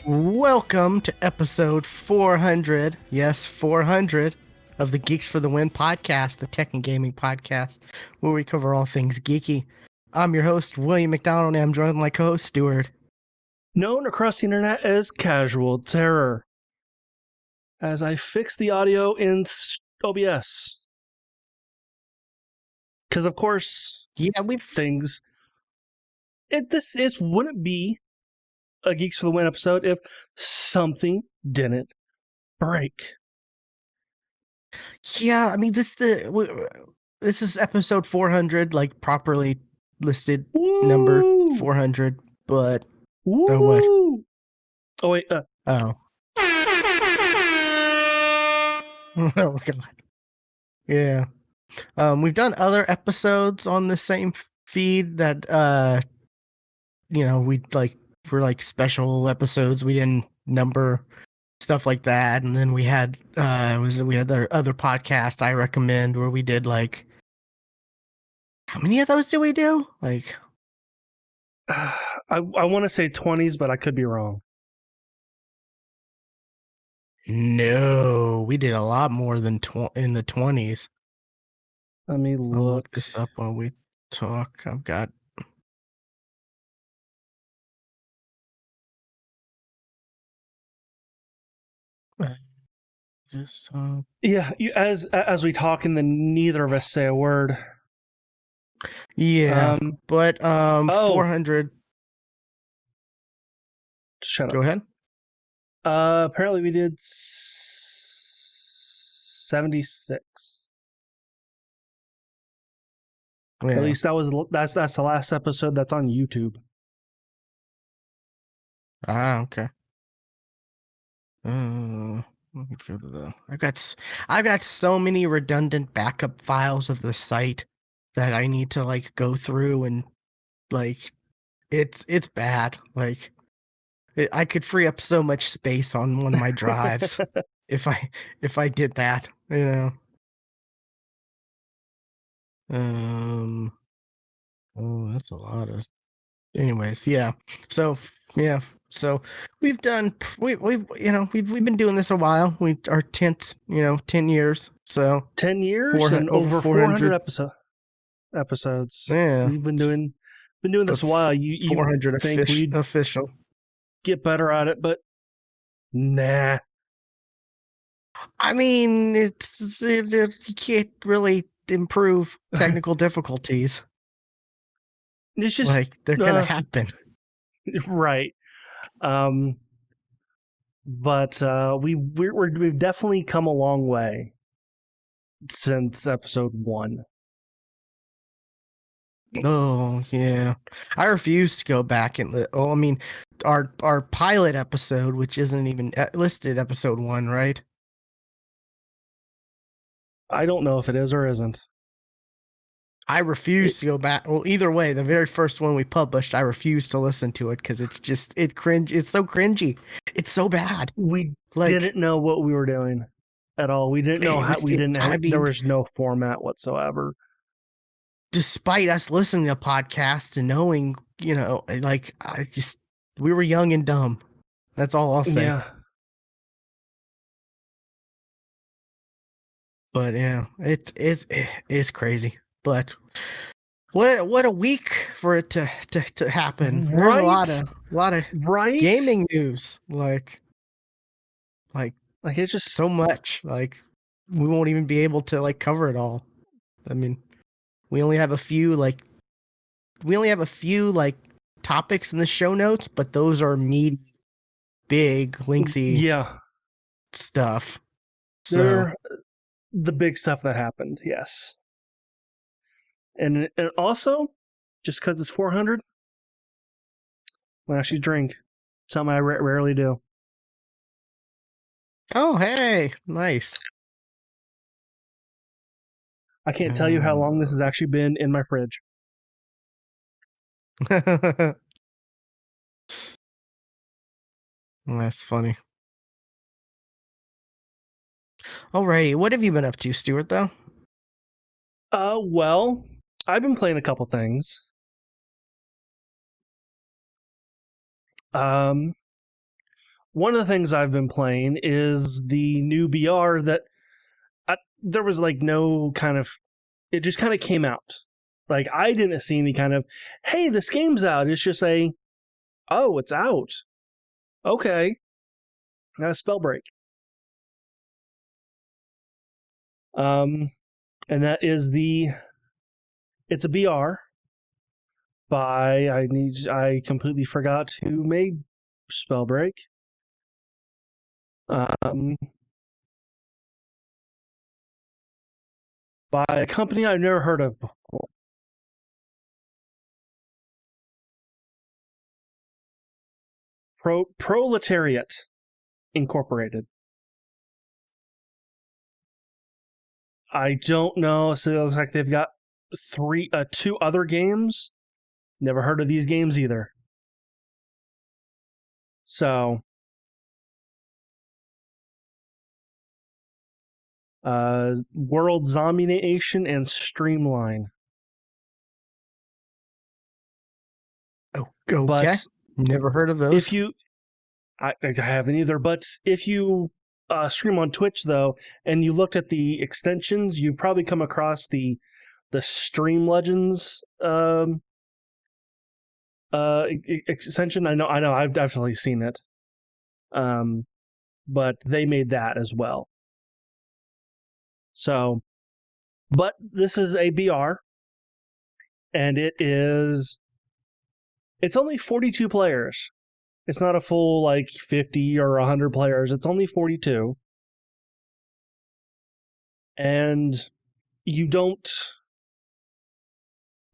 Welcome to episode 400, yes, 400 of the Geeks for the Win podcast, the tech and gaming podcast, where we cover all things geeky. I'm your host, William McDonald, and I'm joined with my co-host, Stuart. Known across the internet as Casual Terror. As I fix the audio in OBS. Because, of course, things... wouldn't be a Geeks for the Win episode if something didn't break. Yeah, I mean, this is episode 400, like properly listed. Woo! Number 400, but Woo! oh, what? Oh, wait. Oh. Oh, God. Yeah. We've done other episodes on the same feed that, were like special episodes. We didn't number stuff like that. And then we had, we had our other podcast I recommend where we did like, how many of those did we do? Like, I want to say 20s, but I could be wrong. No, we did a lot more than in the 20s. Let me I'll look this up while we talk. I've got. Just yeah, as we talk, and then neither of us say a word. Yeah, but 400. Shut up. Go ahead. Apparently we did 76. Yeah. At least that's the last episode that's on YouTube. Ah, okay. Let me go to the. I've got so many redundant backup files of the site that I need to like go through, and like it's bad. Like I could free up so much space on one of my drives if I did that, you know. Oh, that's a lot of. Anyways, yeah. So yeah. So we've done. We've been doing this a while. Our 10th, 10 years. So 10 years and over 400 episodes. Yeah, we've been doing this a while. You 400 think we'd official. Get better at it, but nah. I mean, you can't really improve technical difficulties. It's just like they're gonna happen, right? But we've definitely come a long way since episode 1. Oh yeah, I refuse to go back and. I mean, our pilot episode, which isn't even listed, episode 1, right? I don't know if it is or isn't. I refuse to go back. Well, either way, the very first one we published, I refuse to listen to it because it's just cringe. It's so cringy. It's so bad. We didn't know what we were doing at all. We didn't know how. There was no format whatsoever. Despite us listening to podcasts and knowing, we were young and dumb. That's all I'll say. Yeah. But yeah, it's crazy. But what a week for it to happen. There's a lot of gaming news. Like it's just so much. Like we won't even be able to like cover it all. I mean, we only have a few topics in the show notes, but those are meaty, big, lengthy stuff. They're the big stuff that happened, yes. And also, just because it's 400, when I actually drink. Something I rarely do. Oh, hey, nice. I can't tell you how long this has actually been in my fridge. That's funny. Alrighty, what have you been up to, Stuart, though? Well, I've been playing a couple things. One of the things I've been playing is the new BR that there was like no kind of, it just kind of came out. Like I didn't see any kind of, hey, this game's out. It's just oh, it's out. Okay. Got a spell break. And that is it's a BR by, I completely forgot who made Spellbreak. By a company I've never heard of before. Proletariat Incorporated. I don't know. So it looks like they've got two other games. Never heard of these games either. So, World Zombie Nation and Streamline. Oh, okay. But Never heard of those. I haven't either. But if you stream on Twitch though, and you looked at the extensions, you probably come across the Stream Legends extension. I know, I've definitely seen it. But they made that as well. So, but this is a BR, and it's only 42 players. It's not a full like 50 or 100 players. It's only 42. And you don't.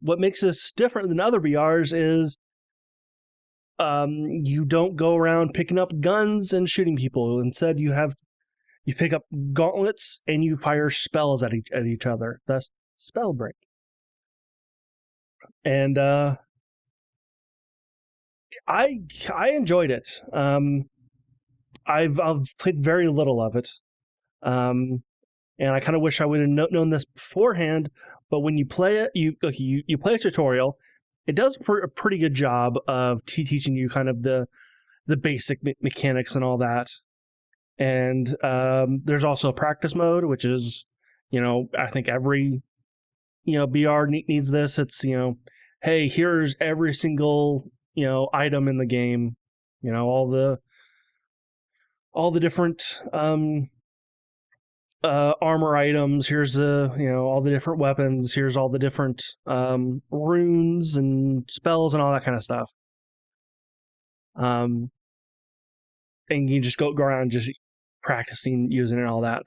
What makes this different than other BRs is you don't go around picking up guns and shooting people. Instead, you pick up gauntlets and you fire spells at each other. That's spell break. And I enjoyed it. I've played very little of it, and I kind of wish I would have known this beforehand. But when you play it, you play a tutorial. It does a pretty good job of teaching you kind of the basic mechanics and all that. And there's also a practice mode, which is, I think every BR needs this. It's hey, here's every single item in the game, all the different armor items. Here's all the different weapons. Here's all the different runes and spells and all that kind of stuff. And you just go around just practicing using it and all that.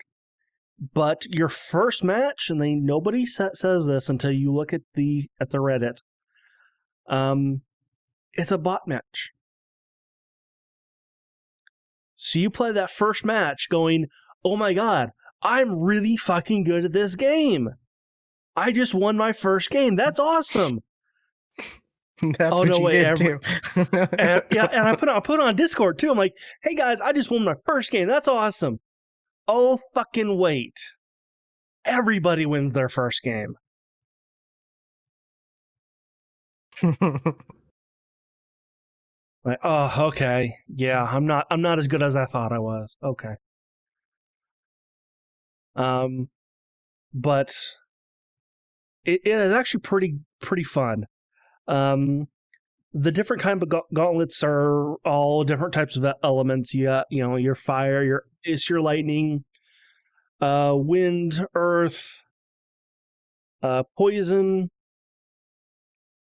But your first match, and nobody says this until you look at the Reddit. It's a bot match. So you play that first match going, oh my god, I'm really fucking good at this game. I just won my first game. That's awesome. That's what you did too. and I put it on Discord too. I'm like, hey guys, I just won my first game. That's awesome. Oh fucking wait. Everybody wins their first game. Like, oh, okay. Yeah, I'm not as good as I thought I was. Okay. But it is actually pretty fun. The different kind of gauntlets are all different types of elements. You got, your fire, your lightning, wind, earth, poison,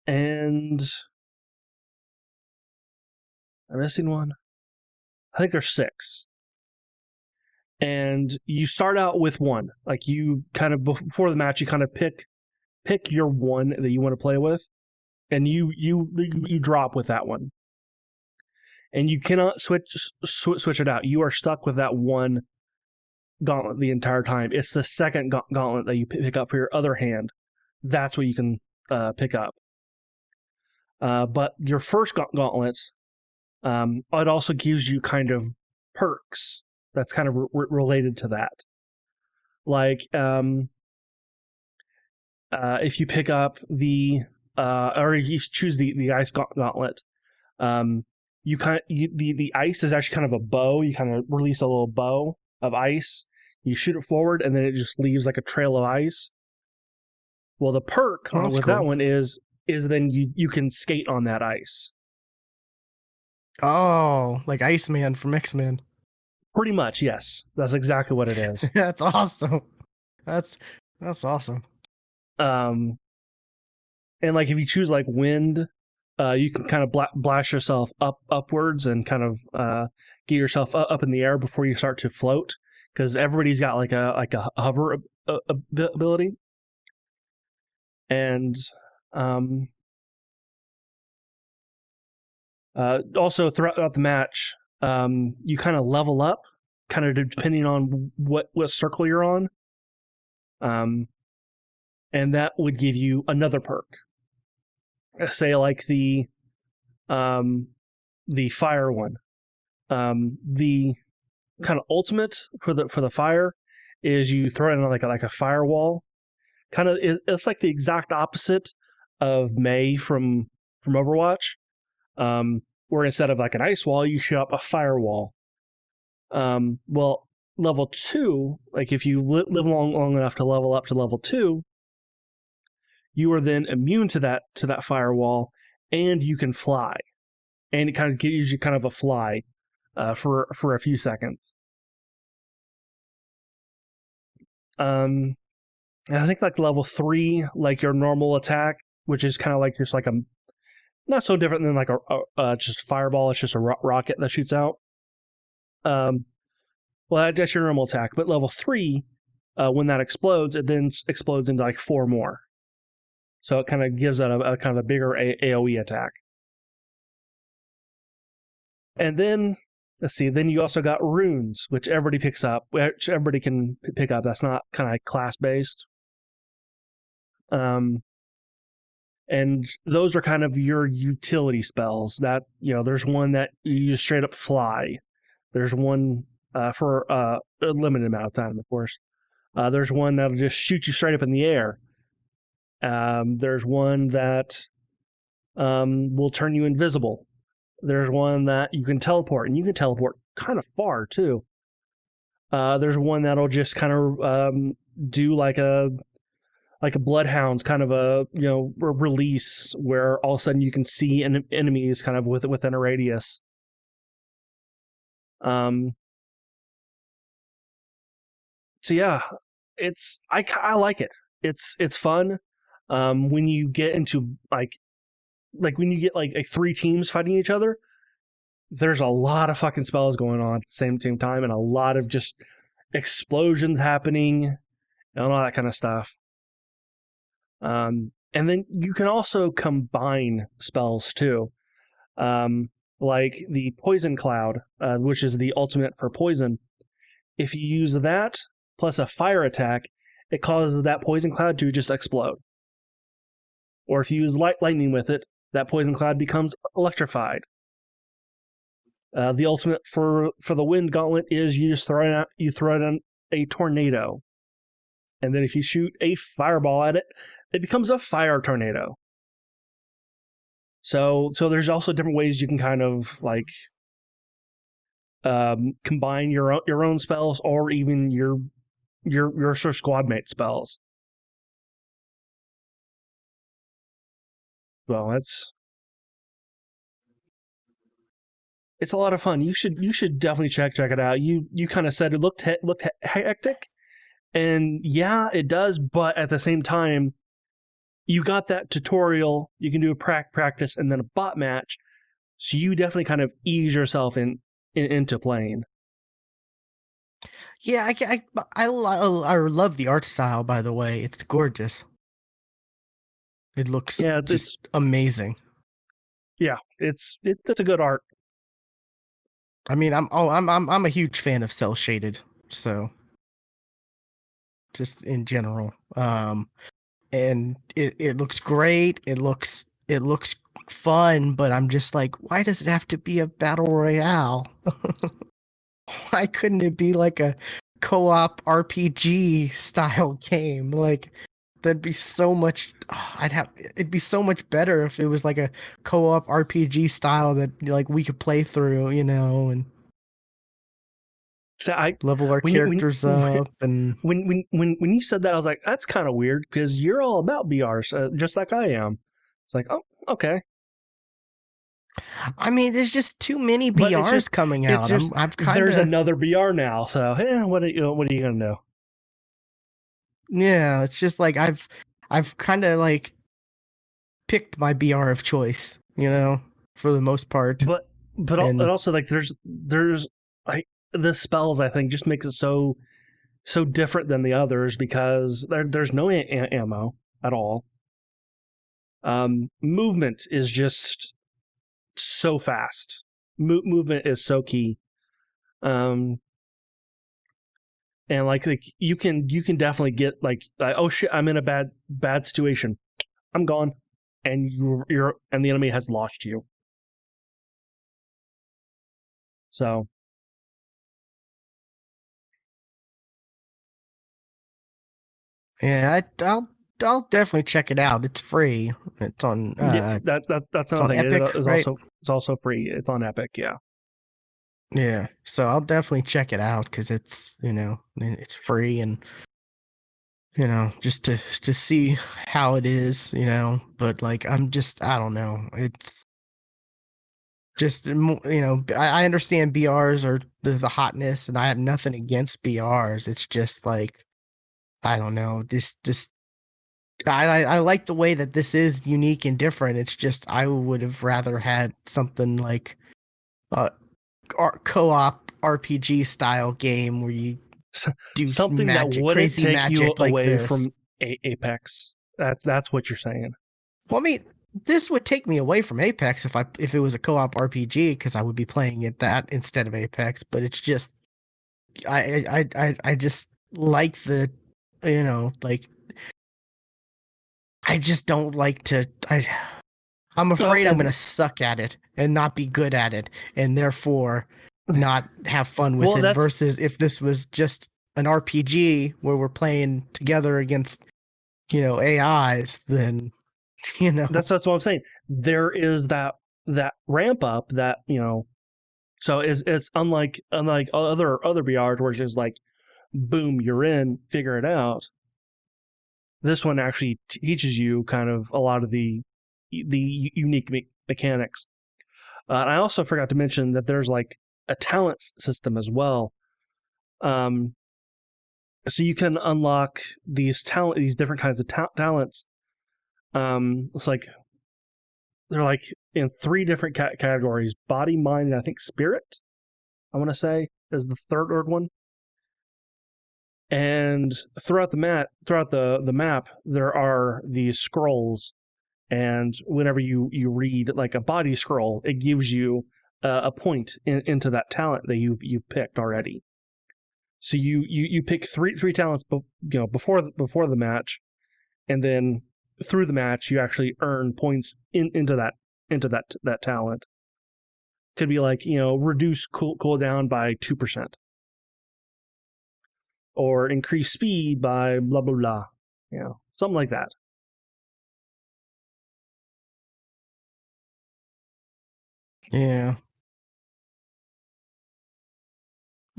and I'm missing one. I think there's 6. And you start out with one. Like you kind of before the match, you kind of pick your one that you want to play with, and you drop with that one. and you cannot switch it out. You are stuck with that one gauntlet the entire time. It's the second gauntlet that you pick up for your other hand. That's what you can pick up. But your first gauntlet, it also gives you kind of perks that's kind of related to that. Like if you pick up or you choose the ice gauntlet, the ice is actually kind of a bow. You kind of release a little bow of ice. You shoot it forward, and then it just leaves like a trail of ice. Well, the perk Oh, that's with that cool. one is then you can skate on that ice. Oh, like Iceman from X-Men. Pretty much, yes. That's exactly what it is. That's awesome. That's that's awesome. And like if you choose like wind, you can kind of blast yourself upwards and kind of get yourself up in the air before you start to float, because everybody's got like a hover ability. And also throughout the match, you kind of level up, kind of depending on what circle you're on. And that would give you another perk. Say like the fire one. The kind of ultimate for the fire is you throw it in like a firewall. Kind of, it's like the exact opposite of Mei from Overwatch. Where instead of like an ice wall, you shoot up a firewall. Well, level 2, like if you live long enough to level up to level 2, you are then immune to that firewall, and you can fly, and it kind of gives you kind of a fly for a few seconds. And I think like level 3, like your normal attack, which is kind of like just like a not so different than like a just fireball. It's just a rocket that shoots out. Well, that's your normal attack. But level 3, when that explodes, it then explodes into like 4 more. So it kind of gives that a kind of a bigger AoE attack. And then let's see. Then you also got runes, which everybody picks up, which everybody can pick up. That's not kind of class based. And those are kind of your utility spells. That there's one that you just straight up fly. There's one for a limited amount of time, of course. There's one that'll just shoot you straight up in the air. There's one that will turn you invisible. There's one that you can teleport, and you can teleport kind of far too. There's one that'll just kind of do like a bloodhound's kind of a release, where all of a sudden you can see enemies kind of within a radius. So yeah, I like it. It's fun. When you get into like when you get like 3 teams fighting each other, there's a lot of fucking spells going on at the same time, and a lot of just explosions happening and all that kind of stuff. And then you can also combine spells too. Like the poison cloud, which is the ultimate for poison. If you use that plus a fire attack, it causes that poison cloud to just explode. Or if you use lightning with it, that poison cloud becomes electrified. The ultimate for the wind gauntlet is you just throw it on a tornado, and then if you shoot a fireball at it, it becomes a fire tornado. So there's also different ways you can kind of like combine your own spells, or even your sort of squad mate spells. Well, it's a lot of fun. You should definitely check it out. You kind of said it looked hectic, and yeah, it does. But at the same time, you got that tutorial. You can do a practice and then a bot match. So you definitely kind of ease yourself into playing. Yeah, I love the art style. By the way, it's gorgeous. It looks Yeah, just amazing. it's a good art. I mean, I'm a huge fan of cell shaded, so just in general. And it looks great. It looks fun, but I'm just like, why does it have to be a battle royale? Why couldn't it be like a co-op RPG style game? Like that'd be so much. Oh, it'd be so much better if it was like a co-op RPG style that like we could play through, and So I level our when you characters up and when you said that, I was like, that's kind of weird because you're all about BRs, just like I am. It's like, oh, okay, I mean, there's just too many but BRs coming it's out. just I've kind there's of another BR now. So yeah, what are you gonna do? yeah, it's just like I've kind of like picked my BR of choice, for the most part. But And also like there's like the spells I think just makes it so different than the others because there's no ammo at all. Movement is just so fast. Movement is so key. Um, and like you can definitely get like oh shit, I'm in a bad situation. I'm gone, and you're and the enemy has lost you. So yeah, I'll definitely check it out. It's free. It's on yeah, that's it's another on thing. It Epic, is right? also it's also free. It's on Epic. Yeah. Yeah. So I'll definitely check it out because it's free and just to see how it is, But like I don't know. It's just I understand BRs are the hotness, and I have nothing against BRs. It's just like I don't know. This I like the way that this is unique and different. It's just I would have rather had something like a co-op RPG style game where you do Something that magic, wouldn't crazy take you magic like away this. from Apex. That's what you're saying. Well, I mean, this would take me away from Apex if it was a co-op RPG because I would be playing it that instead of Apex. But it's just I just like like I just don't like to I'm Well, afraid I'm and gonna suck at it and not be good at it, and therefore not have fun with well, it. that's Versus if this was just an RPG where we're playing together against AIs, then you know, that's what I'm saying. There is that ramp up that so it's unlike other BRs where it's just like boom, you're in, figure it out. This one actually teaches you kind of a lot of the unique mechanics. And I also forgot to mention that there's like a talent system as well. Um, so you can unlock these different kinds of talents. It's like they're like in three different categories: body, mind, and I think spirit. I want to say is the third one. And throughout the map, there are these scrolls, and whenever you read like a body scroll, it gives you a point into that talent that you've picked already. So you pick three talents, before the match, and then through the match you actually earn points into that talent. Could be like reduce cooldown by 2%, or increase speed by blah blah blah, something like that. yeah.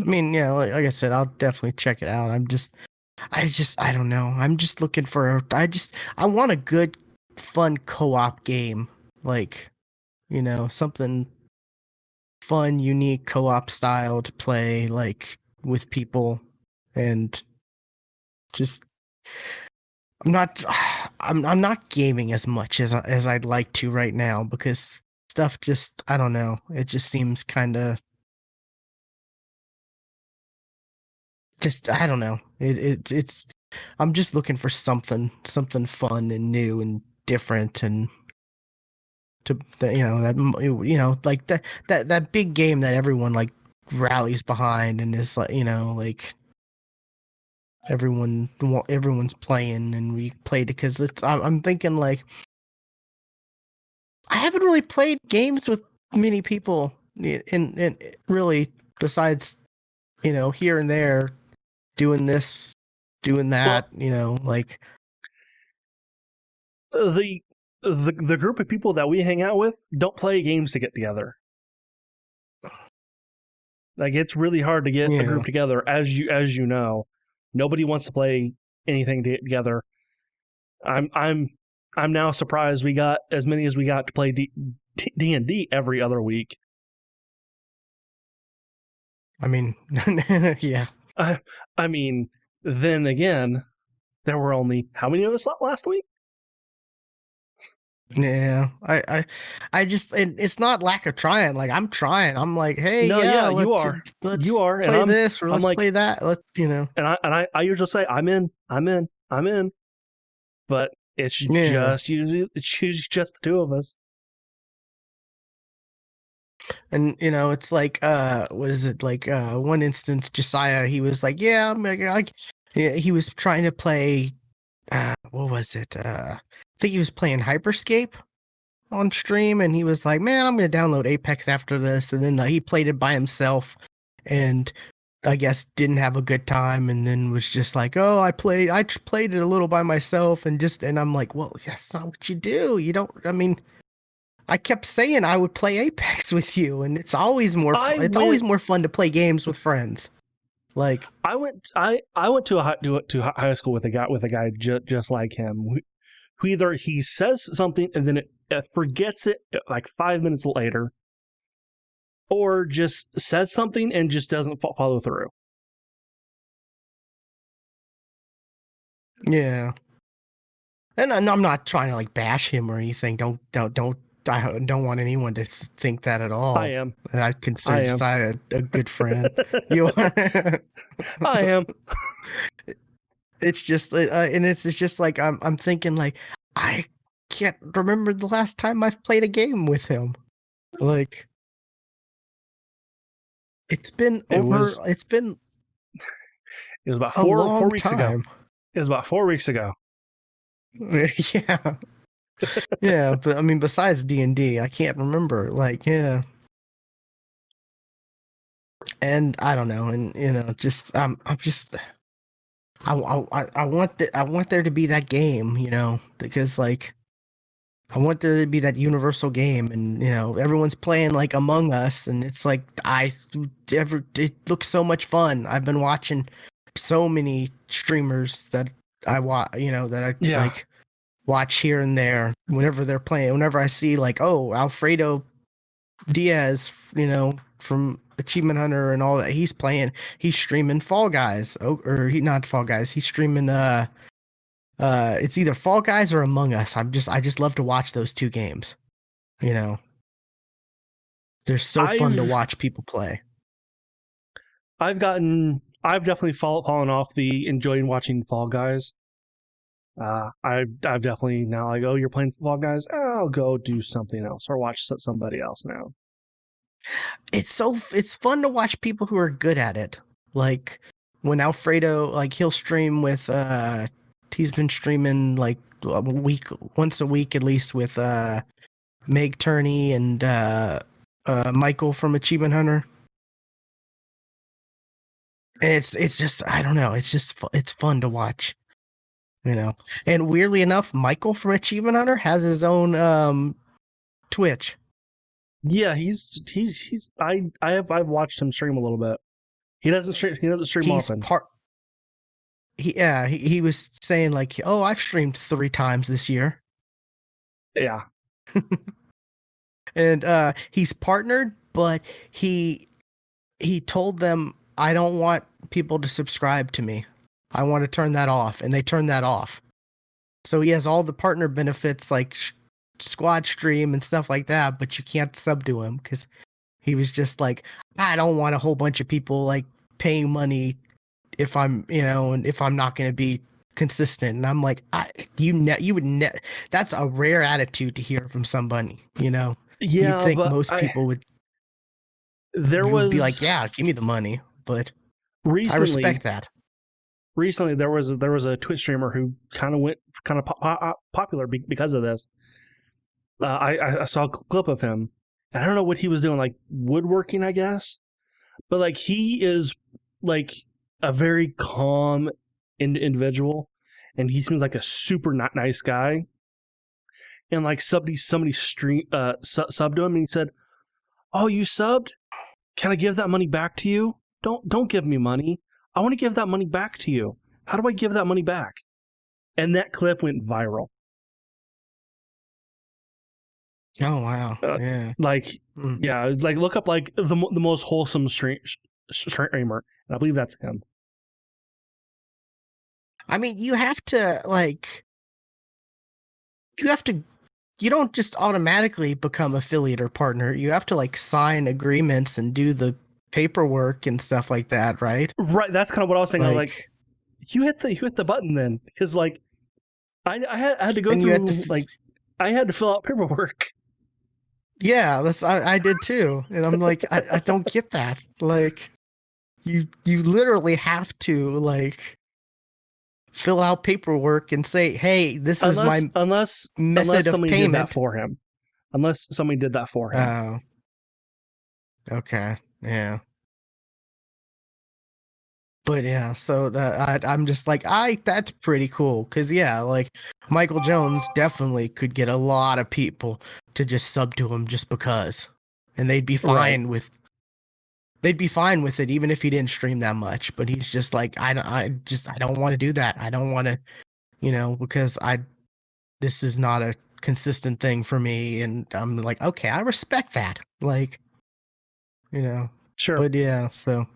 I mean, yeah, like I said, I'll definitely check it out. I don't know. I'm just looking for. I want a good, fun co-op game, like something fun, unique co-op style to play, like with people, and just I'm not. I'm not gaming as much as I'd like to right now because stuff just I don't know. It just seems kind of just I don't know. It's I'm just looking for something fun and new and different and like that big game that everyone like rallies behind and is like, like everyone's playing and we played it because I'm thinking like I haven't really played games with many people in really besides here and there doing this, doing Well, that, like the the group of people that we hang out with don't play games to get together. Like it's really hard to get a yeah. group together, as you know. Nobody wants to play anything together. I'm now surprised we got as many as we got to play D&D every other week. I mean, yeah. I mean, then again, there were only how many of us last week? Yeah, I just it's not lack of trying. Like I'm trying. I'm like, hey, No, yeah, yeah, you let's are, and play this or I'm let's like, play that. I usually say I'm in, but it's Yeah, usually just the two of us. and it's like what is it like one instance Josiah he was like, yeah, yeah, he was trying to play what was it I think he was playing Hyperscape on stream and he was like, man, I'm gonna download Apex after this, and then he played it by himself and I guess didn't have a good time and then was just like, oh, I played it a little by myself and I'm like, well, that's not what you do. You don't. I mean, I kept saying I would play Apex with you, and it's always more. I It's always went more fun to play games with friends. Like, I went to high school with a guy just like him. Who either he says something and then it forgets it like 5 minutes later, or just says something and just doesn't follow through. yeah, and I'm not trying to like bash him or anything. Don't. I don't want anyone to think that at I all. am. I I consider am. Josiah a good friend. You are. I am. It's just and it's just like I'm thinking like I can't remember the last time I've played a game with him. Like It was it's been it was about a four long weeks ago. time. It was about 4 weeks ago. Yeah. Yeah, but I mean besides D&D, I can't remember like yeah. And I don't know and just I'm just I I want there to be that game, because like I want there to be that universal game, and everyone's playing like Among Us, and it's like it looks so much fun. I've been watching so many streamers that I watch, that I Yeah. like watch here and there whenever they're playing. Whenever I see like, oh, Alfredo Diaz, from Achievement Hunter and all that, he's streaming Fall Guys, or he not Fall Guys, he's streaming it's either Fall Guys or Among Us. I just love to watch those two games. You know, they're so fun to I've watch people play. I've definitely fallen off the enjoying watching Fall Guys. I've definitely now like, oh, you're playing Fall Guys. I'll go do something else or watch somebody else now. It's fun to watch people who are good at it. Like when Alfredo, like he'll stream with he's been streaming like once a week at least with Meg Turney and Michael from Achievement Hunter. And it's just I don't know, it's fun to watch. And weirdly enough, Michael from Achievement Hunter has his own Twitch. Yeah, I've watched him stream a little bit. He doesn't stream He's often. part. He was saying like, oh, I've streamed 3 times this year. Yeah. And he's partnered, but he told them I don't want people to subscribe to me. I want to turn that off, and they turned that off. So he has all the partner benefits like squad stream and stuff like that, but you can't sub to him because he was just like, I don't want a whole bunch of people like paying money if I'm, and if I'm not going to be consistent. And I'm like, that's a rare attitude to hear from somebody, you know. You'd Yeah, think but most people there would be was like, yeah, give me the money, but I recently respect that. recently there was a Twitch streamer who kind of went kind of popular because of this. I saw a clip of him. And I don't know what he was doing, like woodworking, I guess. But like he is like a very calm individual, and he seems like a super not nice guy. And like somebody subbed to him, and he said, "Oh, you subbed? Can I give that money back to you? Don't give me money. I want to give that money back to you. How do I give that money back?" And that clip went viral. Oh wow, Uh, yeah. like Mm. yeah, like look up like the most wholesome streamer, and I believe that's him. I mean, you have to like, you have to. You don't just automatically become affiliate or partner. You have to like sign agreements and do the paperwork and stuff like that, right? Right, that's kind of what I was saying. I was like, Like, you hit the button then, because like I had to go and you had to, through like I had to fill out paperwork. yeah, I did too, and I'm like, I don't get that. Like, you literally have to like fill out paperwork and say, hey, this is unless my unless method unless of somebody did that payment. for him. Unless somebody did that for him. Oh, okay, yeah. But yeah, so I'm just like, that's pretty cool because yeah, like Michael Jones definitely could get a lot of people to just sub to him just because, and Right. they'd be fine with it even if he didn't stream that much. But he's just like, I don't want to do that. I don't want to, because this is not a consistent thing for me, and I'm like, okay, I respect that, like, you know, Sure. but yeah, so.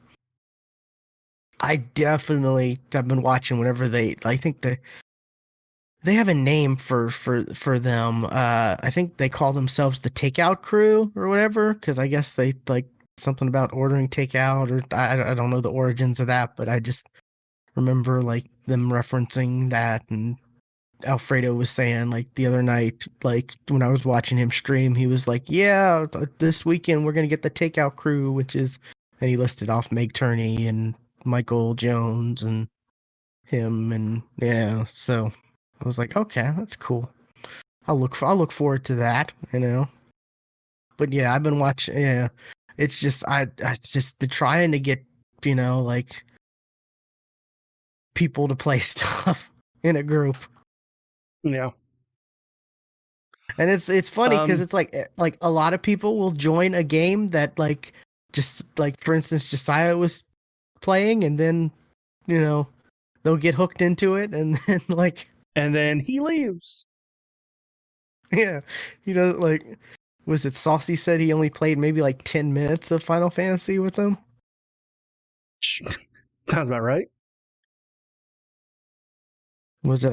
I definitely have been watching whenever I think they have a name for them. I think they call themselves the Takeout Crew or whatever, because I guess they like something about ordering takeout, or I don't know the origins of that, but I just remember like them referencing that, and Alfredo was saying like the other night, like when I was watching him stream, he was like, "Yeah, this weekend we're gonna get the Takeout Crew," which is, and he listed off Meg Turney and Michael Jones and him, and yeah, so I was like, okay, that's cool. I'll look forward to that, you know. But yeah, I've been watching. Yeah, it's just I just been trying to get, like people to play stuff in a group, Yeah. and it's funny because Um it's like a lot of people will join a game that like just like for instance Josiah was playing, and then you know they'll get hooked into it, and then like and then he leaves. yeah, like, was it Saucy said he only played maybe like 10 minutes of Final Fantasy with them? Sounds about right. Was it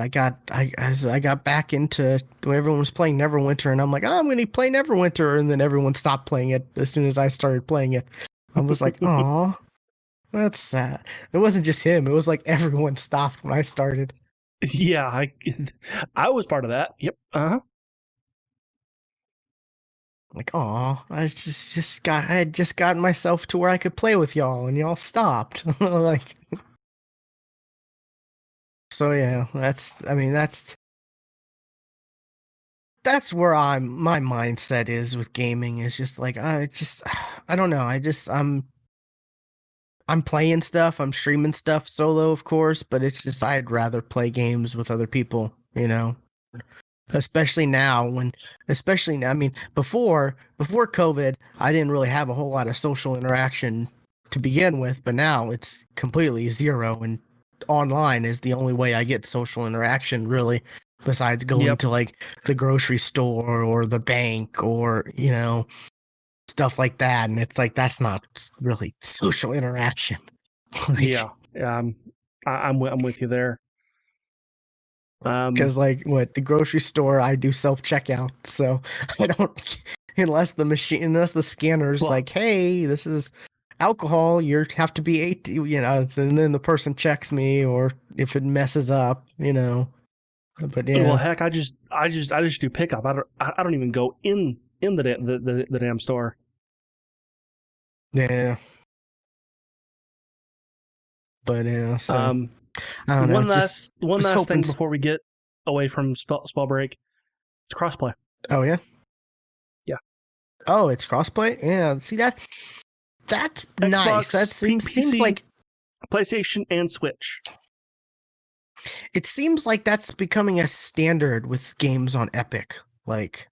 as I got back into when everyone was playing Neverwinter, and I'm like, oh, I'm gonna play Neverwinter, and then everyone stopped playing it as soon as I started playing it. I was like, oh, that's sad. It wasn't just him, it was like everyone stopped when I started. Yeah, I was part of that. Yep. Uh-huh. Like, oh, I had just gotten myself to where I could play with y'all, and y'all stopped. Like, so yeah, that's where my mindset is with gaming, is just like I don't know. I'm playing stuff, I'm streaming stuff solo, of course, but it's just I'd rather play games with other people, especially now I mean before COVID, I didn't really have a whole lot of social interaction to begin with, but now it's completely zero, and online is the only way I get social interaction really, besides going Yep. to like the grocery store or the bank, or stuff like that, and it's like that's not really social interaction. Yeah. Like, Yeah. I'm with you there. because like what the grocery store, I do self checkout, so I don't unless the scanner's Well, like, hey, this is alcohol, you have to be 18, and then the person checks me, or if it messes up, But Well, yeah, heck, I just do pickup. I don't even go in the damn store. yeah, but yeah. So Um, I don't know. one Just last one was last hoping. thing before we get away from spell break. It's crossplay. Oh yeah. Yeah, Oh, it's crossplay. Yeah. See that? That's nice. That Xbox, seems PC, like PlayStation, and Switch. it seems like that's becoming a standard with games on Epic. Like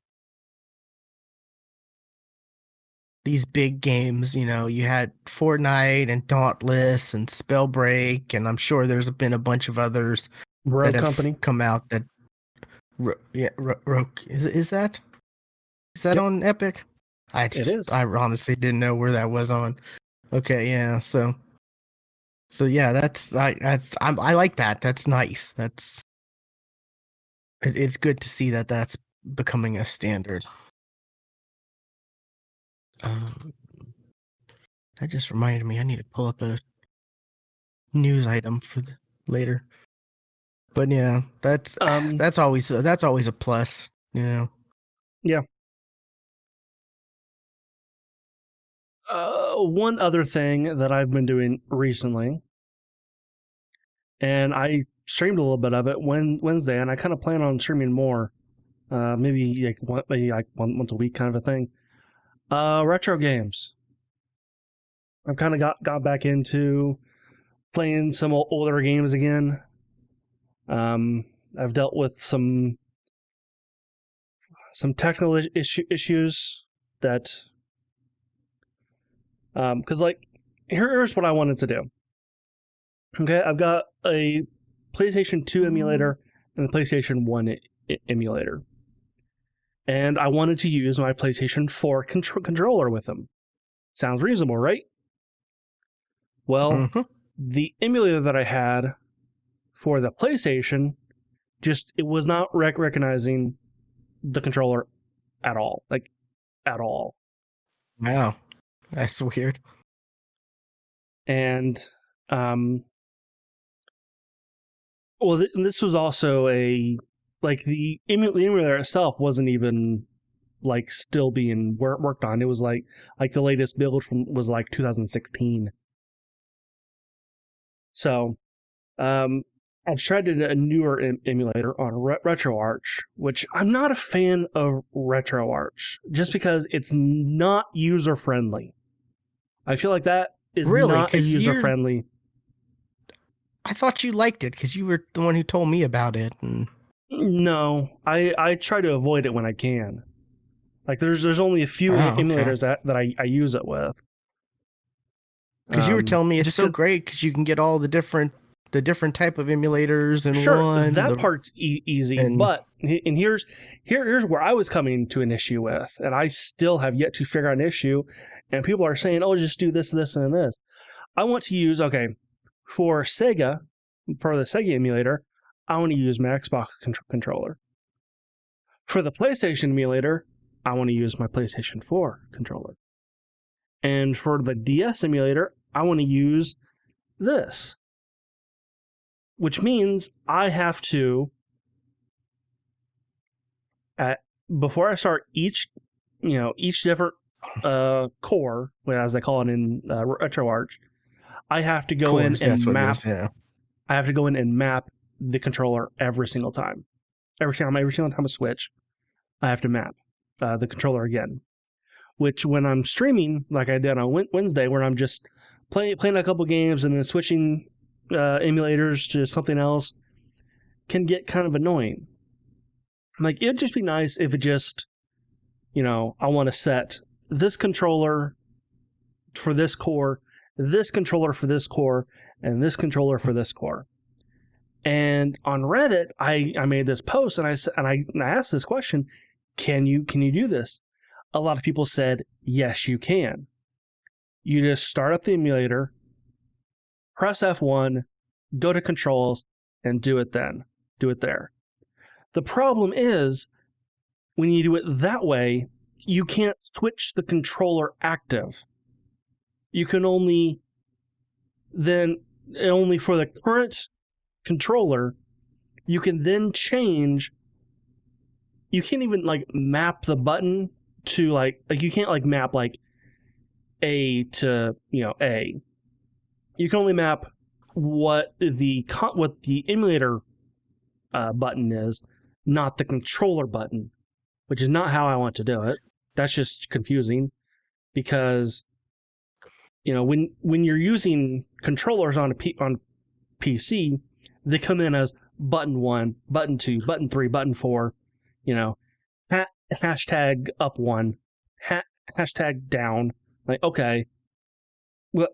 these big games, you had Fortnite and Dauntless and Spellbreak, and I'm sure there's been a bunch of others that Rogue have Company. come out that. Roke is that Yep, on Epic? it is. I honestly didn't know where that was on. Okay, yeah. So yeah, that's I like that. That's nice. It's good to see that that's becoming a standard. Um, that just reminded me I need to pull up a news item for later. But yeah, that's Um, that's always a plus. yeah. One other thing that I've been doing recently, and I streamed a little bit of it Wednesday, and I kind of plan on streaming more. Maybe like once a week kind of a thing. Retro games. I've kind of got back into playing some older games again. Um, I've dealt with some technical issues that because like here's what I wanted to do. Okay, I've got a PlayStation 2 emulator and a PlayStation 1 emulator. And I wanted to use my PlayStation 4 controller with them. Sounds reasonable, right? Well, Mm-hmm. the emulator that I had for the PlayStation it was not recognizing the controller at all. Like, at all. Wow, that's weird. And, um, well, this was also the emulator itself wasn't even like still being worked on. It was like the latest build was like 2016. So I've tried a newer emulator on RetroArch, which I'm not a fan of RetroArch just because it's not user friendly. I feel like that is Really? not a Because user friendly. I thought you liked it because you were the one who told me about it. And No, I try to avoid it when I can. Like there's only a few oh, okay. emulators that I use it with. Because you were telling me it's Just so because great because you can get all the different type of emulators in sure one. that part's easy, And but and here's where I was coming to an issue with, and I still have yet to figure out an issue. And people are saying, "Oh, just do this, this, and this." I want to use for Sega, for the Sega emulator. I want to use my Xbox controller. For the PlayStation emulator, I want to use my PlayStation 4 controller. And for the DS emulator, I want to use this, which means I have to at before I start each different core, as they call it in RetroArch, I have to go in cores, and that's what it map. is. Yeah. I have to go in and map the controller every single time. Every single time I switch, I have to map the controller again. Which when I'm streaming, like I did on Wednesday, where I'm just playing a couple games and then switching emulators to something else, can get kind of annoying. Like it'd just be nice if it just, I want to set this controller for this core, this controller for this core, and this controller for this core. And on Reddit, I made this post and I asked this question: Can you do this? A lot of people said yes, you can. You just start up the emulator, press F1, go to controls, and do it then. Do it there. The problem is when you do it that way, you can't switch the controller active. you can only for the current controller, you can then change. You can't even like map the button to like you can't like map like A to A. You can only map what the emulator button is, not the controller button, which is not how I want to do it. That's just confusing because when you're using controllers on PC, they come in as button 1, button 2, button 3, button 4, hashtag up 1, hashtag down. Like, okay, well,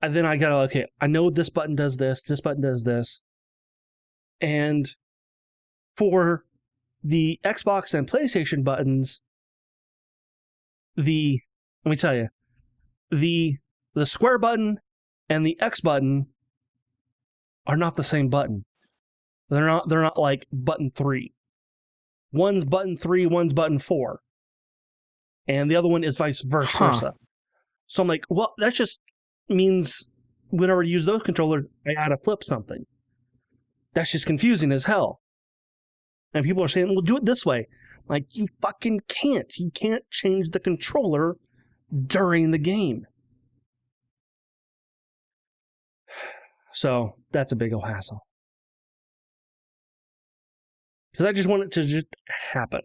and then I gotta, okay, I know this button does this button does this. And for the Xbox and PlayStation buttons, let me tell you, the square button and the X button are not the same button. They're not like button 3. One's button 3, one's button 4. And the other one is vice versa. So I'm like, well, that just means whenever I use those controllers, I gotta flip something. That's just confusing as hell. And people are saying, well, do it this way. Like, you fucking can't. You can't change the controller during the game. So that's a big old hassle. Because I just want it to just happen.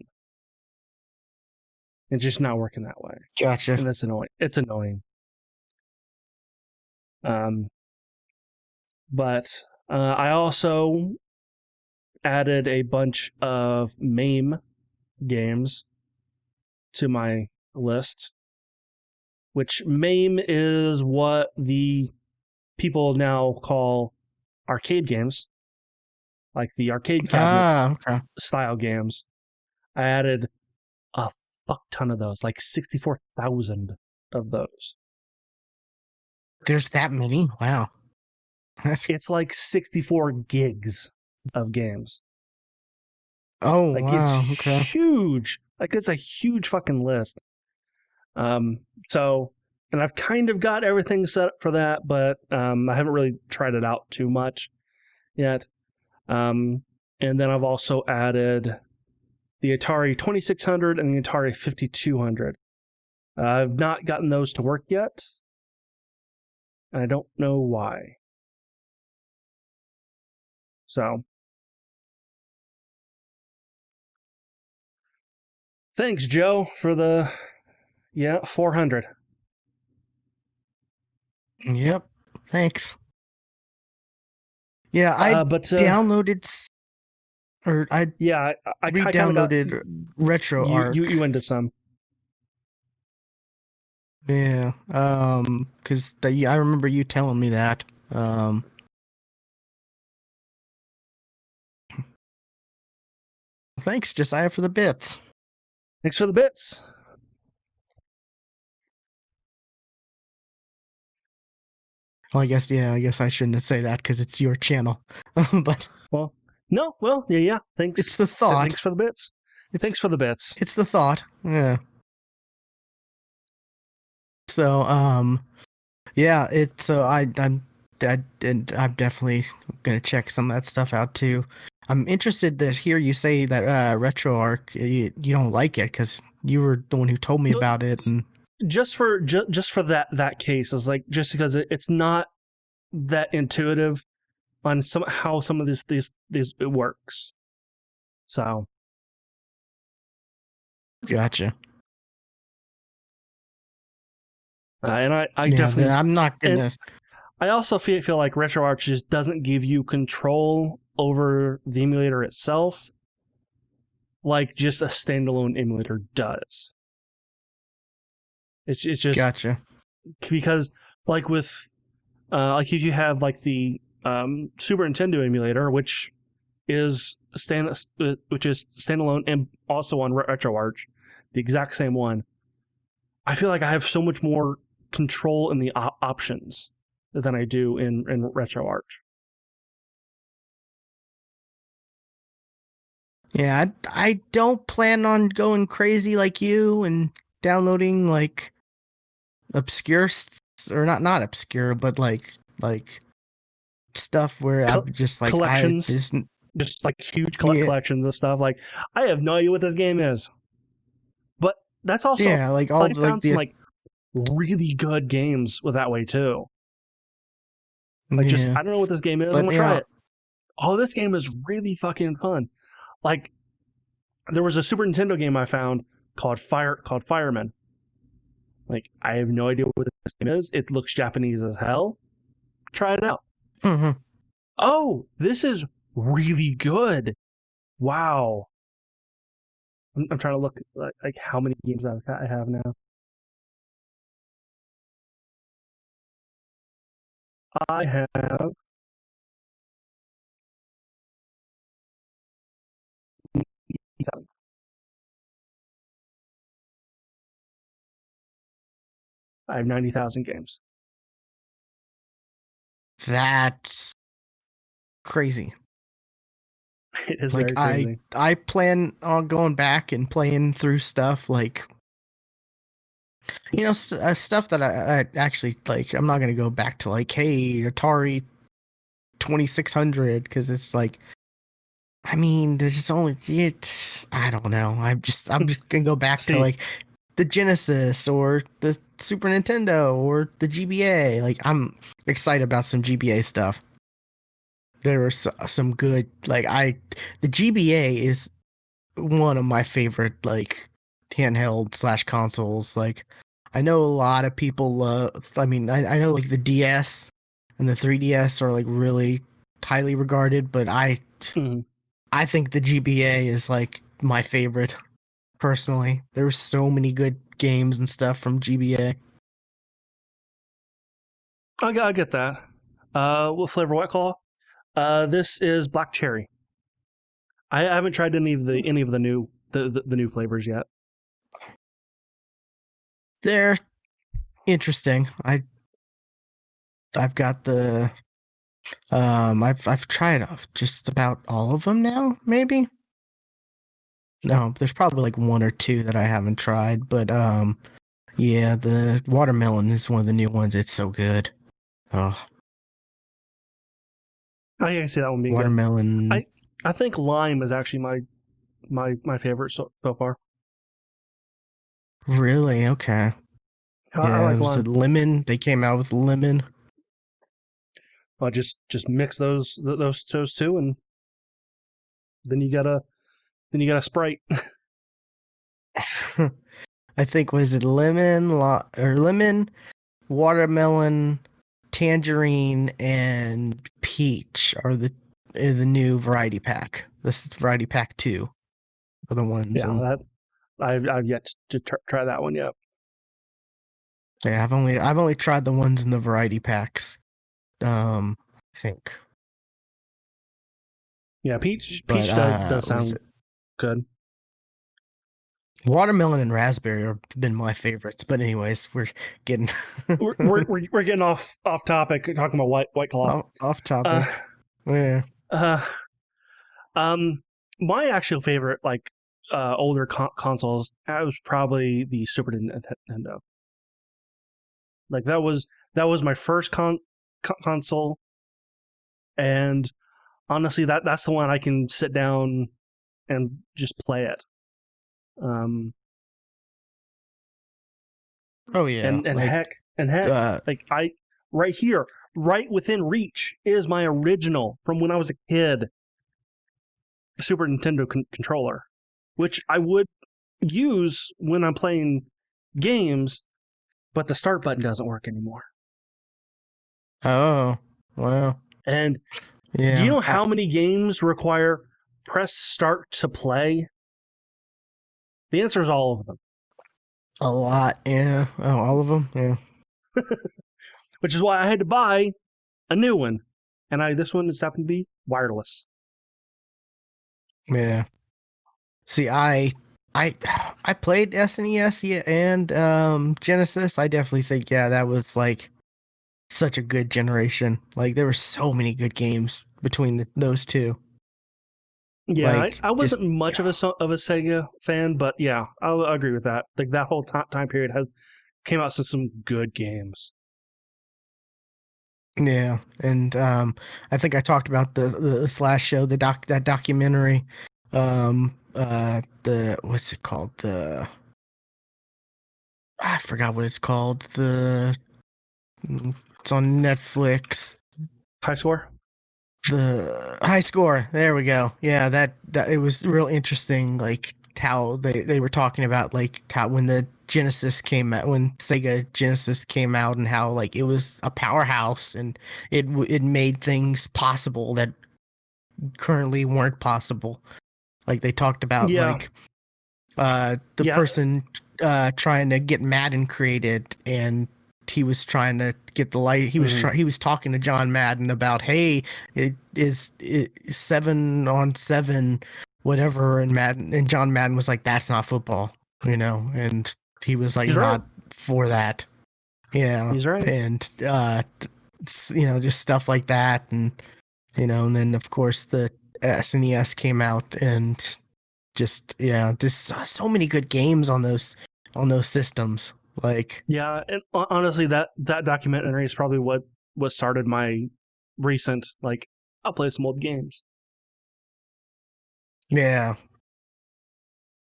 It's just not working that way. Gotcha. And that's annoying. It's annoying. But I also added a bunch of MAME games to my list, which MAME is what the people now call arcade games, like the arcade cabinet style games. I added a fuck ton of those, like 64,000 of those. There's that many? Wow. It's like 64 gigs of games. Oh, like, wow. It's huge. Like, it's a huge fucking list. So, and I've kind of got everything set up for that, but I haven't really tried it out too much yet. And then I've also added the Atari 2600 and the Atari 5200. I've not gotten those to work yet, and I don't know why. So, thanks, Joe, for the 400. Yep. Thanks. Yeah, I downloaded I re-downloaded RetroArch. You into some. Yeah. Because I remember you telling me that. Thanks, Josiah, for the bits. Thanks for the bits. Well, I guess I shouldn't say that because it's your channel. But yeah. Thanks. It's the thought. Thanks for the bits. Thanks for the bits. It's the thought. Yeah. So, yeah. I'm definitely gonna check some of that stuff out too. I'm interested to hear you say that RetroArch you don't like it because you were the one who told me about it, and just for that case is like just because it's not that intuitive on how some of these it works. So, gotcha. And I definitely I'm not gonna. I also feel like RetroArch just doesn't give you control over the emulator itself like just a standalone emulator does. It's just gotcha. Because like with like if you have like the Super Nintendo emulator, which is standalone and also on RetroArch, the exact same one. I feel like I have so much more control in the options than I do in RetroArch. Yeah, I don't plan on going crazy like you and downloading like obscure or not obscure, but like stuff where Co- I'm just like I collections, this just like huge yeah collections of stuff. Like I have no idea what this game is, but that's also yeah like all I the, like found some the like really good games with that way too. Like just yeah I don't know what this game is. I'm but gonna you try know it. Oh, this game is really fucking fun. Like there was a Super Nintendo game I found called Fireman. Like I have no idea what this game is. It looks Japanese as hell. Try it out. mhm. Oh, this is really good. Wow. I'm trying to look like how many games I have now. I have I have 90,000 games. That's crazy. It is Like very crazy. I plan on going back and playing through stuff like stuff that I actually like. I'm not gonna go back to like, hey, Atari 2600, because it's like, I mean, there's just only it. I don't know. I'm just gonna go back to See, like the Genesis or the Super Nintendo or the GBA. Like I'm excited about some GBA stuff. There were some good the GBA is one of my favorite like handheld slash consoles. Like I know a lot of people love. I mean, I know like the DS and the 3DS are like really highly regarded, but mhm. I think the GBA is like my favorite personally. There's so many good games and stuff from GBA. I get that. What flavor White Claw? This is black cherry. I haven't tried any of the new the new flavors yet. They're interesting. I've got the I've tried just about all of them now, maybe. No, there's probably like one or two that I haven't tried, but yeah, the watermelon is one of the new ones. It's so good. Oh, I can see that one being good. watermelon. I I think lime is actually my favorite so far. Really? Okay. I Yeah, like was lime. it lemon? They came out with lemon. Just mix those two, and then you got a Sprite. I think was it lemon, watermelon, tangerine, and peach are the new variety pack. This is variety pack 2 are the ones, Yeah, and that I've yet to try that one yet. yeah, I've only tried the ones in the variety packs. I think, Yeah, but peach does was sound it good. watermelon and raspberry have been my favorites. But anyways, we're getting We're getting off topic talking about White Claw. off Uh, topic. Yeah. uh, um, my actual favorite older consoles was probably the Super Nintendo. Like that was my first console, and honestly, that's the one I can sit down and just play it. Um, Oh yeah. and Like heck, uh like I right here, right within reach, is my original from when I was a kid Super Nintendo controller, which I would use when I'm playing games, but the start button doesn't work anymore. oh well And do you yeah. know how many games require press start to play? The answer is all of them, A lot, yeah. Oh, all of them, yeah. which is why I had to buy a new one. And this one just happened to be wireless. Yeah. See, I I played SNES, yeah, and Genesis. I definitely think, yeah, that was like such a good generation. Like there were so many good games between those two. Yeah, Like I just wasn't much of a Sega fan, but yeah, I'll agree with that. Like that whole time period has came out some good games. Yeah, and I think I talked about this last show, that documentary, the what's it called? I forgot what it's called. It's on Netflix. High score. The High Score. There we go. Yeah, that it was real interesting. Like how they were talking about like how when the Genesis came out, when Sega Genesis came out, and how like it was a powerhouse and it made things possible that currently weren't possible. Like they talked about Yeah, like the yeah. person trying to get Madden created, and he was trying to get the light. Mhm. He was talking to John Madden about, hey, it 7-on-7, whatever, and Madden and John Madden was like, that's not football, and he was like He's right. not for that. Yeah, He's right. and just stuff like that, and then of course the SNES came out, and just yeah, there's so many good games on those systems. Like Yeah, and honestly, that documentary is probably what started my recent like I'll play some old games. yeah,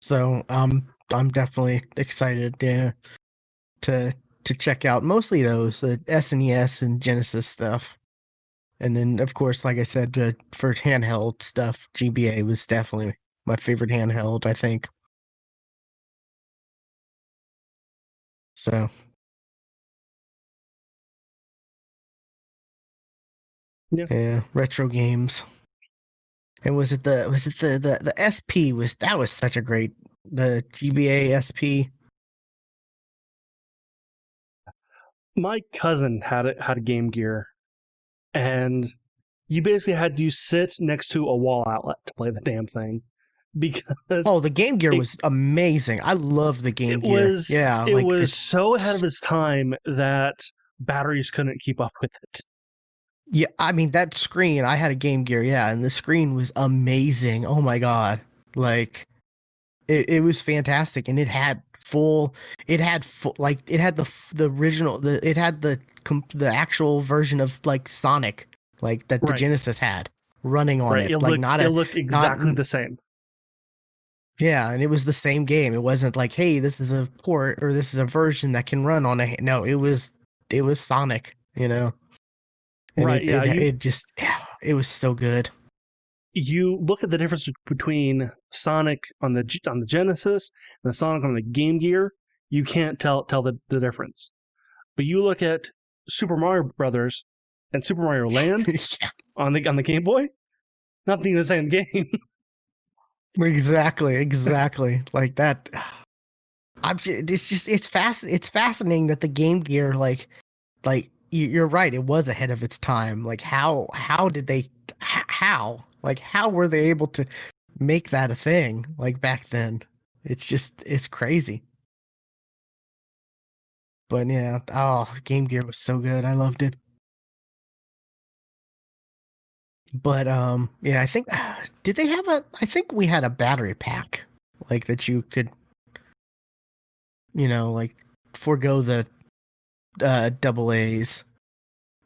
so I'm definitely excited, yeah, to to check out mostly those the SNES and Genesis stuff, and then of course, like I said, for handheld stuff, GBA was definitely my favorite handheld. I think so. Yeah, Yeah, retro games. And was it the SP was such a great the GBA SP. my cousin had a Game Gear, and you basically had to sit next to a wall outlet to play the damn thing because Oh, the Game Gear it was amazing. I loved the Game it Gear. was Yeah, it like was so ahead of its time that batteries couldn't keep up with it. yeah, I mean that screen, I had a Game Gear, yeah, and the screen was amazing. Oh my god. Like it was fantastic, and it had the original it had the actual version of like Sonic, like that the Right, Genesis had running on right. it. Like It looked not exactly the same. yeah, and it was the same game. It wasn't like, hey, this is a port or this is a version that can run on a no, it was Sonic. And Right. it Yeah. it it just it was so good. You look at the difference between Sonic on the Genesis and the Sonic on the Game Gear. You can't tell the difference. But you look at Super Mario Brothers and Super Mario Land Yeah, on the Game Boy. Not the same game. exactly. Like that. It's fascinating that the Game Gear you're right, it was ahead of its time. Like how did they how were they able to make that a thing like back then? It's crazy. But yeah, oh, Game Gear was so good. I loved it. But yeah, I think did they have a I think we had a battery pack like that you could, like forego the double A's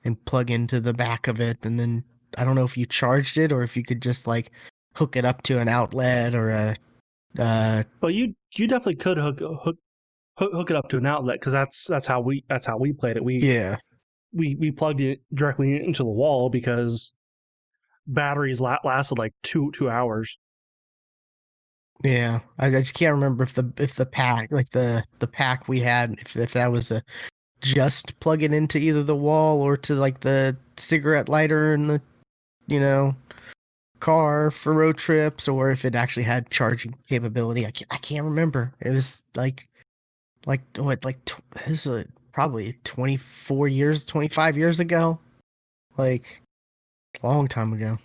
and plug into the back of it, and then I don't know if you charged it or if you could just like hook it up to an outlet or a But you definitely could hook it up to an outlet because that's how we played it. yeah. We plugged it directly into the wall because batteries lasted like 2 hours. Yeah, I just can't remember if the pack like the pack we had if that was a just plug it into either the wall or to like the cigarette lighter in the you know car for road trips, or if it actually had charging capability. I can't remember. It was like what like this is probably 24 years 25 years ago, like a long time ago.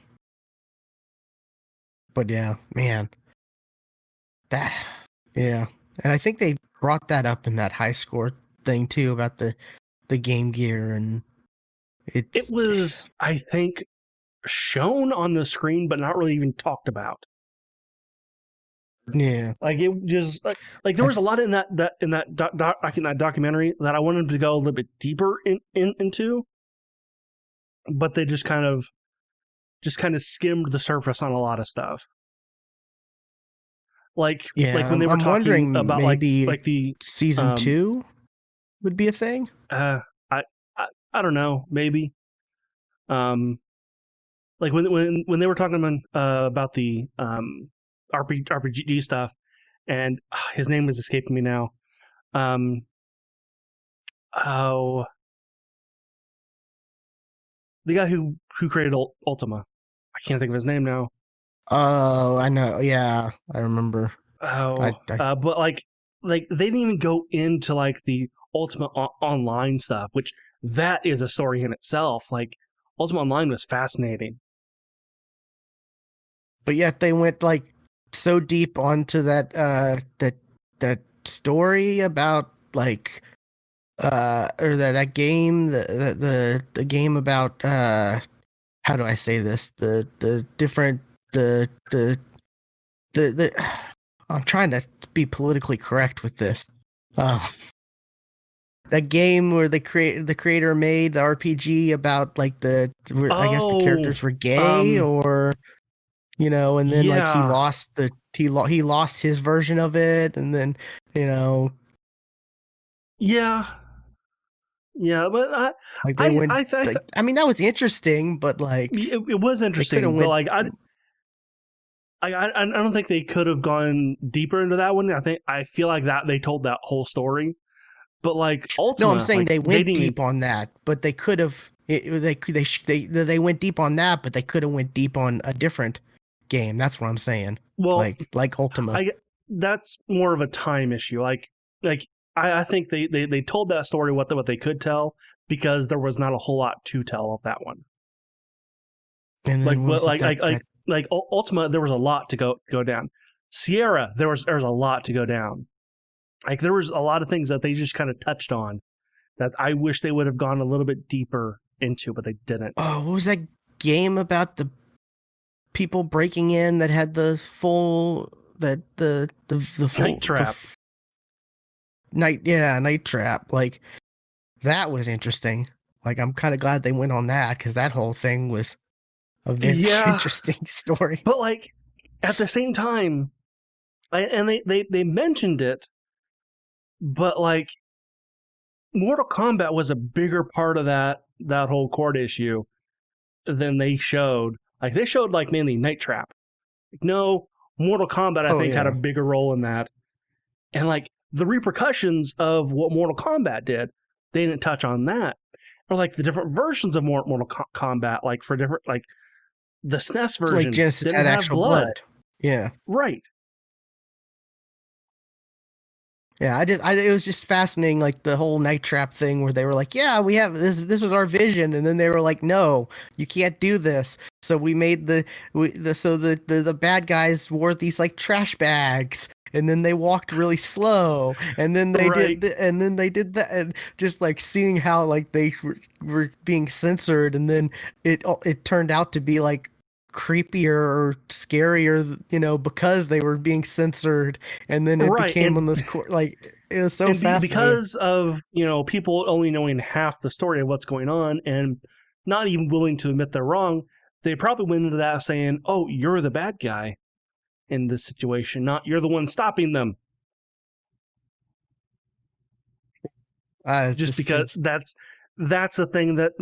But yeah, man, that yeah, and I think they brought that up in that high score thing too about the Game Gear, and It it's was, I think, shown on the screen, but not really even talked about. yeah. Like it just like there I was a lot in that documentary that I wanted to go a little bit deeper into. but they just kind of skimmed the surface on a lot of stuff. Like Yeah, when they were I'm talking wondering about maybe like the season um 2 would be a thing. uh I I don't know, maybe. Um like when they were talking about the RPG stuff, and his name is escaping me now. Um oh, the guy who created Ultima. I can't think of his name now. Oh, I know. Yeah, I remember. Oh, I but like they didn't even go into like the Ultima Online stuff, which that is a story in itself. Like Ultima Online was fascinating. but yet they went like so deep onto that story about like or that game the game about how do I say this, the different the I'm trying to be politically correct with this. Uh, that game where the creator made the RPG about like I guess the Oh, characters were gay, um, or and then like yeah, he lost his version of it, and then you know yeah, yeah. But like they I, went I, I, like, I mean, that was interesting, but like it was they could have interesting, but went. like I don't think they could have gone deeper into that one. I feel like that they told that whole story, but like No, I'm Ultima, saying like they they went didn't even. deep on that, but they could have. They went deep on that, but they could have went deep on a different game. That's what I'm saying. Well, Like Ultima. I that's more of a time issue. Like I think they told that story what they could tell, because there was not a whole lot to tell of that one. And Like then what what was it that like Ultima, there was a lot to go down. Sierra, there was a lot to go down. Like there was a lot of things that they just kind of touched on that I wish they would have gone a little bit deeper into, but they didn't. what was that game about the people breaking in that had the full that the Night full Trap. night trap, like that was interesting. Like I'm kind of glad they went on that because that whole thing was a very Yeah, interesting story. but like at the same time, and they mentioned it, but like Mortal Kombat was a bigger part of that whole court issue than they showed. Like they showed like mainly Night Trap. Like, no, Mortal Kombat I Oh think had a yeah. bigger role in that, and like the repercussions of what Mortal Kombat did, they didn't touch on that. Or like the different versions of Mortal Kombat, like for different like the SNES Like version Genesis didn't had have actual blood, blood. Yeah. right? Yeah, it was just fascinating, like the whole night trap thing where they were like, "Yeah, we have this. This was our vision," and then they were like, "No, you can't do this." So we made the bad guys wore these like trash bags, and then they walked really slow, and then Right, they did that, and just like seeing how like they were being censored, and then it turned out to be like creepier or scarier, because they were being censored, and then it right, became on this court. Like it was so and fascinating. because of people only knowing half the story of what's going on and not even willing to admit they're wrong, they probably went into that saying, "Oh, you're the bad guy in this situation, not you're the one stopping them." It's Just just because that's the thing that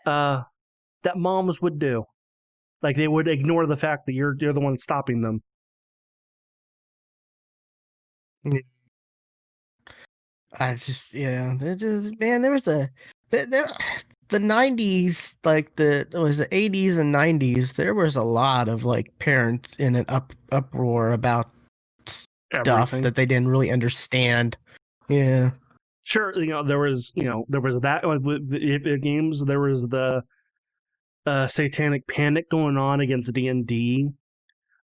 uh, that moms would do. Like they would ignore the fact that you're the one stopping them. I just yeah, man, there was there the 90s, like it was the 80s and 90s. There was a lot of like parents in an uproar about stuff Everything. that they didn't really understand. Yeah. Sure, there was that with the games. There was the satanic panic going on against D&D.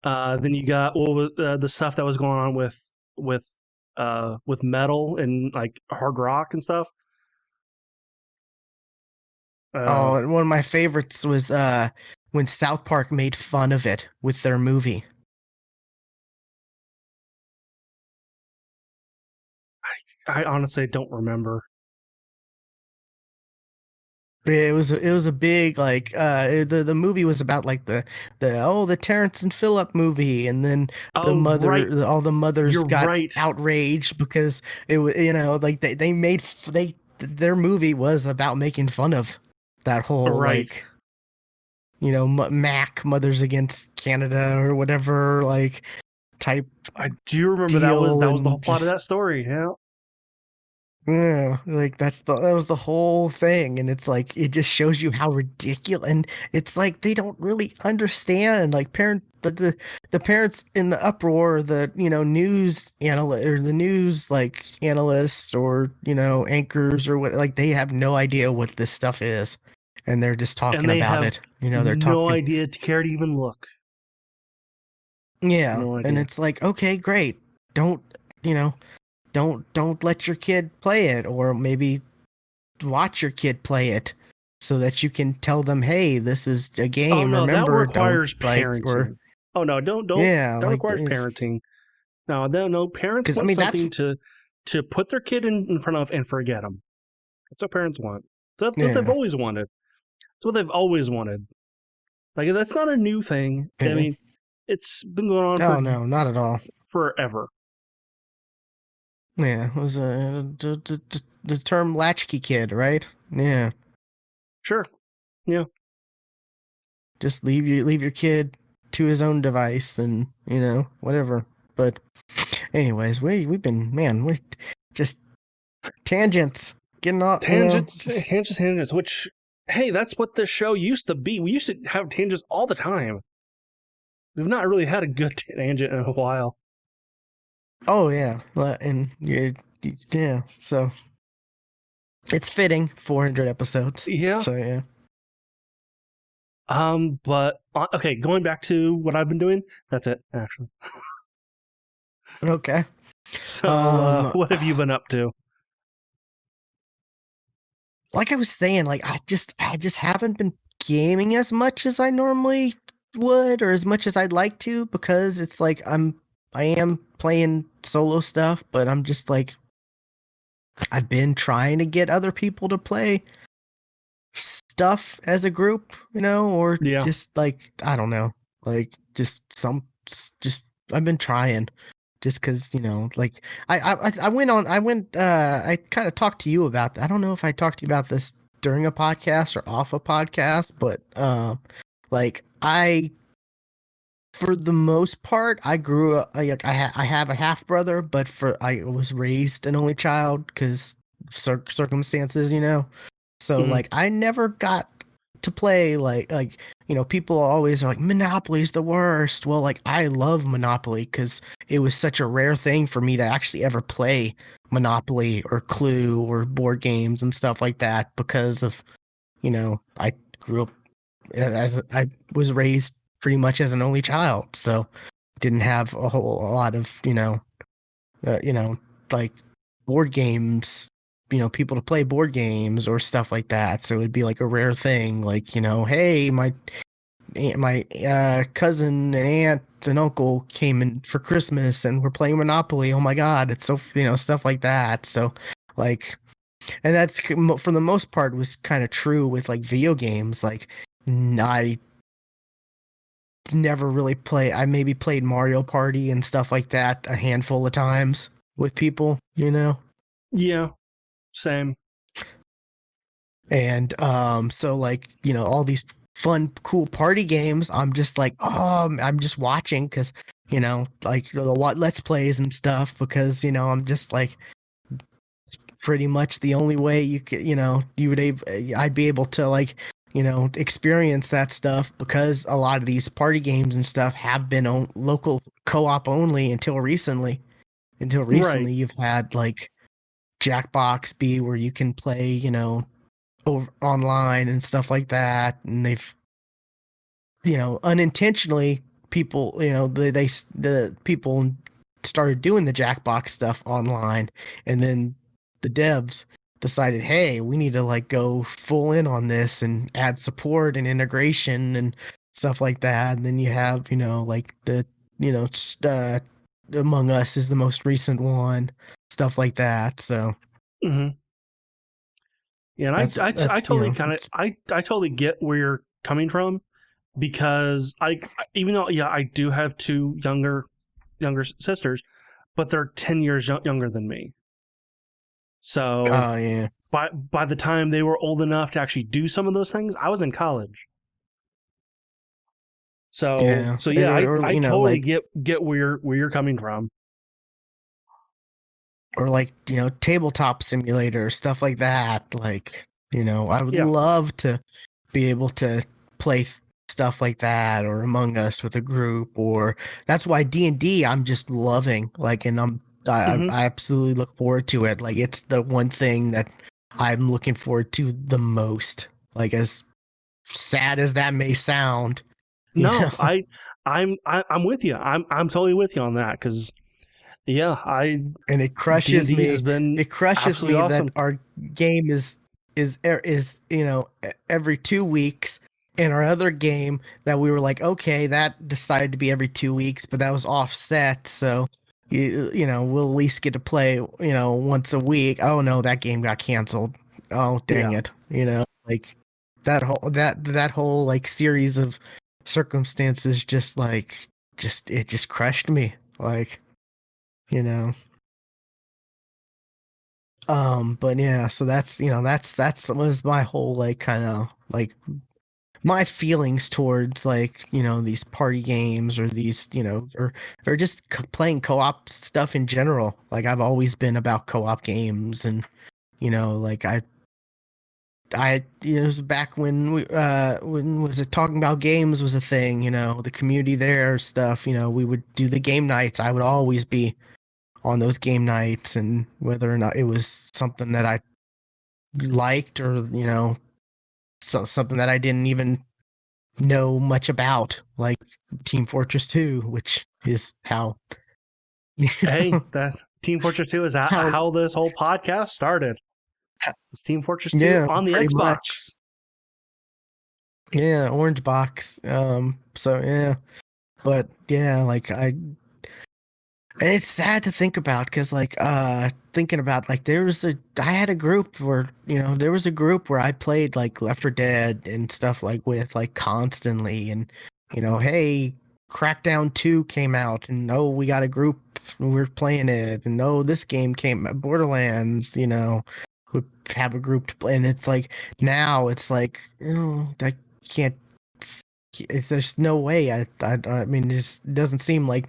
Then you got the stuff that was going on with with metal and like hard rock and stuff. Uh, Oh, and one of my favorites was when South Park made fun of it with their movie. I honestly don't remember. it was a big like the movie was about like the Terrence and Phillip movie, and then Oh, right. all the mothers You're got right. outraged because it was, like they made they their movie was about making fun of that whole Right. like Mac Mothers Against Canada or whatever like type I do remember deal, that was the whole and plot of just that story. Yeah. yeah, like that was the whole thing, and it's like it just shows you how ridiculous, and it's like they don't really understand like the parents in the uproar, the news analyst or the news like analysts or anchors or what, like they have no idea what this stuff is, and they're just And talking they about have it. They're no talking. idea to care to even look. Yeah, No and idea. it's like, okay, great. Don't, you know, don't let your kid play it, or maybe watch your kid play it so that you can tell them, "Hey, this is a Oh game. no, that Remember, don't requires like or parenting. Oh no, don't yeah, that like requires this." parenting. No, parents Because I want mean, that's something to put their kid in front of and forget them. That's what parents want. That's what they've yeah, always wanted. That's what they've always wanted. Like that's not a new thing. I yeah. mean, it's been going on Oh no, not at all. forever. Yeah, it was the term latchkey kid, right? Yeah, Sure. Yeah. just leave your kid to his own device, and whatever. But anyways, we've been, man, we're just tangents, getting off, just Tangents, which hey, that's what this show used to be. We used to have tangents all the time. We've not really had a good tangent in a while. oh yeah, and yeah, so it's fitting 400 episodes. Yeah. So yeah. But okay, going back to what I've been doing, that's it, actually. Okay. So, Um, what have you been up to? like I was saying, like I just haven't been gaming as much as I normally would, or as much as I'd like to, because it's like I am playing solo stuff, but I'm just like I've been trying to get other people to play stuff as a group, or Yeah. just like I don't know, like just I've been trying, just because like I kind of talked to you about I don't know if I talked to you about this during a podcast or off a podcast, but like I for the most part I grew up like I have a half brother, but I was raised an only child because circumstances, so Hmm. like I never got to play like people always are like Monopoly's the worst. Well, like I love Monopoly because it was such a rare thing for me to actually ever play Monopoly or Clue or board games and stuff like that, because of I grew up as I was raised pretty much as an only child, so didn't have a lot of you know, like board games, people to play board games or stuff like that. So it'd be like a rare thing, like, hey, my cousin and aunt and uncle came in for Christmas and we're playing Monopoly. Oh my God, it's so, stuff like that. So like, and that's for the most part was kind of true with like video games. Like, I never really play. I maybe played Mario Party and stuff like that a handful of times with people, Yeah. Same. And so like, all these fun, cool party games, I'm just like, oh, I'm just watching because, like the what let's plays and stuff, because, I'm just like pretty much the only way you could, I'd be able to like, experience that stuff, because a lot of these party games and stuff have been on local co-op only until recently. Until Right. recently, you've had like Jackbox be where you can play, over online and stuff like that, and they've unintentionally people the people started doing the Jackbox stuff online, and then the devs decided, hey, we need to like go full in on this and add support and integration and stuff like that. And then you have like the Among Us is the most recent one, stuff like that. So Hmm. Yeah, and I That's totally kind of I totally get where you're coming from, because I even though yeah I do have two younger sisters, but they're 10 years younger than me. So oh yeah, by the time they were old enough to actually do some of those things, I was in college. yeah, So and yeah, or I you know totally like get where you're coming from. or like tabletop simulator stuff like that. Like I would Yeah. love to be able to play stuff like that or Among Us with a group, or that's why D&D I'm just loving, like, and Hmm. I absolutely look forward to it. Like it's the one thing that I'm looking forward to the most, like as sad as that may sound, you know. No, I'm with you. I'm totally with you on that, because yeah, I And it D and crushes D has me. been It crushes absolutely me that awesome. our game is every 2 weeks, and our other game that we were like, okay, that decided to be every 2 weeks, but that was offset, so we'll at least get to play once a week. Oh no, that game got canceled. Oh dang Yeah. it, like that whole like series of circumstances just like just crushed me, like you know. But yeah, so that's was my whole like kind of like my feelings towards like these party games or these or just playing co-op stuff in general. Like I've always been about co-op games, and like it was back when was it talking about games was a thing, the community there stuff, we would do the game nights. I would always be on those game nights, and whether or not it was something that I liked or something that I didn't even know much about, like Team Fortress 2, which is how Hey, that Team Fortress 2 is how how this whole podcast started. It's Team Fortress 2 yeah, on the pretty much. Xbox. Yeah, orange box. So yeah, but yeah, like and it's sad to think about because like thinking about like I had a group where there was a group where I played like Left 4 Dead and stuff like with like constantly, and hey, Crackdown 2 came out, and oh, we got a group and we're playing it, and oh, this game came Borderlands, we have a group to play, and it's like now it's like I can't, if there's no way, I mean, it just doesn't seem like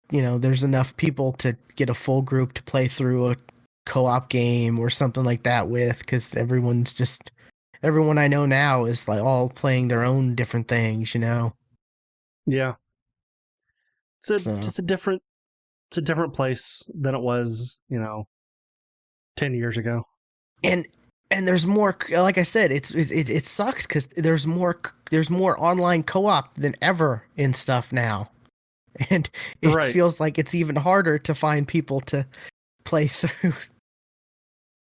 there's enough people to get a full group to play through a co-op game or something like that with, because everyone I know now is like all playing their own different things. Yeah. It's a So just a different place than it was, 10 years ago. and and there's more, like I said, it sucks because there's more online co-op than ever in stuff now, and it Right. feels like it's even harder to find people to play through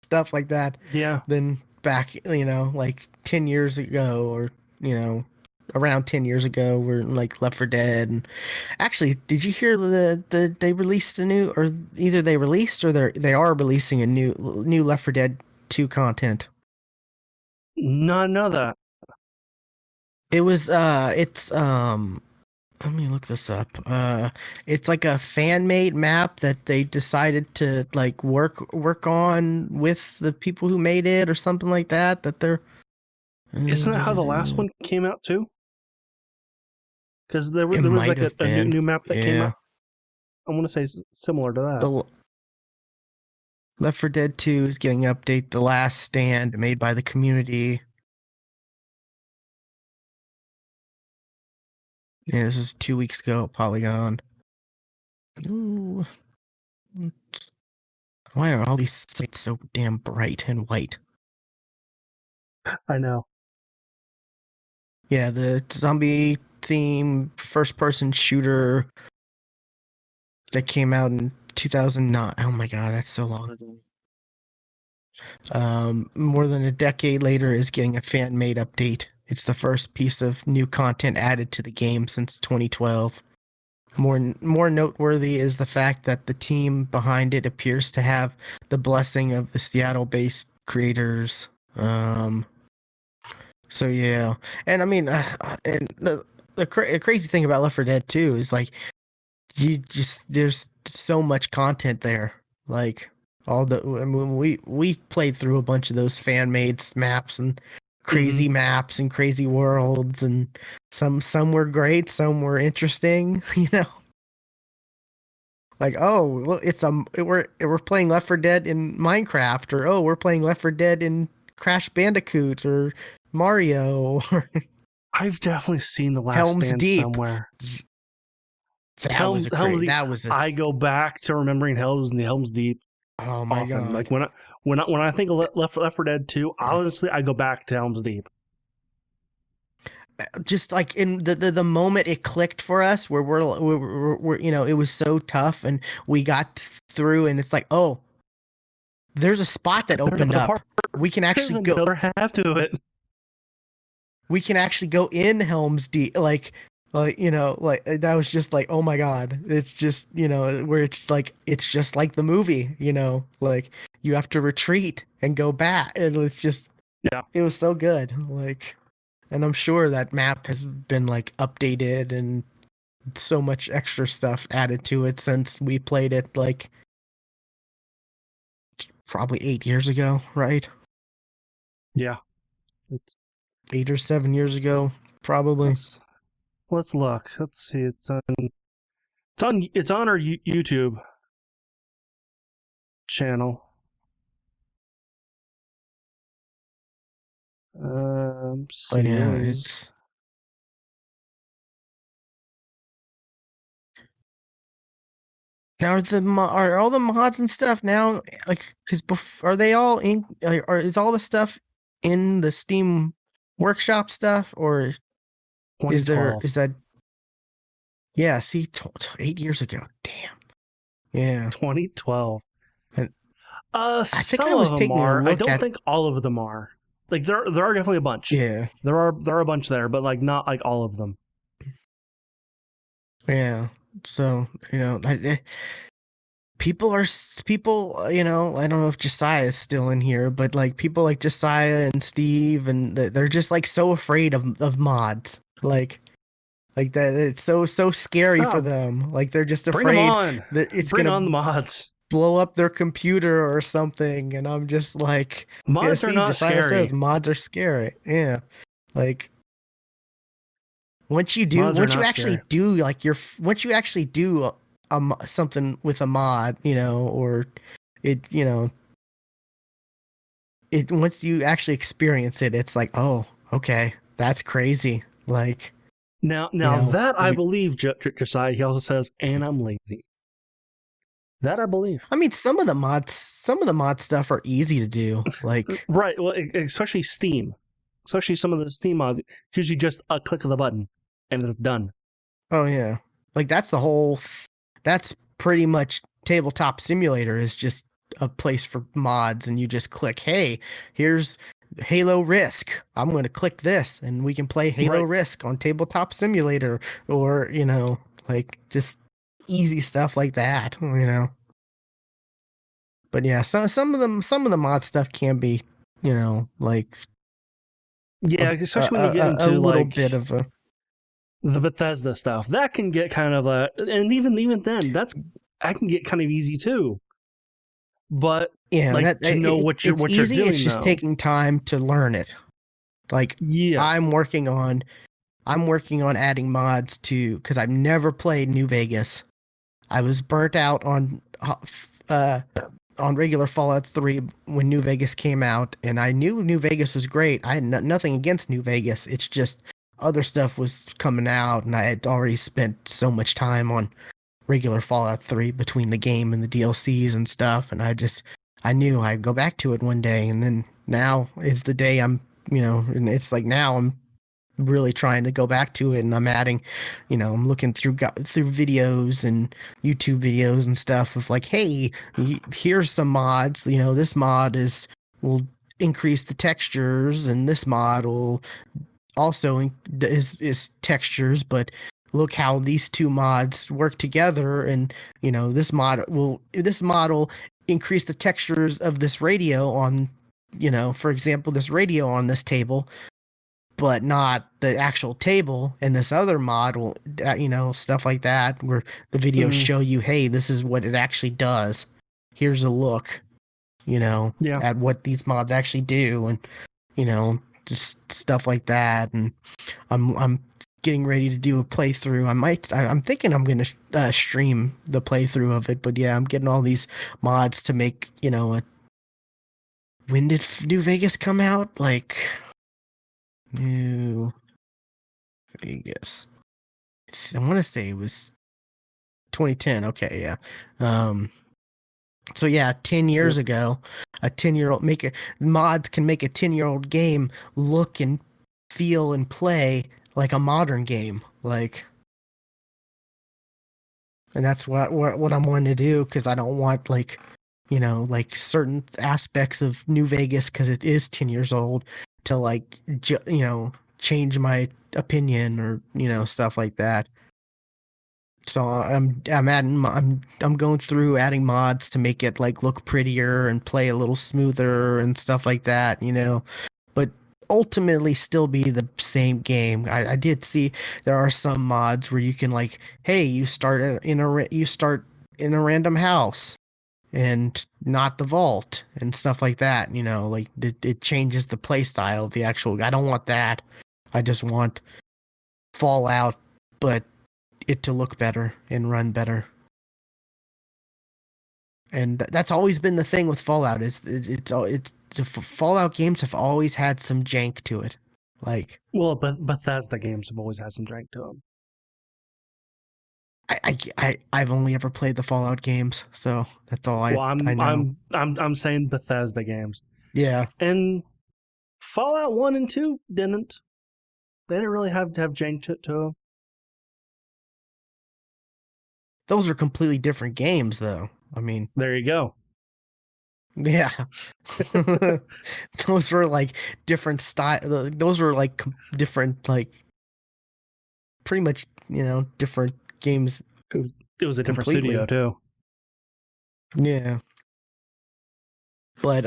stuff like that Yeah. than back, like 10 years ago, or, around 10 years ago, where like Left 4 Dead. And actually, did you hear they released a new, or either they released or they are releasing a new Left 4 Dead 2 content? Not know that. It was it's let me look this up. It's like a fan made map that they decided to like work on with the people who made it, or something like that. That they're Isn't that how the last one came out too? Because it there was might like have a been. new map that came Yeah. out. I want to say similar to that. The Left 4 Dead 2 is getting an update. The Last Stand, made by the community. Yeah, this is 2 weeks ago. Polygon. Ooh. Why are all these sites so damn bright and white? I know. Yeah, the zombie theme first person shooter that came out in 2009. Oh my god, that's so long ago. More than a decade later, is getting a fan made update. It's the first piece of new content added to the game since 2012. More noteworthy is the fact that the team behind it appears to have the blessing of the Seattle-based creators. So yeah, and I mean, and the crazy thing about Left 4 Dead 2 is like you just there's so much content there. Like all the I mean, we played through a bunch of those fan made maps and Hmm. crazy maps and crazy worlds, and some were great, some were interesting. You know, like oh look, we're playing Left 4 Dead in Minecraft, or oh we're playing Left 4 Dead in Crash Bandicoot or Mario or I've definitely seen The Last Helm's Stand Deep. somewhere. That was a Helm's crazy. Deep. That was a I go back to remembering Helm's Deep oh my often. god. Like when I think of Left 4 Dead 2, honestly, I go back to Helm's Deep. Just like in the moment it clicked for us where we're you know it was so tough and we got through and it's like oh there's a spot that There's opened another up part. we can There's actually go another half to it. in Helm's Deep like you know like that was just like oh my god it's just you know where it's just like the movie you know like you have to retreat and go back and it's just Yeah. it was so good like and I'm sure that map has been like updated and so much extra stuff added to it since we played it like probably 8 years ago, right? Yeah. It's 8 or 7 years ago, probably. let's let's look. Let's see. It's on our YouTube channel. But See, yeah, there's it's now are all the mods and stuff now like because are they all in or is all the stuff in the Steam Workshop stuff or is 2012. that yeah? See, 8 years ago, damn, yeah. 2012. And I think Some I of was them taking a are. I look don't at think all of them are. Like there are definitely a bunch. yeah. There are a bunch there, but like not like all of them. Yeah. So, you know, people, you know, I don't know if Josiah is still in here, but like people like Josiah and Steve and they're just like so afraid of mods. Like that it's so scary for Oh, them. Like they're just bring them afraid on. that it's Bring going on the to mods. blow up their computer or something and I'm just like, yeah, Mods are see not Josiah says scary. mods are scary. Yeah. Like Mods are once you not actually scary. do like your once you actually do something with a mod you know or it you know it once you actually experience it it's like oh okay that's crazy like you Now know that I believe, Josiah, he also says, and I'm lazy. That I believe. I mean some of the mod stuff are easy to do like Right. Well, especially Steam. Especially some of the Steam mods. It's usually just a click of the button and it's done. oh yeah like that's pretty much tabletop simulator is just a place for mods and you just click hey here's Halo Risk. I'm going to click this and we can play Halo Right. Risk on tabletop simulator or you know like just easy stuff like that you know but yeah some of the mod stuff can be you know like Yeah, especially when you get a into little like bit of a the Bethesda stuff. That can get kind of and even then, that can get kind of easy too. But yeah like to know it's what you're easy it's doing just though. taking time to learn it like Yeah. I'm working on adding mods to because I've never played New Vegas. I was burnt out uh on regular Fallout 3 when New Vegas came out, and I knew New Vegas was great. I had nothing against New Vegas. It's just other stuff was coming out, and I had already spent so much time on regular Fallout 3 between the game and the DLCs and stuff, and I knew I'd go back to it one day, and then now is the day I'm you know, and it's like now I'm really trying to go back to it and I'm adding you know I'm looking through videos and YouTube videos and stuff of like hey here's some mods you know this mod will increase the textures and this mod will also is textures but look how these two mods work together and you know this mod will increase the textures of this radio on for example, this radio on this table, but not the actual table. And this other mod will, stuff like that, where the videos Mm, show you, hey, this is what it actually does. Here's a look, yeah. at what these mods actually do, and just stuff like that. And I'm getting ready to do a playthrough. I'm thinking I'm gonna stream the playthrough of it. But yeah, I'm getting all these mods to make when did New Vegas come out? Like New Vegas. I want to say it was 2010. Okay, yeah. Um, so yeah, 10 Yeah. years ago, a 10-year-old make a mods can make a 10-year-old game look and feel and play like a modern game. Like, and that's what I'm wanting to do, because I don't want like like certain aspects of New Vegas, because it is 10 years old, to like change my opinion, or stuff like that. So I'm going through adding mods to make it like look prettier and play a little smoother and stuff like that. But ultimately still be the same game. I did see there are some mods where you can, like, hey, you start in a random house and not the vault and stuff like that. Like it changes the play style of the actual. I don't want that. I just want Fallout, but it to look better and run better. And that's always been the thing with Fallout. It's the Fallout games have always had some jank to it. Like Well, but Bethesda games have always had some drink to them. I've only ever played the Fallout games, so that's all Well, I know. I'm saying Bethesda games, Yeah, and Fallout 1 and 2 didn't. They didn't really have jank to them. those are completely different games, though. I mean, There you go. yeah, those were like different style. Those were like different, like pretty much different games It was a different studio completely. too. Yeah, but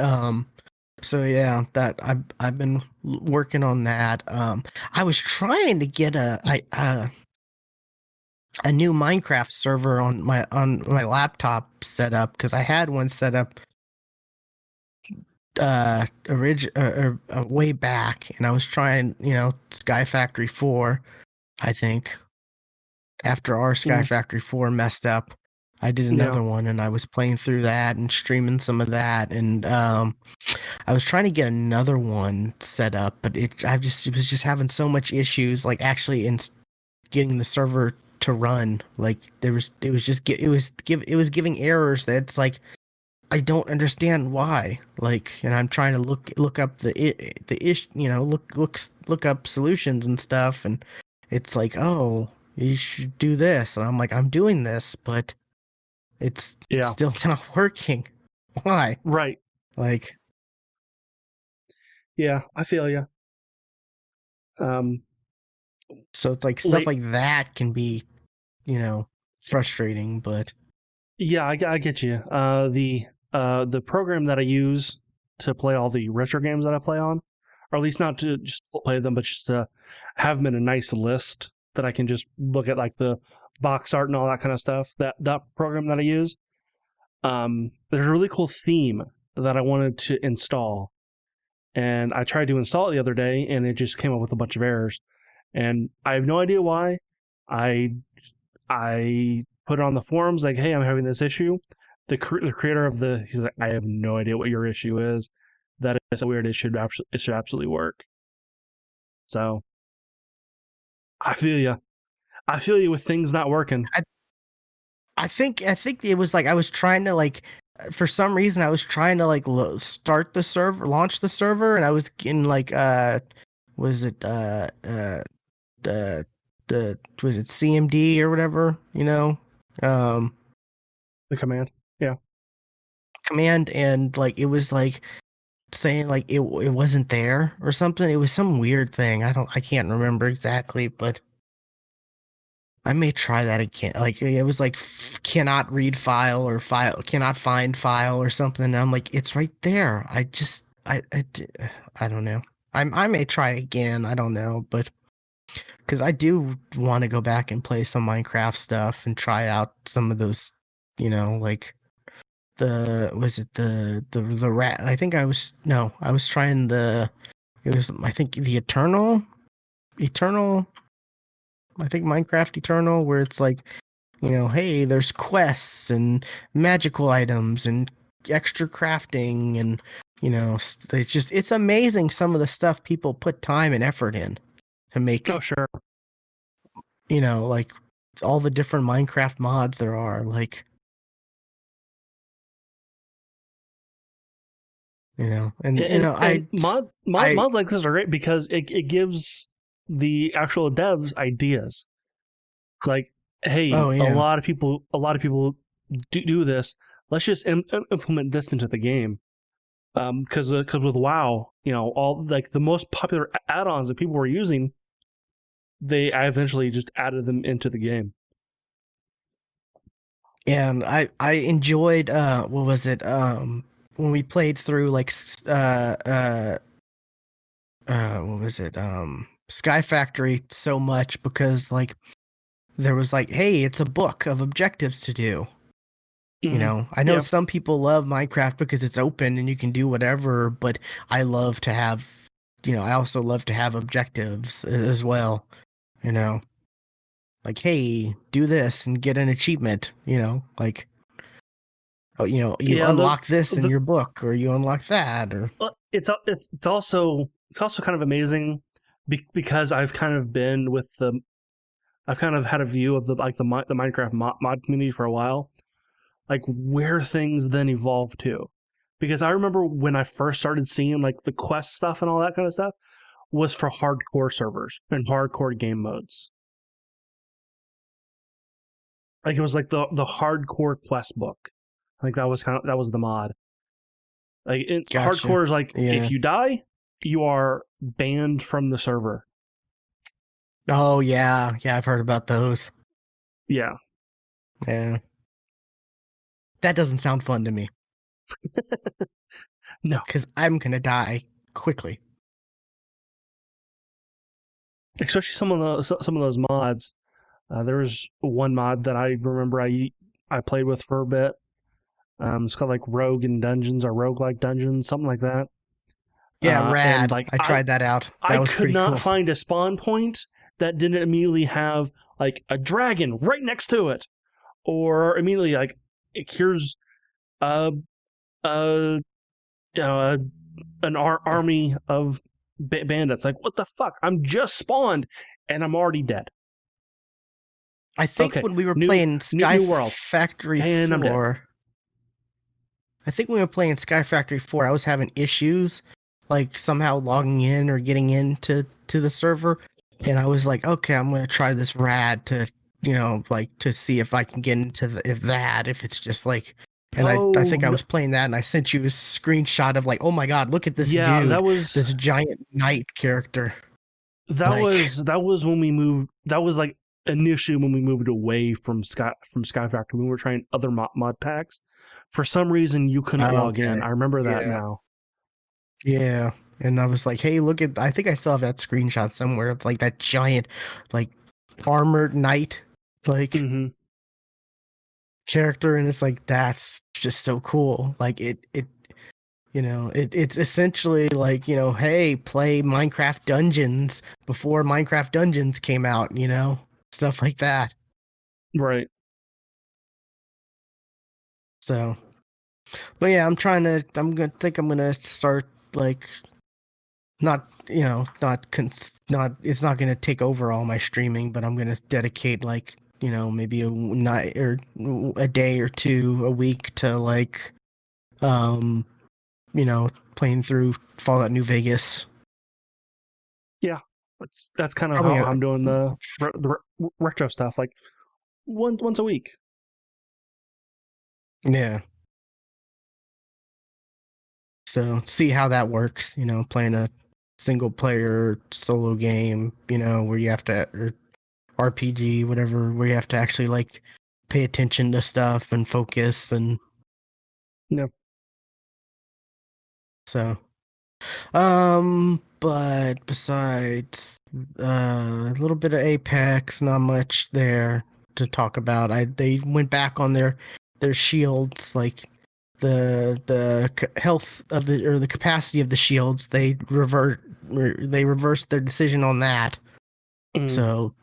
so yeah, that I've been working on that. I was trying to get a new Minecraft server on my laptop set up, because I had one set up way back, and I was trying, Sky Factory 4, I think. After our Sky Mm, Factory 4 messed up, I did yeah, another one, and I was playing through that and streaming some of that. And I was trying to get another one set up, but it was just having so much issues, like actually in getting the server to run. Like it was giving errors that it's like, I don't understand why. Like, and I'm trying to look up the ish, look up solutions and stuff, and it's like, oh, you should do this, and I'm like, I'm doing this, but it's yeah, still not working. Why? right. Like, Yeah, I feel you. Um, so it's like stuff late. like that can be, frustrating, but Yeah, I get you. The program that I use to play all the retro games that I play on, or at least not to just play them, but just to have them in a nice list that I can just look at, like the box art and all that kind of stuff. That program that I use, there's a really cool theme that I wanted to install, and I tried to install it the other day, and it just came up with a bunch of errors, and I have no idea why. I I put it on the forums like, "Hey, I'm having this issue." The creator of he's like, "I have no idea what your issue is. That is so weird. It should absolutely work." So I feel you. I feel you with things not working. I I think it was like I was trying to, like, for some reason I was trying to like start the server, launch the server, and I was getting like was it the was it CMD or whatever, um The command. Yeah. command, and like it was like saying like it wasn't there or something. It was some weird thing. I can't remember exactly, but I may try that again. Like it was like cannot read file, or file cannot find file or something. And I'm like, it's right there. I just I don't know. I may try again. I don't know, but because I do want to go back and play some Minecraft stuff and try out some of those, like the was it the rat? I think I was no, I was trying the it was I think the Eternal. I think Minecraft Eternal, where it's like, hey, there's quests and magical items and extra crafting and it's amazing some of the stuff people put time and effort in to Oh, make, sure. like all the different Minecraft mods there are, like, and And I mods like this are great because it gives the actual devs ideas. Like, hey, oh yeah. a lot of people do this. Let's just implement this into the game. Because with WoW, all like the most popular add-ons that people were using, I eventually just added them into the game. And I enjoyed what was it, when we played through like what was it, Sky Factory so much, because like there was like, hey, it's a book of objectives to do. Mm-hmm. I know Yeah, some people love Minecraft because it's open and you can do whatever, but I love to have, I also love to have objectives as well, you know like, hey, do this and get an achievement, like, oh, you yeah. unlock this in The your book, or you unlock that, or it's also kind of amazing because I've kind of been with the I've kind of had a view of the Minecraft mod community for a while, like where things then evolve to. Because I remember when I first started seeing like the quest stuff and all that kind of stuff was for hardcore servers and hardcore game modes. Like it was like the hardcore quest book. Like that was the mod. Like gotcha. hardcore is like if Yeah. you die, you are banned from the server. Oh yeah, yeah, I've heard about those. Yeah. Yeah, that doesn't sound fun to me No. because I'm gonna die quickly. Especially some of those mods. There was one mod that I remember I played with for a bit. It's called like Rogue and Dungeons or Roguelike Dungeons, something like that. Yeah, And rad. like I tried that out. I That was could pretty not cool. find a spawn point that didn't immediately have like a dragon right next to it, or immediately like here's a a an army of bandits. Like what the fuck? I'm just spawned and I'm already dead. I think Okay, when we were new playing Sky new world, Factory and I'm dead. 4, I think when we were playing Sky Factory 4, I was having issues like somehow logging in or getting into the server, and I was like, okay, I'm gonna try this rad to, like, to see if I can get into if it's just like, and I Oh think I no, was playing that, and I sent you a screenshot of like, oh my god, look at this yeah, dude, this giant knight character, like, that was when we moved. That was like initially when we moved away from Sky Factory. We were trying other mod packs. For some reason, you couldn't log in. okay, I remember that yeah, now. yeah. And I was like, hey, look at, I think I still have that screenshot somewhere of like that giant, like, armored knight, like, Mm-hmm. character, and it's like, that's just so cool. Like, it's essentially like, hey, play Minecraft Dungeons before Minecraft Dungeons came out, stuff like that. Right. So, but yeah, I'm gonna start, like, not, not, it's not gonna take over all my streaming, but I'm gonna dedicate, like, maybe a night or a day or two a week to, like, um playing through Fallout New Vegas. Yeah. That's kind of Probably how a, I'm doing the retro stuff. Like once a week. yeah. So see how that works, playing a single player solo game, where you have to, or RPG, whatever, where you have to actually, like, pay attention to stuff and focus, and Yeah. so But besides a little bit of Apex, not much there to talk about. They went back on their shields, like health of the or the capacity of the shields. They reversed their decision on that. Mm, So,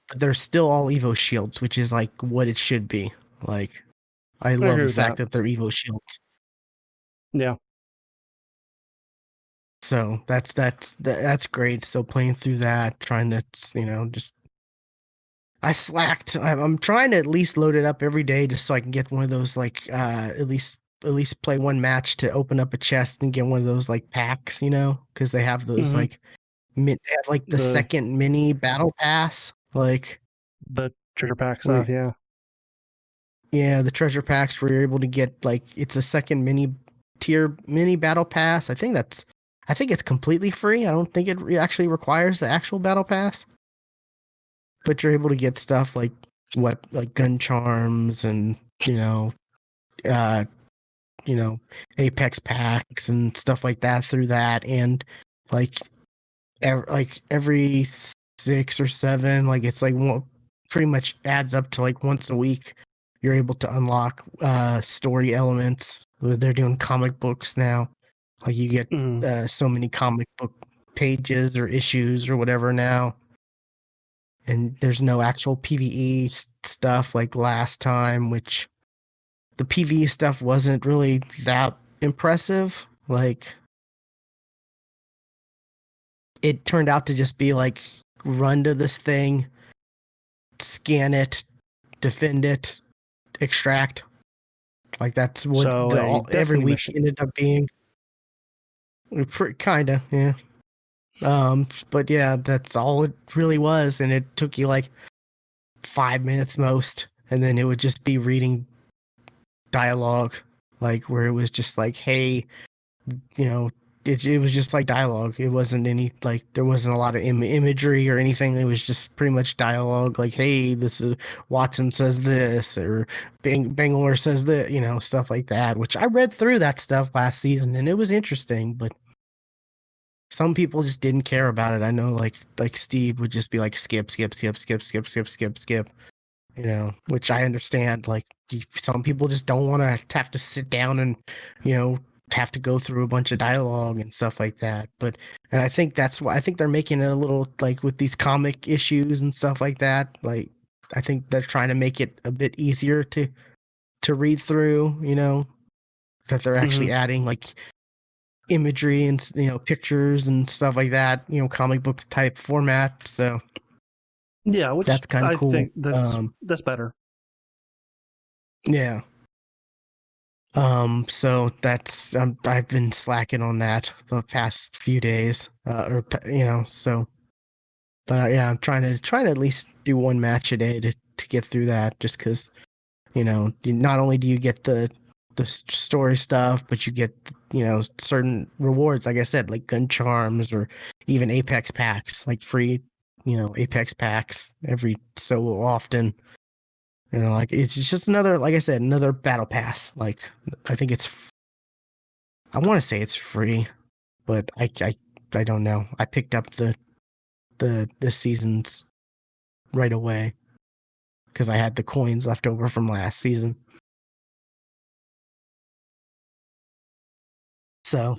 but they're still all Evo shields, which is like what it should be. Like I I love agree the with that. fact that they're Evo shields. Yeah. So that's great. Still playing through that, trying to just I slacked. I'm trying to at least load it up every day just so I can get one of those like at least play one match to open up a chest and get one of those like packs, because they have those Hmm. like they have like the The second mini battle pass, like the treasure pack where stuff. Yeah. yeah, the treasure packs where you're able to get like it's a second mini battle pass. I think it's completely free. I don't think it actually requires the actual battle pass, but you're able to get stuff like gun charms and uh you know Apex packs and stuff like that through that, and like every 6 or 7, like it's like pretty much adds up to like once a week you're able to unlock story elements. They're doing comic books now, like you get Mm, so many comic book pages or issues or whatever now, and there's no actual PvE stuff like last time, which the PvE stuff wasn't really that impressive. Like it turned out to just be like run to this thing, scan it, defend it, extract. Like that's what so the a all every Destiny week mission. ended up being. Kinda, yeah. But yeah, that's all it really was, and it took you like 5 minutes most, and then it would just be reading dialogue, like where it was just like, hey, you know, it was just like dialogue. It wasn't any like there wasn't a lot of imagery or anything. It was just pretty much dialogue. Like, hey, this is Watson says this, or Bangalore says that, stuff like that. Which I read through that stuff last season, and it was interesting. But some people just didn't care about it. I know, like Steve would just be like, skip, skip, skip, skip, skip, skip, skip, skip. Which I understand. Like some people just don't want to have to sit down and, you know, have to go through a bunch of dialogue and stuff like that. And I think that's why I think they're making it a little like with these comic issues and stuff like that. Like I think they're trying to make it a bit easier to read through. That they're Hmm. actually adding like imagery and pictures and stuff like that. Comic book type format. So Yeah, which that's kind of I cool. think that's better. Yeah. So that's I've been slacking on that the past few days, so. But yeah, I'm trying to at least do one match a day to get through that, just because not only do you get the story stuff, but you get certain rewards, like I said, like gun charms or even Apex packs, like free Apex packs every so often. Like it's just another, like I said, another battle pass. Like I think I want to say it's free, but I don't know. I picked up the seasons right away because I had the coins left over from last season. So,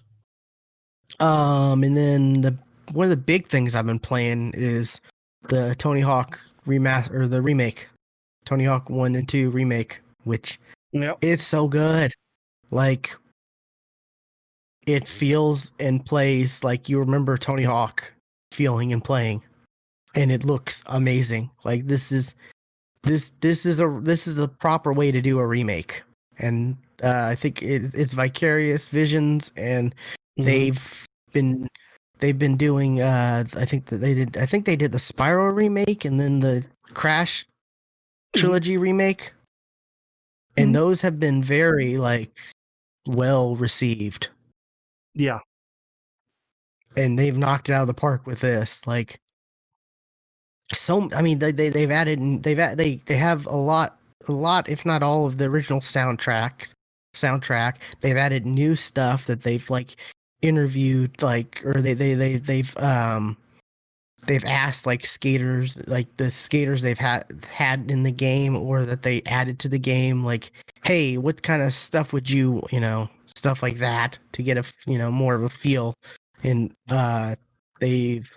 and then one of the big things I've been playing is the Tony Hawk remaster or the remake, Tony Hawk 1 and 2 remake, which Yep. it's so good. Like it feels and plays like you remember Tony Hawk feeling and playing, and it looks amazing. Like this is a proper way to do a remake, and I think it's Vicarious Visions, and Hmm. they've been doing. I think they did the Spiral remake and then the Crash Hmm. trilogy remake, and Hmm. those have been very like well received, Yeah. and they've knocked it out of the park with this. Like so, I mean, they've added they have a lot if not all of the original soundtrack. They've added new stuff that they've like interviewed like, or they've asked like skaters, like the skaters they've had in the game or that they added to the game, like, hey, what kind of stuff would you, stuff like that to get a, more of a feel. And they've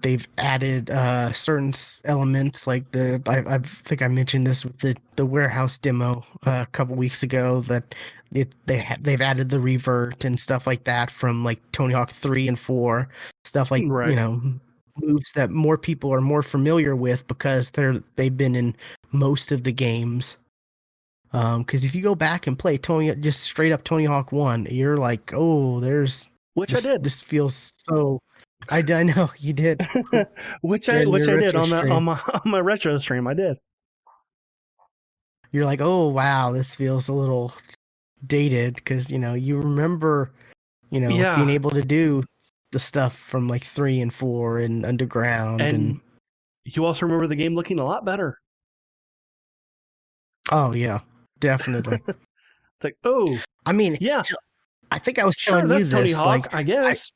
they've added certain elements like I think I mentioned this with the warehouse demo a couple weeks ago, that they've added the revert and stuff like that from like Tony Hawk 3 and 4, stuff like, Right. moves that more people are more familiar with because they've been in most of the games. Because if you go back and play just straight up Tony Hawk 1, you're like, oh, there's Which I this did. this feels so. I know you did which I during which your I did retro on the stream. on my retro stream. I did. You're like, oh wow, this feels a little dated because you remember being Yeah, able to do the stuff from like 3 and 4 and Underground and and you also remember the game looking a lot better. oh yeah, definitely. It's like, oh I mean, yeah, I think I was sure, telling you that's Tony this, Hawk, like, I I guess.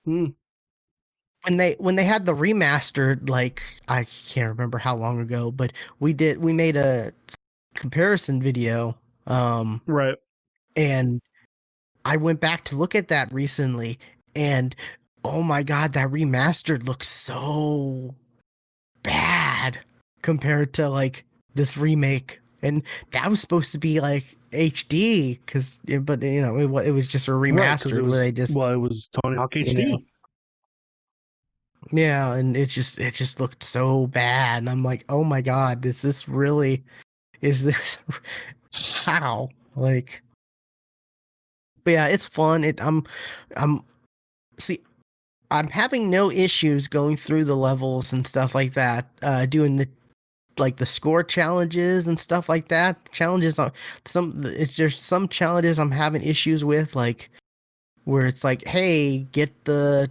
when they had the remastered, like, I can't remember how long ago, but we made a comparison video, Right. and I went back to look at that recently, and oh my god, that remastered looks so bad compared to like this remake. And that was supposed to be like HD, but it was just a Right, because remastered where they just, it was Tony Hawk you know, HD. yeah, and it just looked so bad. And I'm like, oh my god, is this how? Like, but yeah, it's fun. I'm see I'm having no issues going through the levels and stuff like that, doing the score challenges and stuff like that. Challenges are there's some challenges I'm having issues with, like where it's like, hey, get the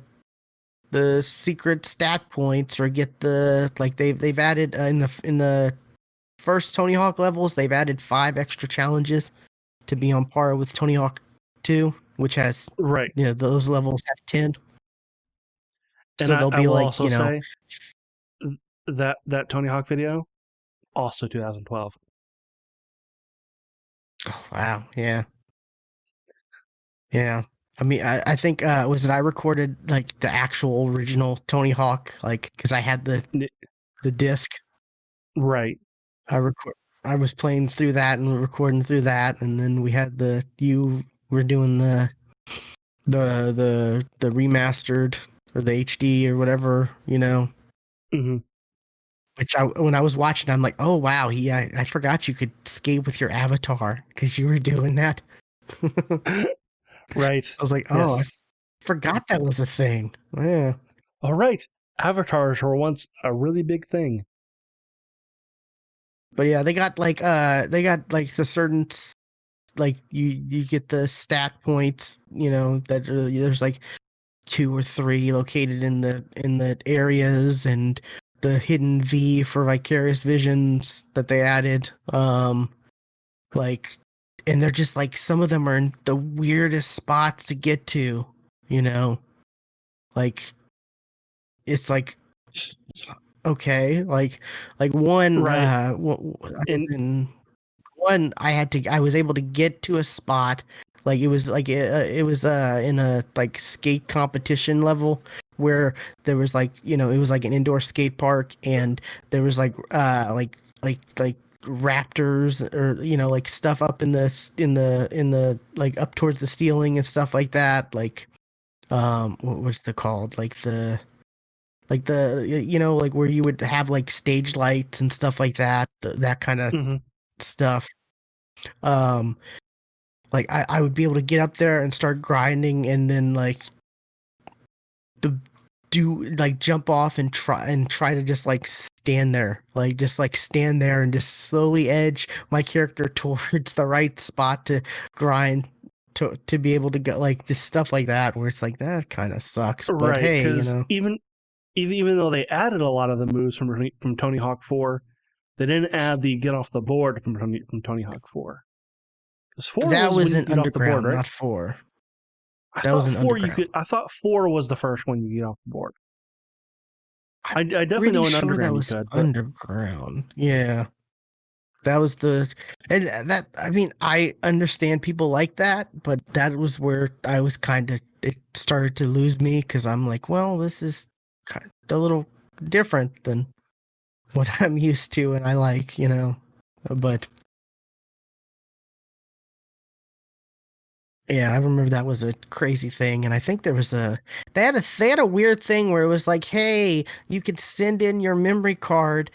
secret stat points, or get the, like, they've added, in the first Tony Hawk levels, they've added 5 extra challenges to be on par with Tony Hawk 2, which has, Right. those levels have 10. And So they'll I be will like, also say that Tony Hawk video, also 2012. oh, wow, yeah. Yeah. I mean, I think, I recorded like the actual original Tony Hawk, like, because I had the disc. Right. I record. I was playing through that and recording through that, and then you were doing the remastered or the HD or whatever, Hmm. Which when I was watching, I'm like, oh wow, I forgot you could skate with your avatar because you were doing that. I Right. was like, oh, I Yes. forgot that was a thing. Yeah. All right. Avatars were once a really big thing. But yeah, they got like the certain like you get the stat points, that there's like 2 or 3 located in the areas, and the hidden V for vicarious visions that they added. Like, and they're just like, some of them are in the weirdest spots to get to, you know, like it's like, okay, like one, Right. I was And in one, I was able to get to a spot, like it was in a like skate competition level, where there was like, it was like an indoor skate park, and there was like raptors, or like stuff up in the like up towards the ceiling and stuff like that, like, what was it called, like where you would have like stage lights and stuff like that, that kind of mhm. stuff. um like, I would be able to get up there and start grinding, and then like the do like jump off and try to just like stand there, and just slowly edge my character towards the right spot to grind, to be able to go, like, just stuff like that, where it's like, that kind of sucks, but Right, hey, because even though they added a lot of the moves from Tony Hawk 4, they didn't add the get off the board from Tony Hawk 4. Because 4 that was when was you in get off the board, Underground, right? not 4. I That was thought an four you underground. could. I thought four was the first one you get off the board. I'm I definitely pretty know in sure that underground you was could, but underground. Yeah. That was the and that I mean, I understand people like that, but that was where I was kind of it started to lose me because I'm like, well, this is kind a little different than what I'm used to and I like, you know. But yeah, I remember that was a crazy thing, and I think there was a they had a weird thing where it was like, hey, you could send in your memory card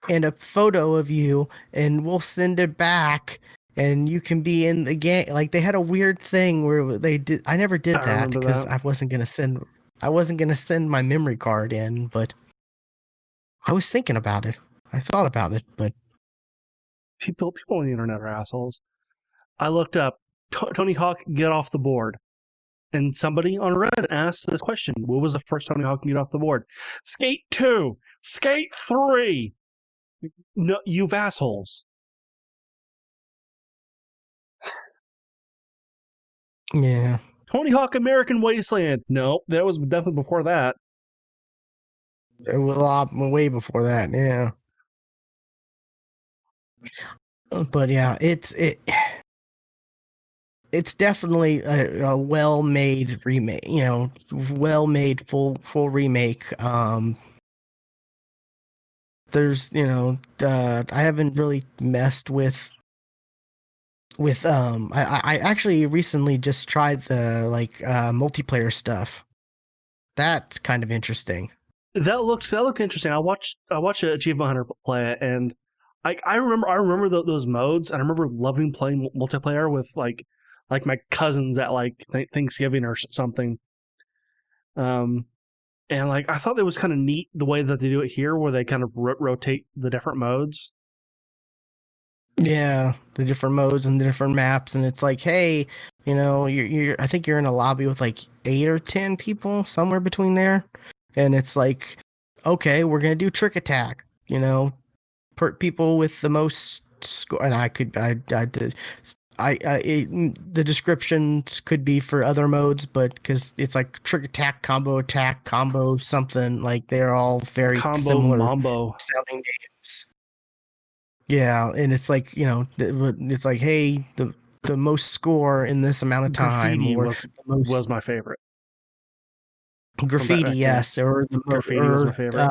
and a photo of you, and we'll send it back, and you can be in the game. Like they had a weird thing where they did. I never did I that remember because that. I wasn't gonna send my memory card in, but I was thinking about it. I thought about it, but People on the internet are assholes. I looked up Tony Hawk get off the board, and somebody on Reddit asked this question: what was the first Tony Hawk get off the board? Skate 2, Skate 3. No, you assholes. yeah, Tony Hawk American Wasteland. No, that was definitely before that. it was a lot way before that. Yeah, but yeah, it's definitely a well-made remake. You know, well-made full remake. There's I haven't really messed with I actually recently just tried the like multiplayer stuff. That's kind of interesting. That looked interesting. I watched Achievement Hunter play it, and I remember those modes, and I remember loving playing multiplayer with like my cousins at like Thanksgiving or something. Um, and like I thought it was kind of neat the way that they do it here, where they kind of rotate the different modes. Yeah, the different modes and the different maps, and it's like, hey, you're I think you're in a lobby with like 8 or 10 people, somewhere between there, and it's like, okay, we're gonna do trick attack, people with the most score, and I did. The descriptions could be for other modes, but because it's like trick attack, combo, something like they're all very Combo similar Mambo sounding names. Yeah, and it's like it's like, hey, the most score in this amount of time, Graffiti or the most was my favorite from graffiti, back then. yes, or Graffiti was my favorite.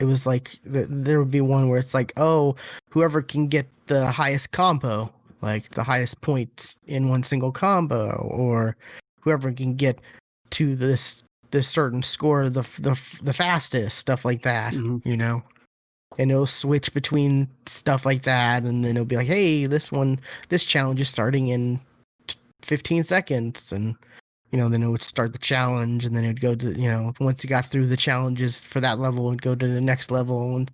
it was like there would be one where it's like, oh, whoever can get the highest combo, like the highest points in one single combo, or whoever can get to this certain score the fastest, stuff like that, Mm-hmm. And it'll switch between stuff like that, and then it'll be like, hey, this challenge is starting in 15 seconds, and then it would start the challenge, and then it'd go to, once you got through the challenges for that level, it'd go to the next level, and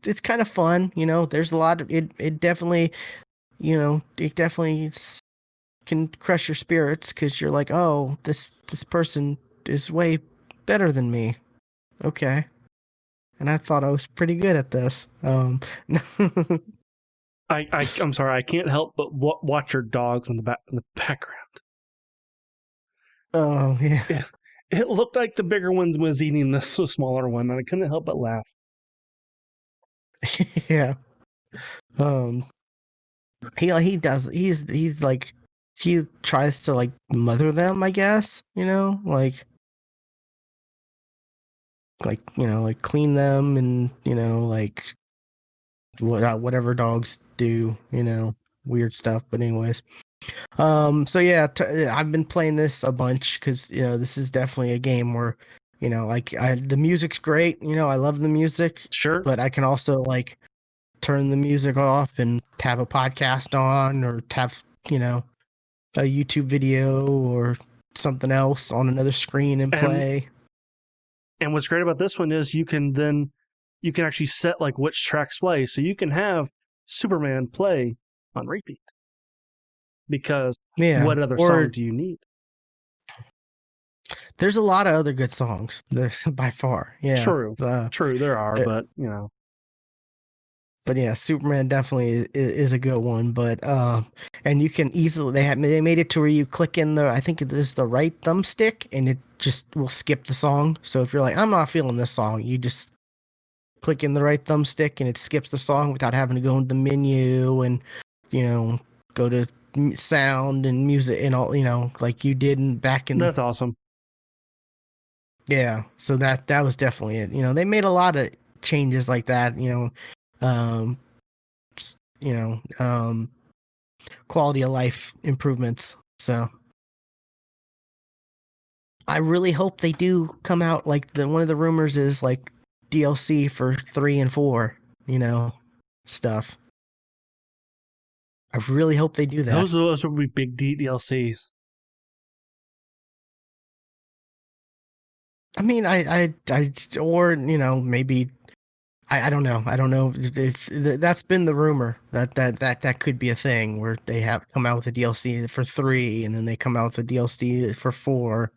it's kind of fun. There's a lot of it. It definitely can crush your spirits because you're like, oh, this person is way better than me. Okay, and I thought I was pretty good at this. I'm sorry, I can't help but watch your dogs in the background. Oh yeah, Yeah, it looked like the bigger one was eating the smaller one, and I couldn't help but laugh. yeah. Um, he does. He's like he tries to like mother them, I guess. Like clean them, and like whatever dogs do. Weird stuff. But anyways, so yeah, I've been playing this a bunch because this is definitely a game where like the music's great. I love the music, Sure. but I can also like turn the music off and have a podcast on, or have a YouTube video or something else on another screen and And play. what's great about this one is you can actually set like which tracks play, so you can have Superman play on repeat. Because Yeah, what other song or do you need? there's a lot of other good songs. There's by far, yeah. True, Uh, true, there are, uh, but But yeah, Superman definitely is a good one. But and you can easily they made it to where you click in the, I think it is the right thumbstick, and it just will skip the song. So if you're like, I'm not feeling this song, you just click in the right thumbstick and it skips the song without having to go into the menu and, you know, go to sound and music and all, like you did back in. That's awesome. Yeah, so that was definitely it. They made a lot of changes like that. Um, you know, quality of life improvements. So I really hope they do come out, like one of the rumors is like DLC for 3 and 4. Stuff. I really hope they do that. Those would be big DLCs. I mean, or maybe I don't know. I don't know if that's been the rumor that could be a thing where they have come out with a DLC for 3 and then they come out with a DLC for 4.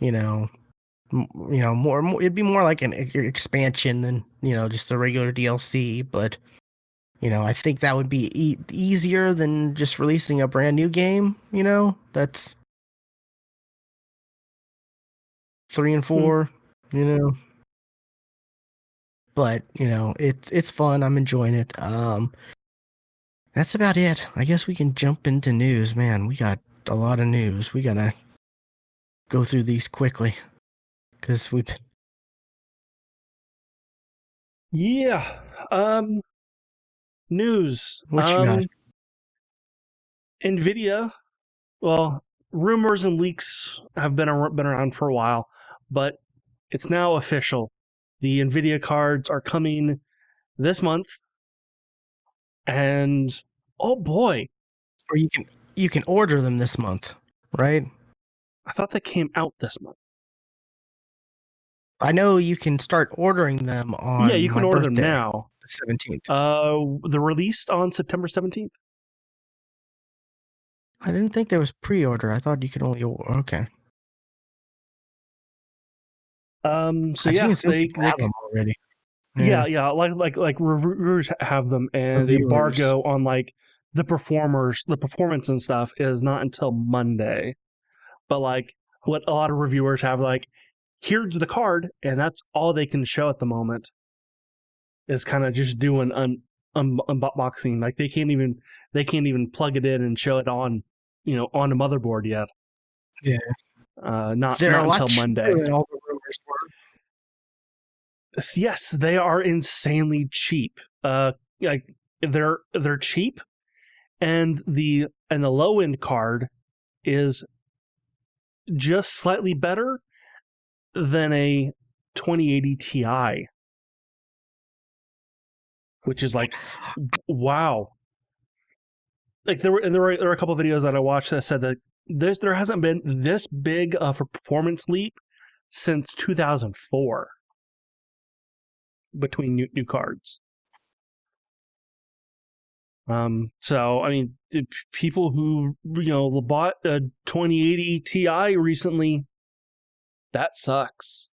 More it'd be more like an expansion than just a regular DLC. But I think that would be easier than just releasing a brand new game. That's 3 and 4. But it's fun. I'm enjoying it. That's about it. I guess we can jump into news. Man, we got a lot of news. We gotta go through these quickly because we've. Yeah. News. What you got? Nvidia. Well, rumors and leaks have been around for a while, but it's now official. The Nvidia cards are coming this month, and oh boy, Or you can order them this month, right? I thought they came out this month. I know you can start ordering them Yeah, on you can my order them birthday, now. the 17th. They're released on September 17th. I didn't think there was pre-order. I thought you could only order. Okay. So I've yeah, seen some people have them already. yeah, like reviewers have them, and the Reviewers. embargo on like the performance and stuff is not until Monday. But like what a lot of reviewers have, like, here's the card, and that's all they can show at the moment. Is kind of just doing unboxing. Like they can't even plug it in and show it on on a motherboard yet. Yeah. Not They're a lot until cheaper Monday. than all the rumors were. Yes, they are insanely cheap. Like they're cheap, and the low end card is just slightly better than a 2080 Ti, which is like, wow. Like there were a couple of videos that I watched that said that there hasn't been this big of a performance leap since 2004 between new cards. So I mean, people who bought a 2080 Ti recently, that sucks.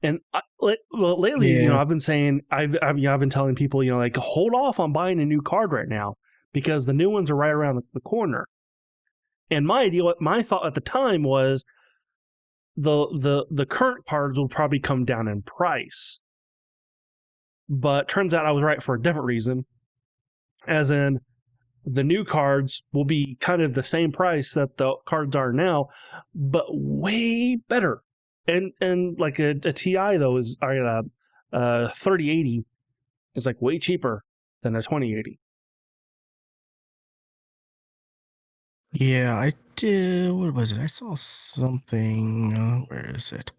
And lately, Yeah. I've been saying I've been telling people, like, hold off on buying a new card right now because the new ones are right around the corner. And my thought at the time was the current cards will probably come down in price. But turns out I was right for a different reason. As in, the new cards will be kind of the same price that the cards are now, but way better. And like a Ti though is 3080 is like way cheaper than a 2080. Yeah, I did. What was it? I saw something. Where is it?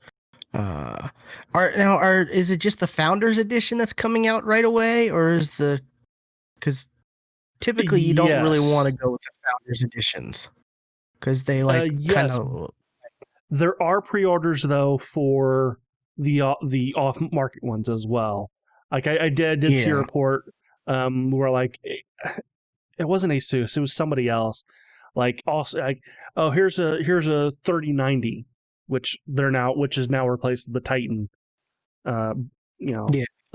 Is it just the Founders Edition that's coming out right away, or is because typically you don't really want Yes. to go with the Founders Editions because they like kind Yes. of. There are pre-orders though for the off-market ones as well. Like I did see a Yeah. report where like it wasn't Asus, it was somebody else. Like also like, oh, here's a 3090, which is now replaced the Titan. Uh, Yeah.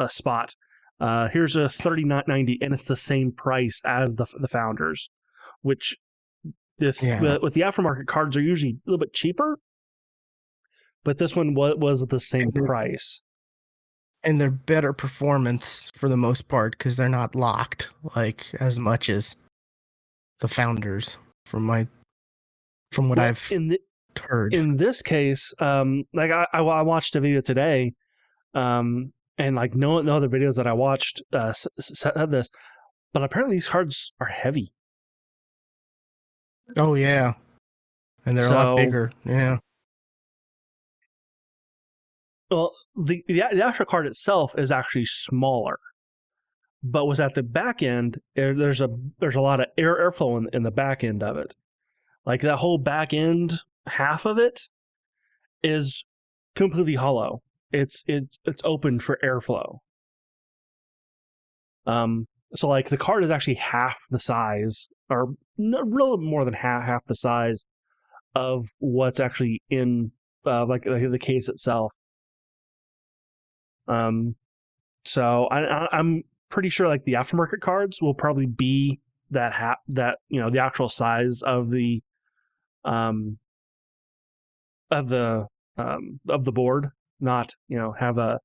spot. Here's a 3990, and it's the same price as the Founders, which Yeah. with the aftermarket cards are usually a little bit cheaper, but this one was the same price. And they're better performance for the most part because they're not locked like as much as the Founders from what Well, I've heard. in this case, like I watched a video today, and like no other videos that I watched said this, but apparently these cards are heavy. Oh yeah, and they're a lot So, bigger. Yeah. well, the actual card itself is actually smaller, but was at the back end. There's a lot of airflow in the back end of it. Like that whole back end half of it is completely hollow. It's open for airflow. So like the card is actually half the size, or really more than half the size of what's actually in like the case itself. So I'm pretty sure like the aftermarket cards will probably be that the actual size of the um of the board, not have a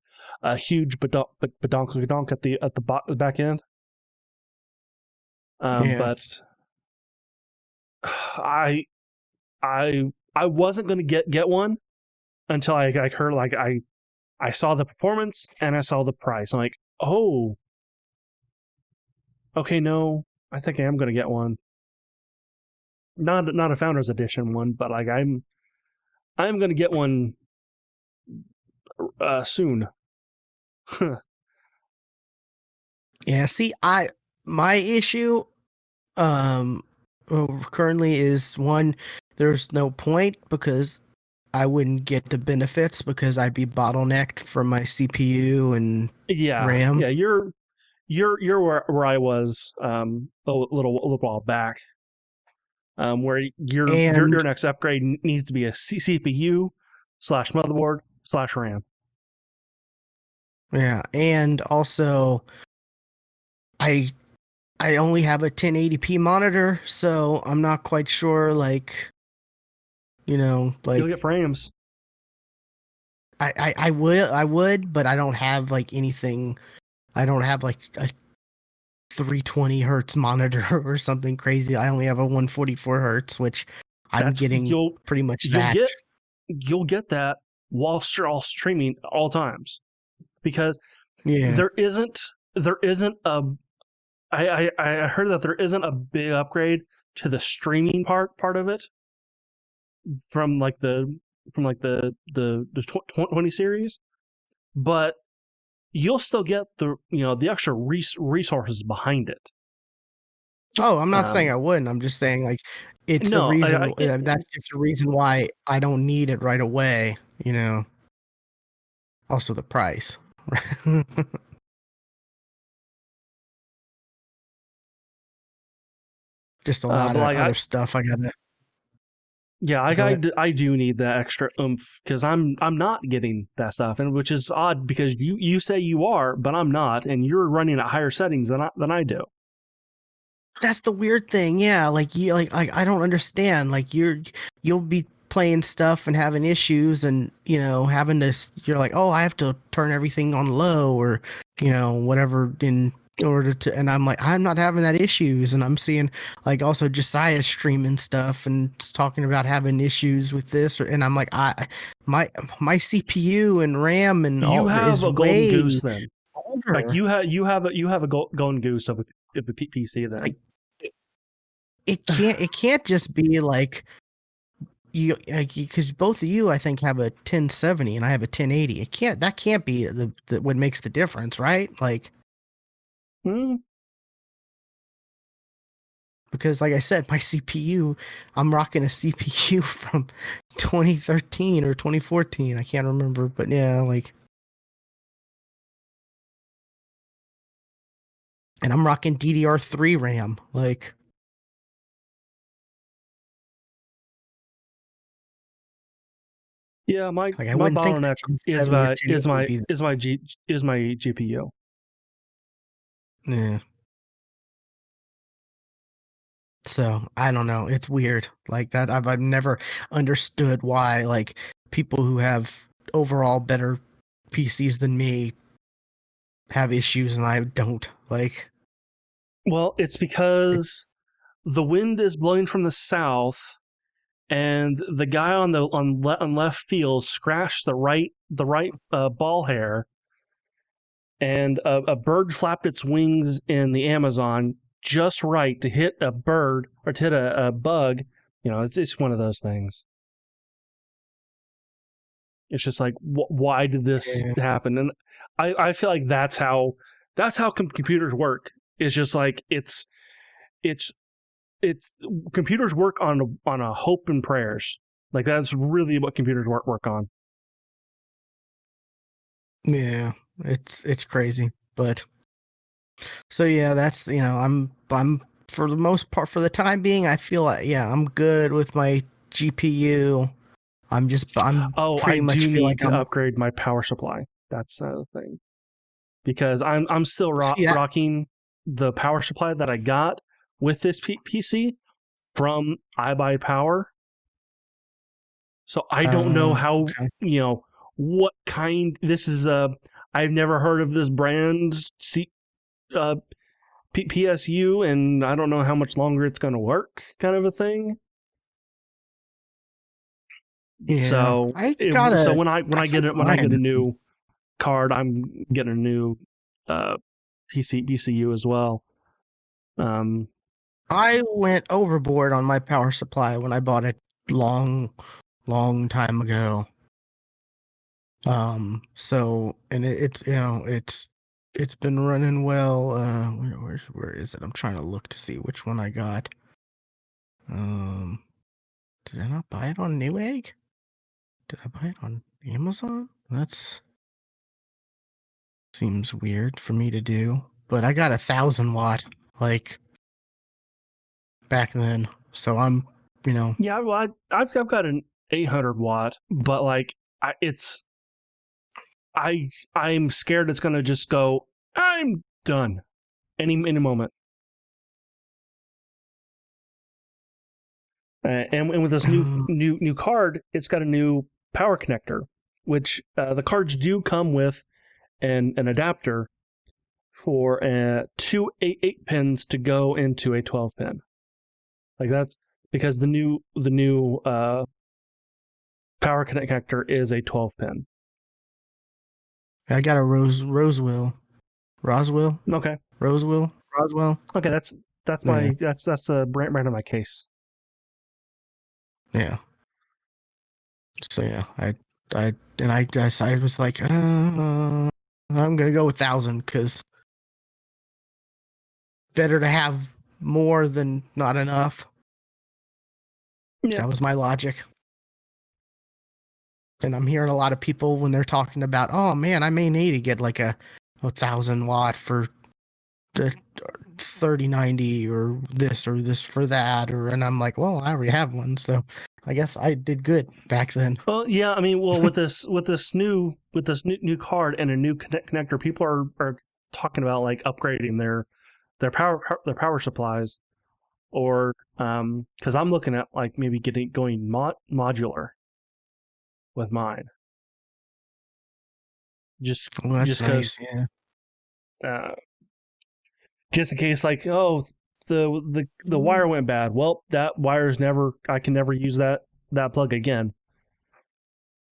huge badonk at the back end. Yeah. But I I wasn't gonna get one until I heard, like, I saw the performance and I saw the price. I'm like, oh, okay, no, I think I am gonna get one. Not a Founders Edition one, but like I'm gonna get one soon. Yeah. See, my issue currently is one, there's no point because I wouldn't get the benefits because I'd be bottlenecked for my CPU and Yeah, RAM. yeah, you're where I was a little while back, where your And next upgrade needs to be a CPU slash motherboard slash RAM. yeah, and also I I only have a 1080p monitor, so I'm not quite sure like, You'll like get frames. I would, but I don't have like anything. I don't have like a 320 hertz monitor or something crazy. I only have a 144 hertz, which I'm That's getting pretty much you'll that. get that while all streaming all times, because Yeah. there isn't a I heard that there isn't a big upgrade to the streaming part of it from like the 20 series, but you'll still get the extra resources behind it. Oh, I'm not saying Um, I wouldn't. I'm just saying like it's a no, reason. it, That's just a reason why I don't need it right away. Also the price. Just a lot but of like other stuff I gotta yeah, go ahead. I do need that extra oomph because I'm not getting that stuff, and which is odd because you say you are, but I'm not, and you're running at higher settings than I do. That's the weird thing. Yeah, like you like I don't understand. Like you'll be playing stuff and having issues and having to you're like, "Oh, I have to turn everything on low or whatever in order to," and I'm like, "I'm not having that issues." And I'm seeing like also Josiah streaming stuff and talking about having issues with this and I'm like, my my CPU and RAM and You all have is a golden way goose then. Like older. you have a golden goose of a PC then. Like it can't just be like you like because both of you I think have a 1070 and I have a 1080. That can't be the what makes the difference, right? Like Hmm. because like I said, my CPU, I'm rocking a CPU from 2013 or 2014. I can't remember, but yeah, like and I'm rocking DDR3 RAM. Like Yeah, my Like I my wouldn't think the bottleneck Gen 7 or 10 would be. is my GPU. Yeah. So I don't know. It's weird like that. I've never understood why like people who have overall better PCs than me have issues and I don't. Like, Well, it's it, because the wind is blowing from the south, and the guy on left field scratched the right ball hair, and a bird flapped its wings in the Amazon just right to hit a bird or to hit a bug. It's one of those things. It's just like, why did this yeah, happen? And I feel like that's how computers work. It's just like it's it's computers work on a hope and prayers. Like that's really what computers work on. yeah, it's crazy. But so yeah, that's I'm for the most part for the time being, I feel like yeah, I'm good with my GPU. I'm Oh, I pretty much do feel need like to I'm upgrade my power supply. That's the thing, because I'm still see that. rocking the power supply that I got with this PC from iBuyPower. So I don't know how, Okay. what kind this is. I've never heard of this brand uh, PSU, and I don't know how much longer it's going to work, kind of a thing. Yeah, So I got a when I I get think it when I mine get a is. new card, I'm getting a new uh, PCU as well. Um, I went overboard on my power supply when I bought it long, long time ago. So and it's it's been running well. Where is it? I'm trying to look to see which one I got. Um, did I not buy it on Newegg? Did I buy it on Amazon? That's seems weird for me to do. But I got 1,000 watt like back then, so I'm you know yeah, well, I've got an 800 watt, but like it's I'm scared it's gonna just go. I'm done any moment. And with this new card, it's got a new power connector, which the cards do come with an adapter for two 8 pins to go into a 12 pin. Like that's because the new power connector is a 12 pin. I got a Roswell, Okay, Roswell. okay, that's Yeah, my that's a brand of my case. yeah. So yeah, I was like, I'm gonna go with 1,000 because better to have more than not enough. Yeah. That was my logic. And I'm hearing a lot of people when they're talking about, oh man, I may need to get like a 1,000 watt for the 3090 or this for that, and I'm like, well, I already have one, so I guess I did good back then. Well, yeah. I mean, well, with this new card and a new connector, people are talking about like upgrading their power supplies, or because I'm looking at like maybe going modular with mine, just Well, that's just nice. because Yeah. uh, just in case, like, oh, the wire went bad. Well, that wire's never I can never use that plug again.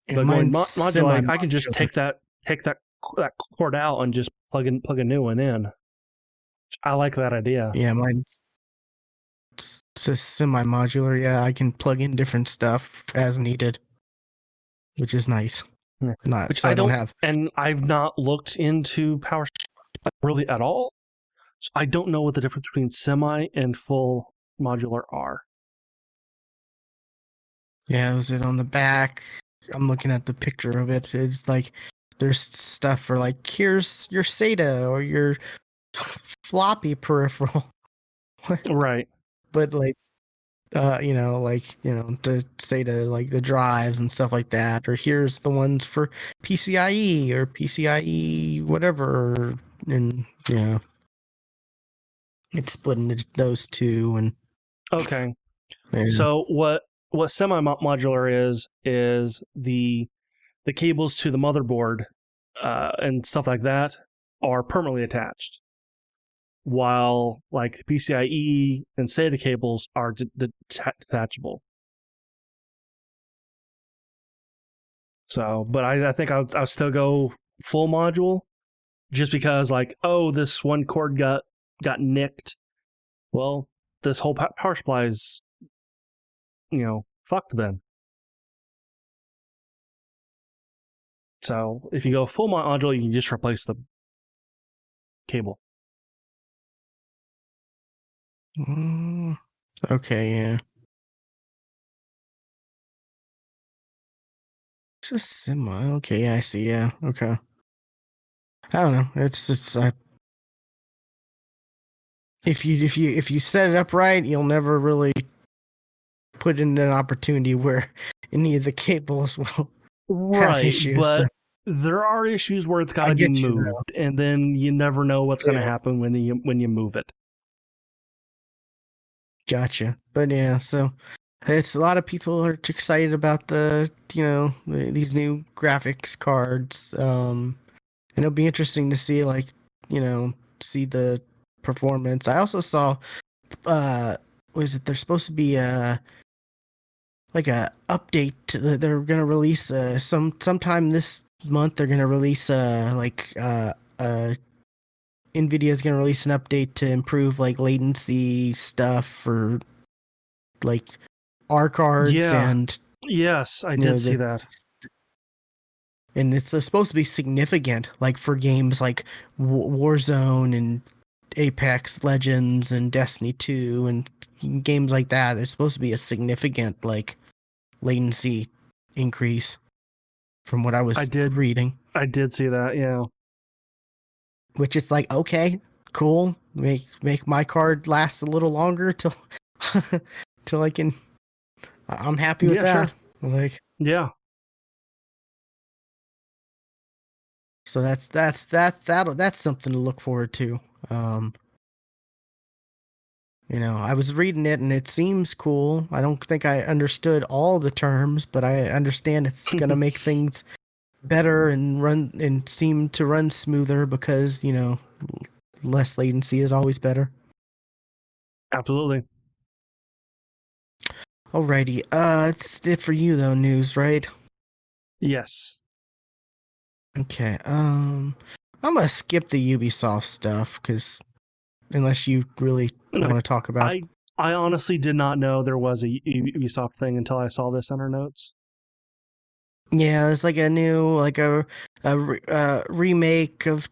Yeah, But going mine's modular, semi I can just modular. take that cord out and just plug a new one in. I like that idea. Yeah, mine's semi modular. Yeah, I can plug in different stuff as needed, which is nice. Yeah. Not Which so I I don't don't, have. and I've not looked into power really at all. So I don't know what the difference between semi and full modular are. Yeah, is it on the back? I'm looking at the picture of it. It's like there's stuff for like here's your SATA or your floppy peripheral, Right. but like to say to like the drives and stuff like that, or here's the ones for PCIe or PCIe whatever, and it's split into those two, and Okay. yeah. So what semi modular is the cables to the motherboard and stuff like that are permanently attached, while like PCIe and SATA cables are detachable. So, but I think I'll still go full module, just because like, oh, this one cord got nicked. Well, this whole power supply is fucked then. So if you go full module, you can just replace the cable. Okay, yeah. It's a semi. Okay, yeah, I see. Yeah, okay. I don't know. It's just if you set it up right, you'll never really put in an opportunity where any of the cables will have Right, issues. So but there are issues where it's got I to be get you moved, though. and then you never know what's going to Yeah, happen when you move it. gotcha. But yeah, so it's a lot of people are excited about these new graphics cards. And it'll be interesting to see see the performance. I also saw was it there's supposed to be a update they're gonna release sometime this month. They're gonna release Nvidia's gonna release an update to improve like latency stuff for like R cards, Yeah, and yes, I you did know see the that. and it's supposed to be significant like for games like Warzone and Apex Legends and Destiny 2 and games like that. There's supposed to be a significant like latency increase from what I I was did reading. I did see that. Yeah, Which it's like, okay, cool. Make my card last a little longer till till I can. I'm happy with yeah, that. sure. Like, Yeah, so that's something to look forward to. Um, I was reading it and it seems cool. I don't think I understood all the terms, but I understand it's gonna make things better and seem to run smoother because less latency is always better. absolutely. Alrighty, it's it for you though, news, right? Yes. Okay, I'm gonna skip the Ubisoft stuff because unless you really Like, want to talk about, I I honestly did not know there was a Ubisoft thing until I saw this in our notes. yeah, there's like a new remake of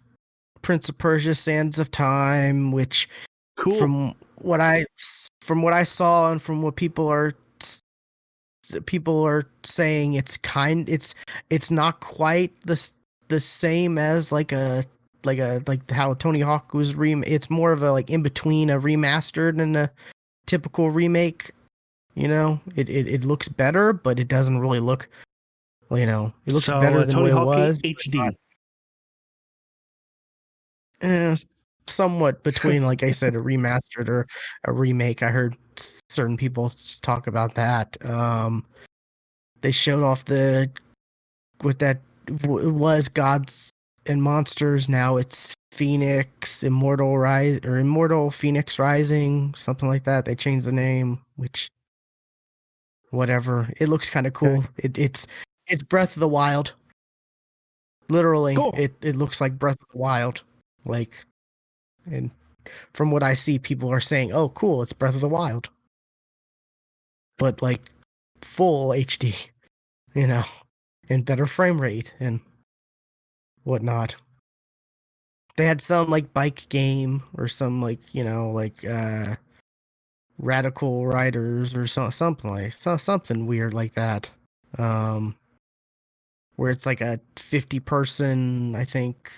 Prince of Persia: Sands of Time, which Cool. from what I saw and from what people are saying, it's not quite the same as like how Tony Hawk was it's more of a like in between a remastered and a typical remake. It looks better, but it doesn't really look, it looks So better than Tony what it Hawk was. HD. Eh, somewhat between, like I said, a remastered or a remake. I heard certain people talk about that. They showed off the what that was Gods and Monsters. Now it's Phoenix Immortal Rise or Immortal Phoenix Rising, something like that. They changed the name, which whatever. It looks kind of Okay. cool. It's Breath of the Wild. Literally, Cool. it looks like Breath of the Wild. Like, and from what I see, people are saying, "Oh, cool, it's Breath of the Wild," but like full HD, you know, and better frame rate and whatnot. They had some like bike game or some like radical riders or something weird like that. Um, where it's like a 50 person, I think,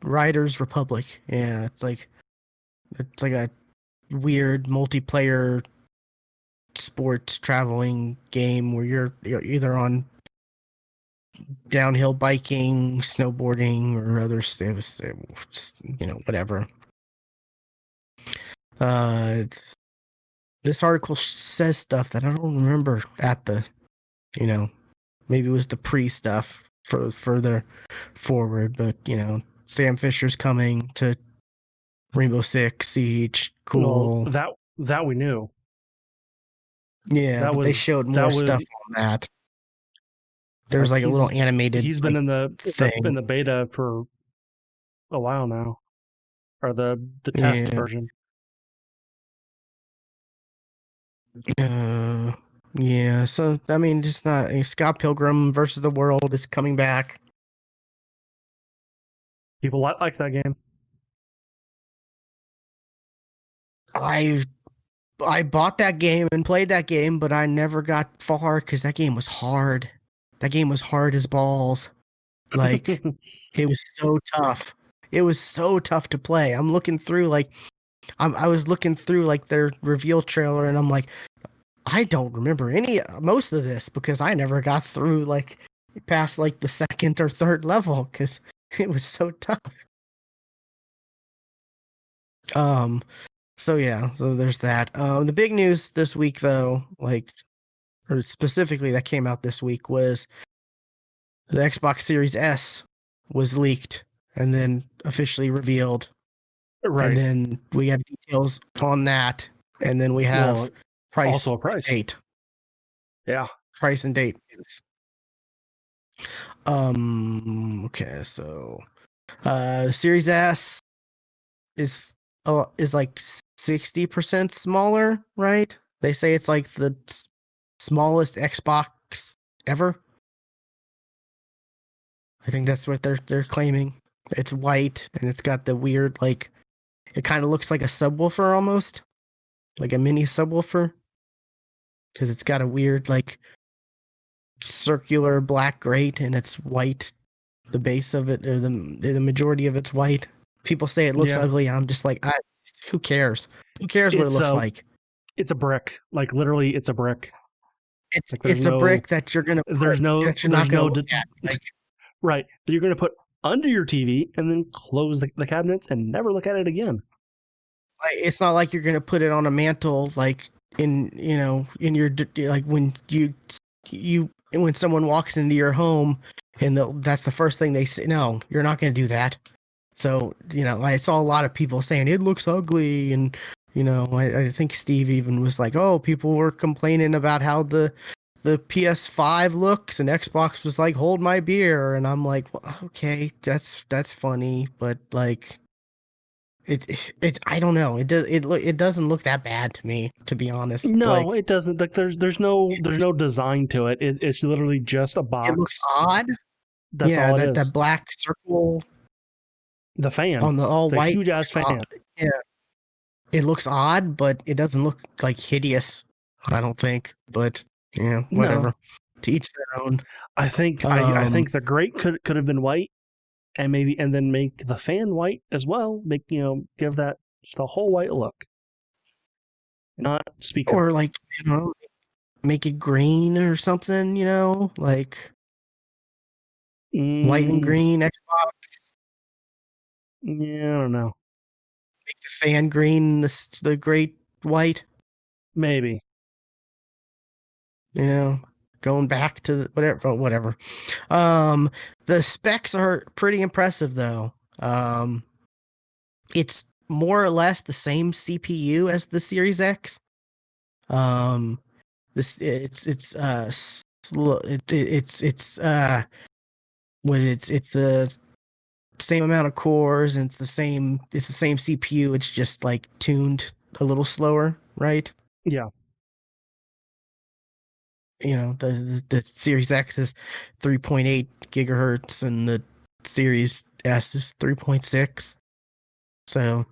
Riders Republic. Yeah, it's like a weird multiplayer sports traveling game where you're either on downhill biking, snowboarding, or other stuff, whatever. This article says stuff that I don't remember at the, maybe it was the pre stuff for further forward, but Sam Fisher's coming to Rainbow Six Siege. Well, Cool. that we knew. Yeah, but they showed more stuff on that. There was like a little animated. He's been in the thing. beta for a while now, or the test version. Yeah. So I mean, just not Scott Pilgrim versus the World is coming back. People like that game. I bought that game and played that game, but I never got far because that game was hard. That game was hard as balls. Like it was so tough. It was so tough to play. I'm looking through I was looking through like their reveal trailer, and I'm like, I don't remember most of this because I never got through like past like the second or third level because it was so tough. So yeah, so there's that. The big news this week though, or specifically that came out this week, was the Xbox Series S was leaked and then officially revealed. Right. And then we have details on that. And then we have also a price. Date. Yeah. Price and date. Okay, so the Series S is like 60% smaller, right? They say it's like the smallest Xbox ever. I think that's what they're claiming. It's white and it's got the weird it kind of looks like a subwoofer almost, like a mini subwoofer, because it's got a weird circular black grate and it's white. The base of it, or the majority of it's white. People say it looks ugly. I'm just like, who cares? Who cares what it looks like? It's a brick. Like literally, it's a brick. It's a brick that you're gonna. Right. That you're gonna put under your TV and then close the cabinets and never look at it again. It's not like you're gonna put it on a mantle, in your when when someone walks into your home and that's the first thing they say. No, you're not gonna do that. So I saw a lot of people saying it looks ugly, and I think Steve even was like, oh, people were complaining about how the PS5 looks, and Xbox was like, hold my beer, and I'm like, well, okay, that's funny, but it I don't know, it doesn't look that bad to me, to be honest. No, it doesn't. Like there's no design to it. It's literally just a box. It looks odd. That's all it is. That black circle. The fan on the all white huge ass fan. Yeah, it looks odd, but it doesn't look like hideous, I don't think. But whatever. No. To each their own. I think I think the grate could have been white, and then make the fan white as well. Give that just a whole white look. Not speaker. Or make it green or something. White and green Xbox. Yeah, I don't know. Make the fan green, the grate white. Maybe. Going back to whatever. The specs are pretty impressive though. It's more or less the same CPU as the Series X. It's the same amount of cores, and it's the same CPU. It's just tuned a little slower, right? Yeah. The Series X is 3.8 gigahertz and the Series S is 3.6. So,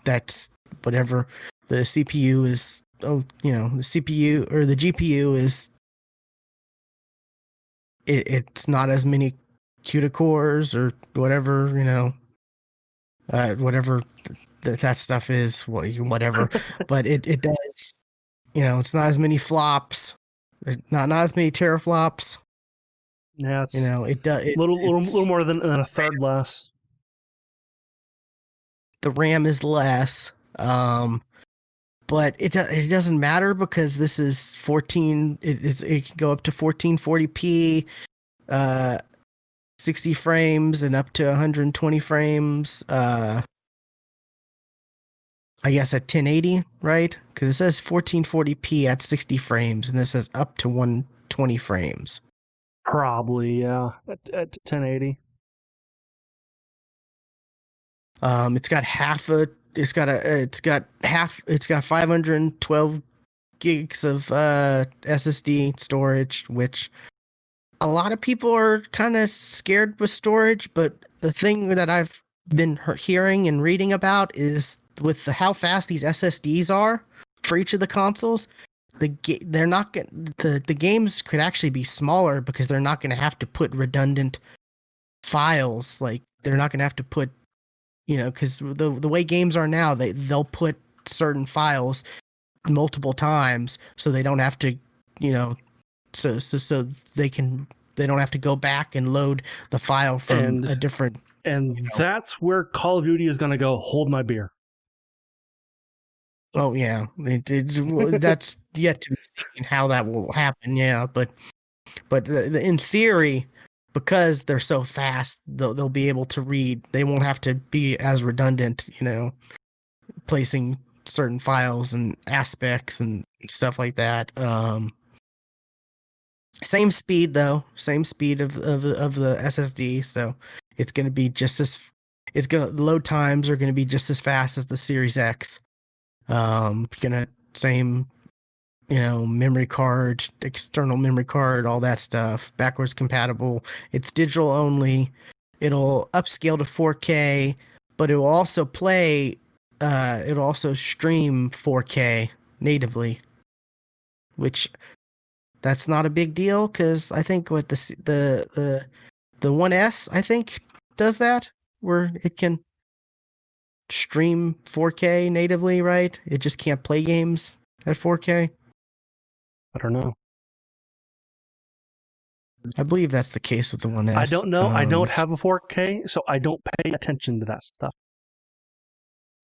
that's whatever. The CPU is, the CPU or the GPU is, it's not as many CUDA cores or whatever, whatever that stuff is, whatever. But it does. it's not as many flops, not as many teraflops. Yeah, it's It does. little It's more than a third less. the RAM is less. But it doesn't matter because this is 14. It can go up to 1440p, 60 frames, and up to 120 frames. I guess at 1080, right? Because it says 1440p at 60 frames, and this says up to 120 frames. Probably, yeah, at 1080. It's got it's got 512 gigs of SSD storage, which a lot of people are kind of scared with storage. But the thing that I've been hearing and reading about is with how fast these SSDs are for each of the consoles, they're not the games could actually be smaller because they're not going to have to put redundant files. Like they're not going to have to put, because the way games are now, they'll put certain files multiple times so they don't have to, you know, so they don't have to go back and load the file from And a different. that's where Call of Duty is going to go. Hold my beer. Oh yeah, that's yet to be seen how that will happen. Yeah, but in theory, because they're so fast, they'll be able to read. They won't have to be as redundant, placing certain files and aspects and stuff like that. Same speed though, same speed of the SSD, so it's going to be just as the load times are going to be just as fast as the Series X. Gonna same, memory card, external memory card, all that stuff, backwards compatible. It's digital only. It'll upscale to 4K, but it will also it'll also stream 4K natively, which that's not a big deal because I think what the 1S I think does that where it can stream 4K natively, right? It just can't play games at 4K. I don't know. I believe that's the case with the 1S. I don't know. I don't have a 4K, so I don't pay attention to that stuff.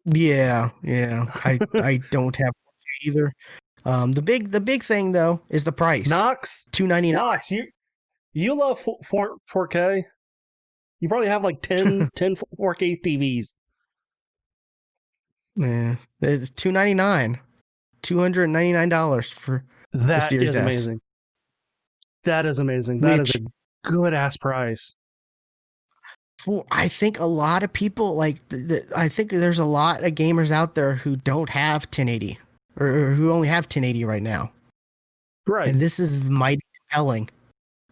Yeah. I don't have 4K either. The big thing though is the price. Knox, $299. Knox, you love 4K. You probably have like 10 4K TVs. Yeah, it's $299. $299 for the That Series is S. amazing. That is amazing. That is Which, a good ass price. well, I think a lot of people like. I think there's a lot of gamers out there who don't have 1080 or who only have 1080 right now, Right. and this is mighty compelling.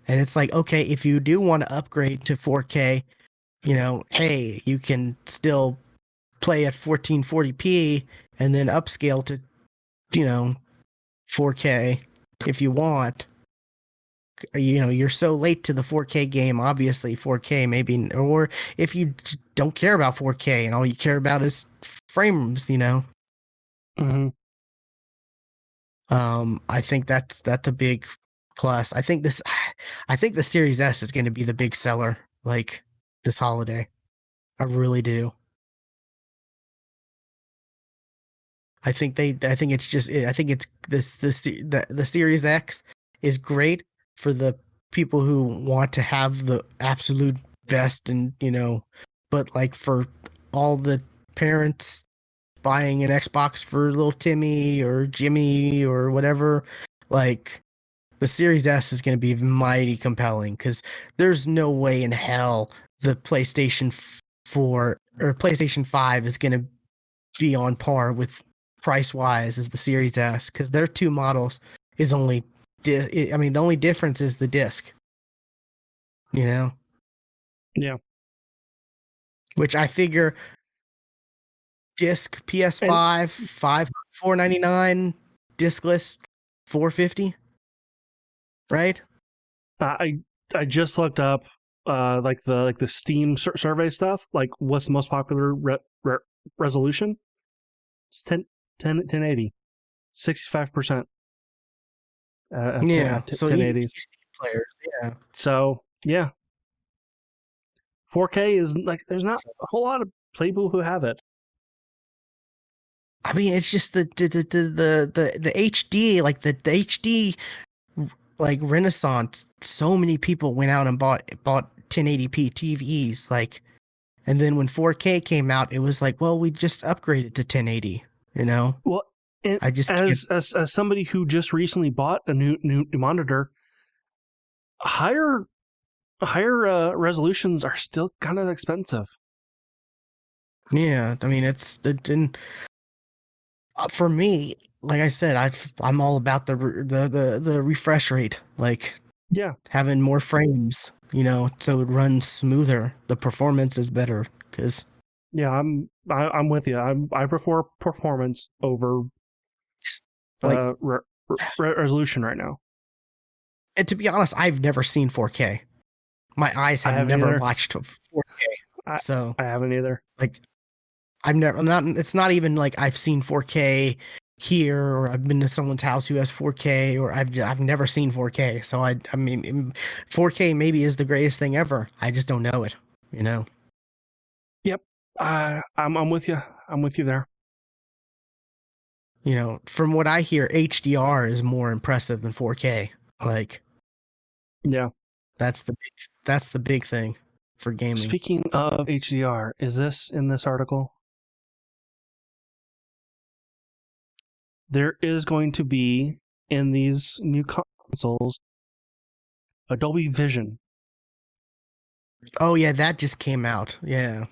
And it's like, okay, if you do want to upgrade to 4K, hey, you can still play at 1440p and then upscale to, 4K if you want. You're so late to the 4K game, obviously 4K maybe, or if you don't care about 4K and all you care about is frames, Mm-hmm. I think that's a big plus. I think the Series S is going to be the big seller like this holiday. I really do. I think the Series X is great for the people who want to have the absolute best, and but like for all the parents buying an Xbox for little Timmy or Jimmy or whatever, like the Series S is going to be mighty compelling because there's no way in hell the PlayStation 4 or PlayStation 5 is going to be on par with price wise as the Series S because their two models is only. I mean, the only difference is the disc. Yeah. Which I figure disc PS5 499, discless 450, right? I just looked up like the Steam survey stuff. Like, what's the most popular resolution? It's 1080. 65% at Yeah. So even 1080s. PC players, yeah. So yeah, 4K is like there's not a whole lot of people who have it. I mean, it's just the HD, like the HD like renaissance. So many people went out and bought 1080p TVs, like, and then when 4K came out, it was like, well, we just upgraded to 1080. You know, Well, and I just can't. as somebody who just recently bought a new monitor, higher resolutions are still kind of expensive. Yeah, I mean, and for me, like I said, I'm all about the refresh rate, like Yeah, having more frames, so it runs smoother. The performance is better because, yeah, I'm with you. I prefer performance over like, resolution right now. and to be honest, I've never seen 4K. My eyes I have haven't never either. watched 4K, I so I haven't either. like I've never not. It's not even like I've seen 4K here, or I've been to someone's house who has 4K, or I've never seen 4K. So I mean, 4K maybe is the greatest thing ever. I just don't know it. You know. Yep. I'm with you. I'm with you there. From what I hear, HDR is more impressive than 4K. Like Yeah. that's the big thing for gaming. Speaking of HDR, is this in this article? There is going to be in these new consoles Adobe Vision. Oh yeah, that just came out. Yeah,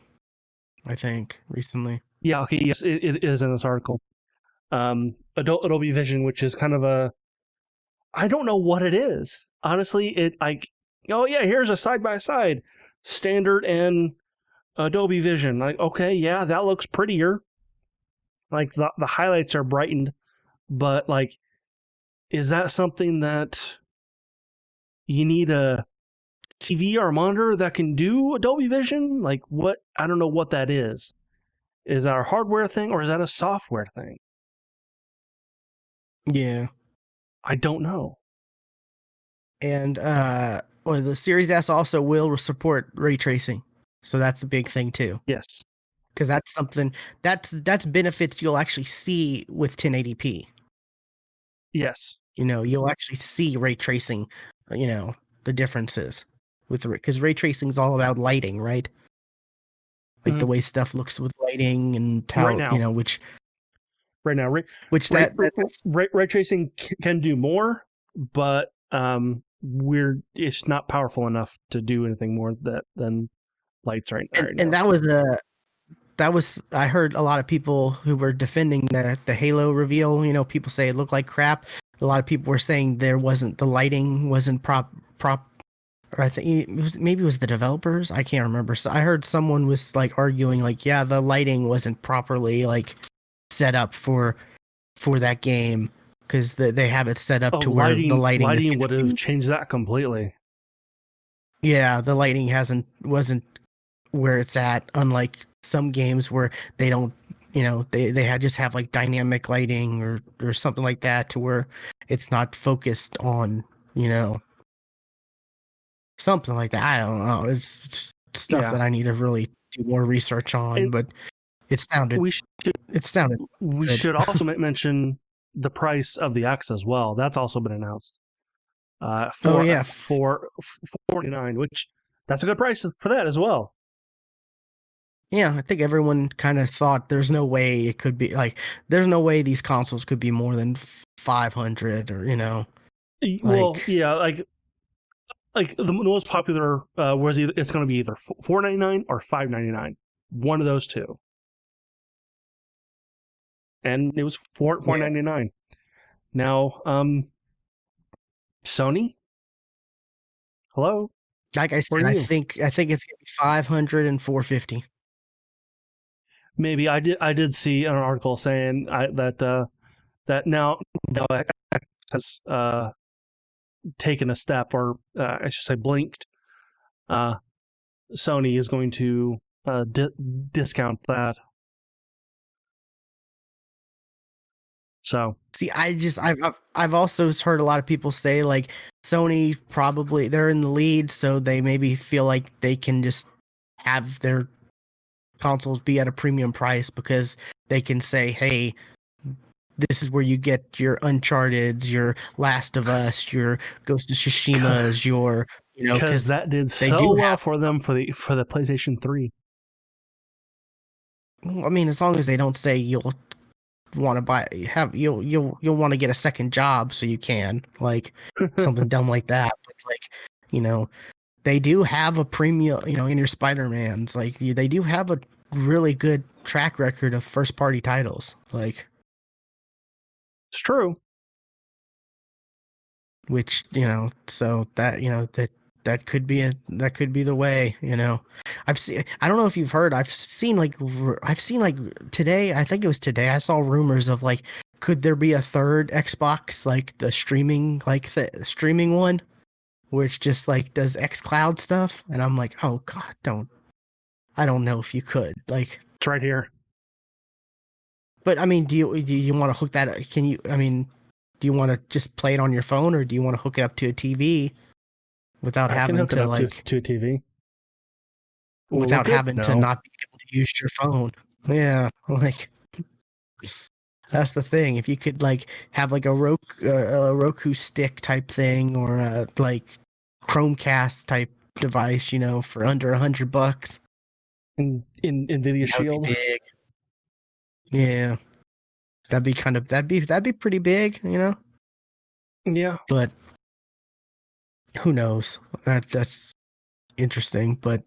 I think recently. Yeah, okay, yes, it is in this article. Adobe Vision, which is kind of I don't know what it is. Honestly, oh yeah, here's a side by side, standard and Adobe Vision. Like, okay, yeah, that looks prettier. Like the highlights are brightened, but like, is that something that you need a TV or a monitor that can do Adobe Vision? Like, what? I don't know what that is. Is that a hardware thing or is that a software thing? Yeah. I don't know. And well, the Series S also will support ray tracing, so that's a big thing too. Yes. Because that's something that's benefits you'll actually see with 1080p. Yes. You'll actually see ray tracing. The differences because ray tracing is all about lighting, right? Like the Mhm. way stuff looks with lighting and Right how now, right now, that's ray tracing can do more, but it's not powerful enough to do anything more than lights right and now. that was I heard a lot of people who were defending the Halo reveal. People say it looked like crap. A lot of people were saying the lighting wasn't prop, or I think maybe it was the developers. I can't remember. So I heard someone was like arguing like, yeah, the lighting wasn't properly like set up for that game because they have it set up Oh, to where the lighting is lighting going would to have be. changed that completely. Yeah, the lighting wasn't where it's at, unlike some games where they don't, just have like dynamic lighting or something like that to where it's not focused on, you know, something like that. I don't know. It's stuff Yeah. that I need to really do more research on, And but it sounded we should it sounded we good. should also mention the price of the X as well. That's also been announced. Oh For yeah. $449, which that's a good price for that as well. Yeah, I think everyone kind of thought there's no way it could be like there's no way these consoles could be more than 500 or Well, like yeah, like the most popular was it's going to be either $499 or $599, one of those two, and it was yeah. $499. Now, Sony, hello, Like I where said, are I you? think it's gonna be 500 and 450. Maybe I did see an article saying that now X has taken a step, or I should say, blinked. Uh, Sony is going to discount that. So See, I've also heard a lot of people say like Sony probably they're in the lead, so they maybe feel like they can just have their consoles be at a premium price because they can say, hey, this is where you get your Uncharted's, your Last of Us, your Ghost of Tsushima's, your Because because that did they so do well have. for them for the PlayStation 3. I mean, as long as they don't say you'll want to buy have you'll want to get a second job so you can like something dumb like that. But like you know they do have a premium in your Spider-Mans they do have a really good track record of first party titles like It's true. which so that that could be the way I've seen I don't know if you've heard I've seen like today I think it was today I saw rumors of like could there be a third Xbox like the streaming the streaming one which just like does xCloud stuff and I'm like oh god I don't know if you could like It's right here. but I mean do you want to hook that can you I mean do you want to just play it on your phone or do you want to hook it up to a TV without I can having hook it to up like to a TV. Will it look without good? having to No. not be able to use your phone. Yeah, like that's the thing. If you could like have like a Roku stick type thing or a like Chromecast type device, for under $100, In Nvidia that would be Shield. big. Yeah, that'd be pretty big. Yeah. But who knows? That's interesting. But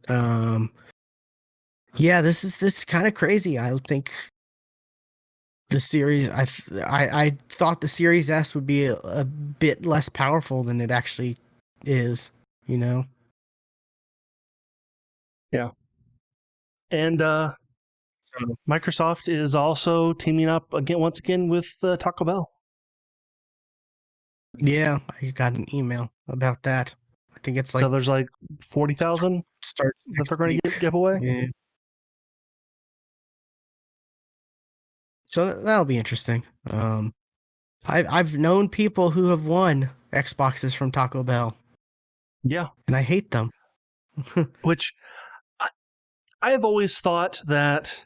yeah, this is kind of crazy. I think the series I thought the Series S would be a bit less powerful than it actually is. Yeah. And So Microsoft is also teaming up once again with Taco Bell. yeah, I got an email about that. I think it's So like there's like 40,000 starts that next they're going week. to give away. Yeah. So that'll be interesting. I've known people who have won Xboxes from Taco Bell, Yeah. and I hate them. Which I have always thought that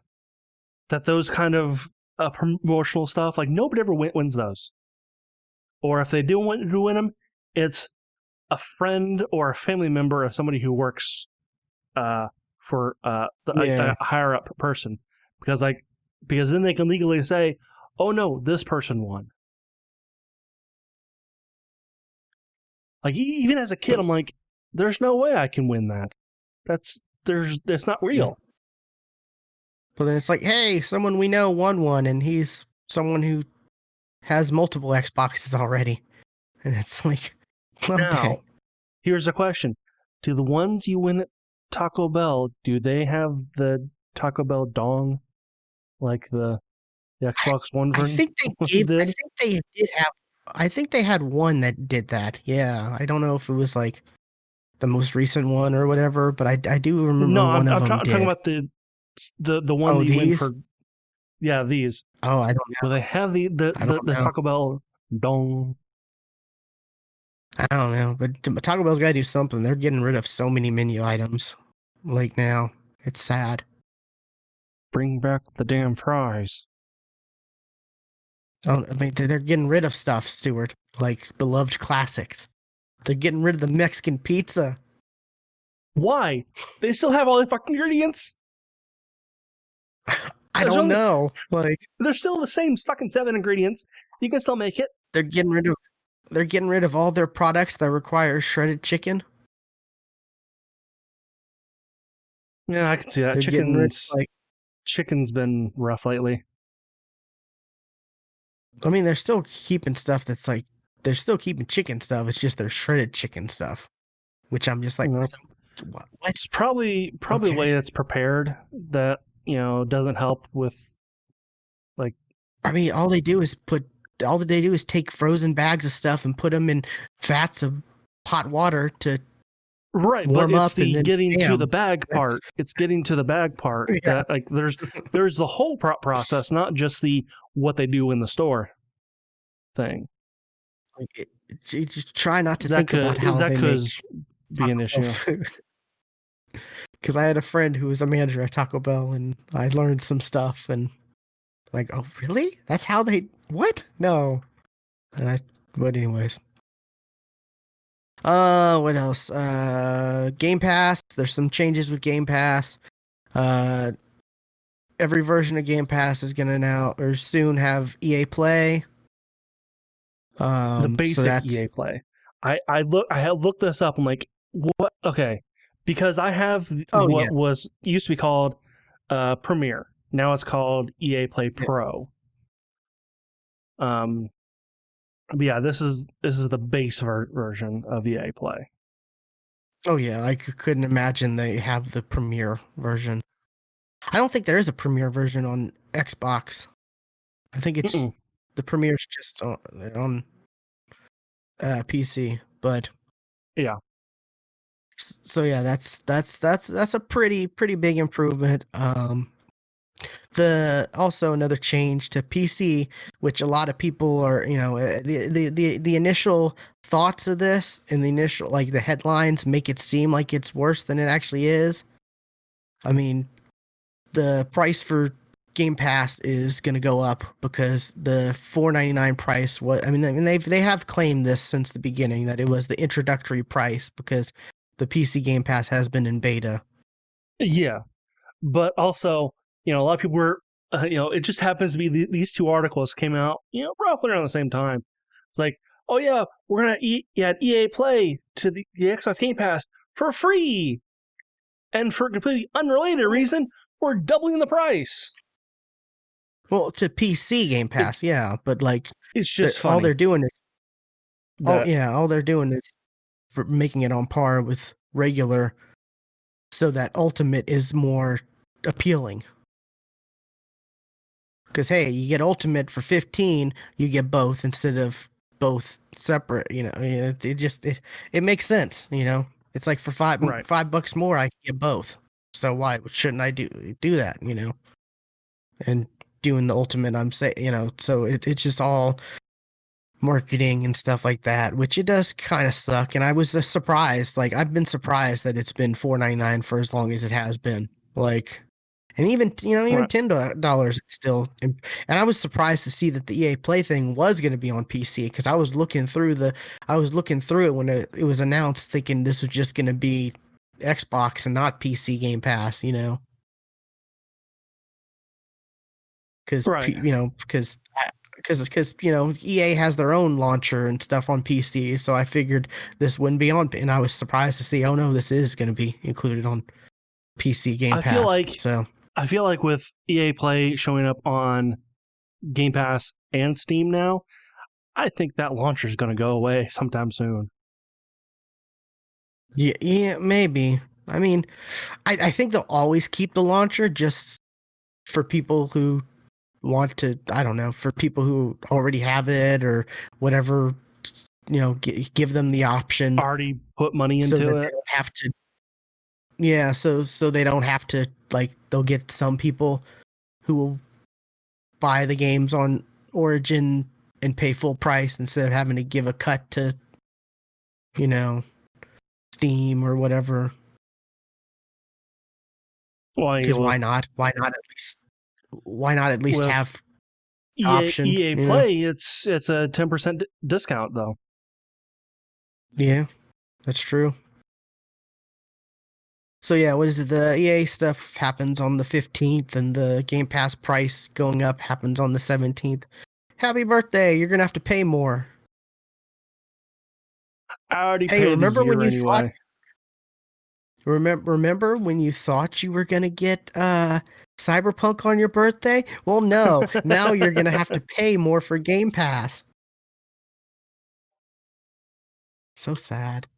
those kind of promotional stuff, like nobody ever wins those. Or if they do want to win them, it's a friend or a family member of somebody who works for Yeah. a higher up person, because then they can legally say, "Oh no, this person won." Like even as a kid, I'm like, "There's no way I can win that. That's not real." But then it's like, hey, someone we know won one, and he's someone who has multiple Xboxes already. And it's like, well, Now, dang. here's a question: do the ones you win at Taco Bell, do they have the Taco Bell dong like the Xbox One I version think they gave. I did? think they did have. I think they had one that did that. Yeah, I don't know if it was like the most recent one or whatever, but I do remember No, one of I'm them talking did. about the one Oh, that you win for. these? Yeah, these. Oh, I don't Will know. they have I don't the know. Taco Bell dong? I don't know. But Taco Bell's got to do something. They're getting rid of so many menu items. Like now, it's sad. Bring back the damn fries. Oh, I mean, they're getting rid of stuff, Stuart. Like beloved classics. They're getting rid of the Mexican pizza. Why? They still have all the fucking ingredients. I don't know. Like They're still the same fucking 7 ingredients. You can still make it. they're getting rid of all their products that require shredded chicken. Yeah, I can see that. They're getting rid of like Chicken's been rough lately. I mean they're still keeping stuff that's like they're still keeping chicken stuff. It's just their shredded chicken stuff, which I'm just You like know, what? it's probably Okay. the way it's prepared that doesn't help with like. I mean all they do is take frozen bags of stuff and put them in vats of hot water to Right, but warm it's up and the then getting to the bam. bag That's part. It's getting to the bag part yeah. that like there's the whole process, not just the what they do in the store. thing. Like, you just try not to That think about could how that they could make be Taco an Bell issue. food. Because I had a friend who was a manager at Taco Bell, and I learned some stuff, and like, oh, really? That's how they. What? No. And I. But anyways. What else? Game Pass. There's some changes with Game Pass. Uh, every version of Game Pass is gonna now or soon have EA Play. The So basic that's. EA Play. I had looked this up. I'm like, what? Okay, because I have Oh yeah. what was used to be called Premier. Now it's called EA Play Yeah. Pro. Um, but yeah, this is the base version of EA Play. Oh yeah. I couldn't imagine they have the Premiere version. I don't think there is a Premiere version on Xbox. I think it's Mm-mm. the Premiere's just on PC. But Yeah, so yeah, that's a pretty big improvement. The also another change to PC, which a lot of people are, the initial thoughts of this and the initial like the headlines make it seem like it's worse than it actually is. I mean, the price for Game Pass is going to go up because the 4.99 price was. I mean, they have claimed this since the beginning that it was the introductory price because the PC Game Pass has been in beta. yeah. But also, a lot of people were, it just happens to be these two articles came out, roughly around the same time. It's like, oh yeah, we're gonna add EA Play to the Xbox Game Pass for free, and for a completely unrelated reason, we're doubling the price. Well, to PC Game It, Pass, yeah, but like it's just all they're funny doing is that all they're doing is for making it on par with regular, so that Ultimate is more appealing. Because hey, you get Ultimate for 15, you get both instead of both separate. It makes sense. It's like for right, $5 more, I get both. So why shouldn't I do that? And doing the Ultimate, I'm saying, so it's just all marketing and stuff like that, which it does kind of suck. And I was surprised. Like I've been surprised that it's been 4.99 for as long as it has been. Like, and even right. $10 it's still. And I was surprised to see that the EA Play thing was going to be on PC because I was looking through it when it was announced, thinking this was just going to be Xbox and not PC Game Pass. Because Right. EA has their own launcher and stuff on PC, so I figured this wouldn't be on. And I was surprised to see, oh no, this is going to be included on PC Game I feel Pass. like So I feel like with EA Play showing up on Game Pass and Steam now, I think that launcher is going to go away sometime soon. yeah, maybe. I mean, I think they'll always keep the launcher just for people who want to. I don't know, for people who already have it or whatever. Give them the option Already put money so into that they it. don't have to. Yeah, so they don't have to, like, they'll get some people who will buy the games on Origin and pay full price instead of having to give a cut to, you know, Steam or whatever. Well, Because why not? Why not at least with have the option? EA Yeah, Play, it's a 10% discount though. yeah, that's true. So yeah, what is it? The EA stuff happens on the 15th, and the Game Pass price going up happens on the 17th. Happy birthday! You're gonna have to pay more. I already Hey, paid a remember when year you thought anyway. remember when you thought you were gonna get Cyberpunk on your birthday? Well, no. Now you're gonna have to pay more for Game Pass. So sad.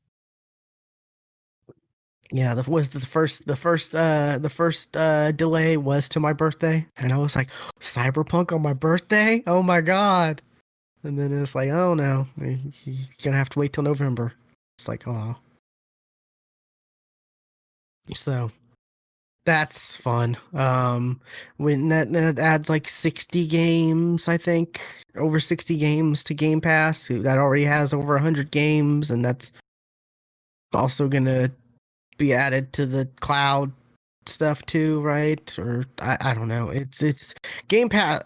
Yeah, the first delay was to my birthday, and I was like, Cyberpunk on my birthday? Oh my god! And then it's like, oh no, you're gonna have to wait till November. It's like, oh, so That's fun. When that adds like 60 games, I think, over 60 games to Game Pass. That already has over 100 games, and that's also gonna be added to the cloud stuff too, right? Or I don't know. It's Game Pass.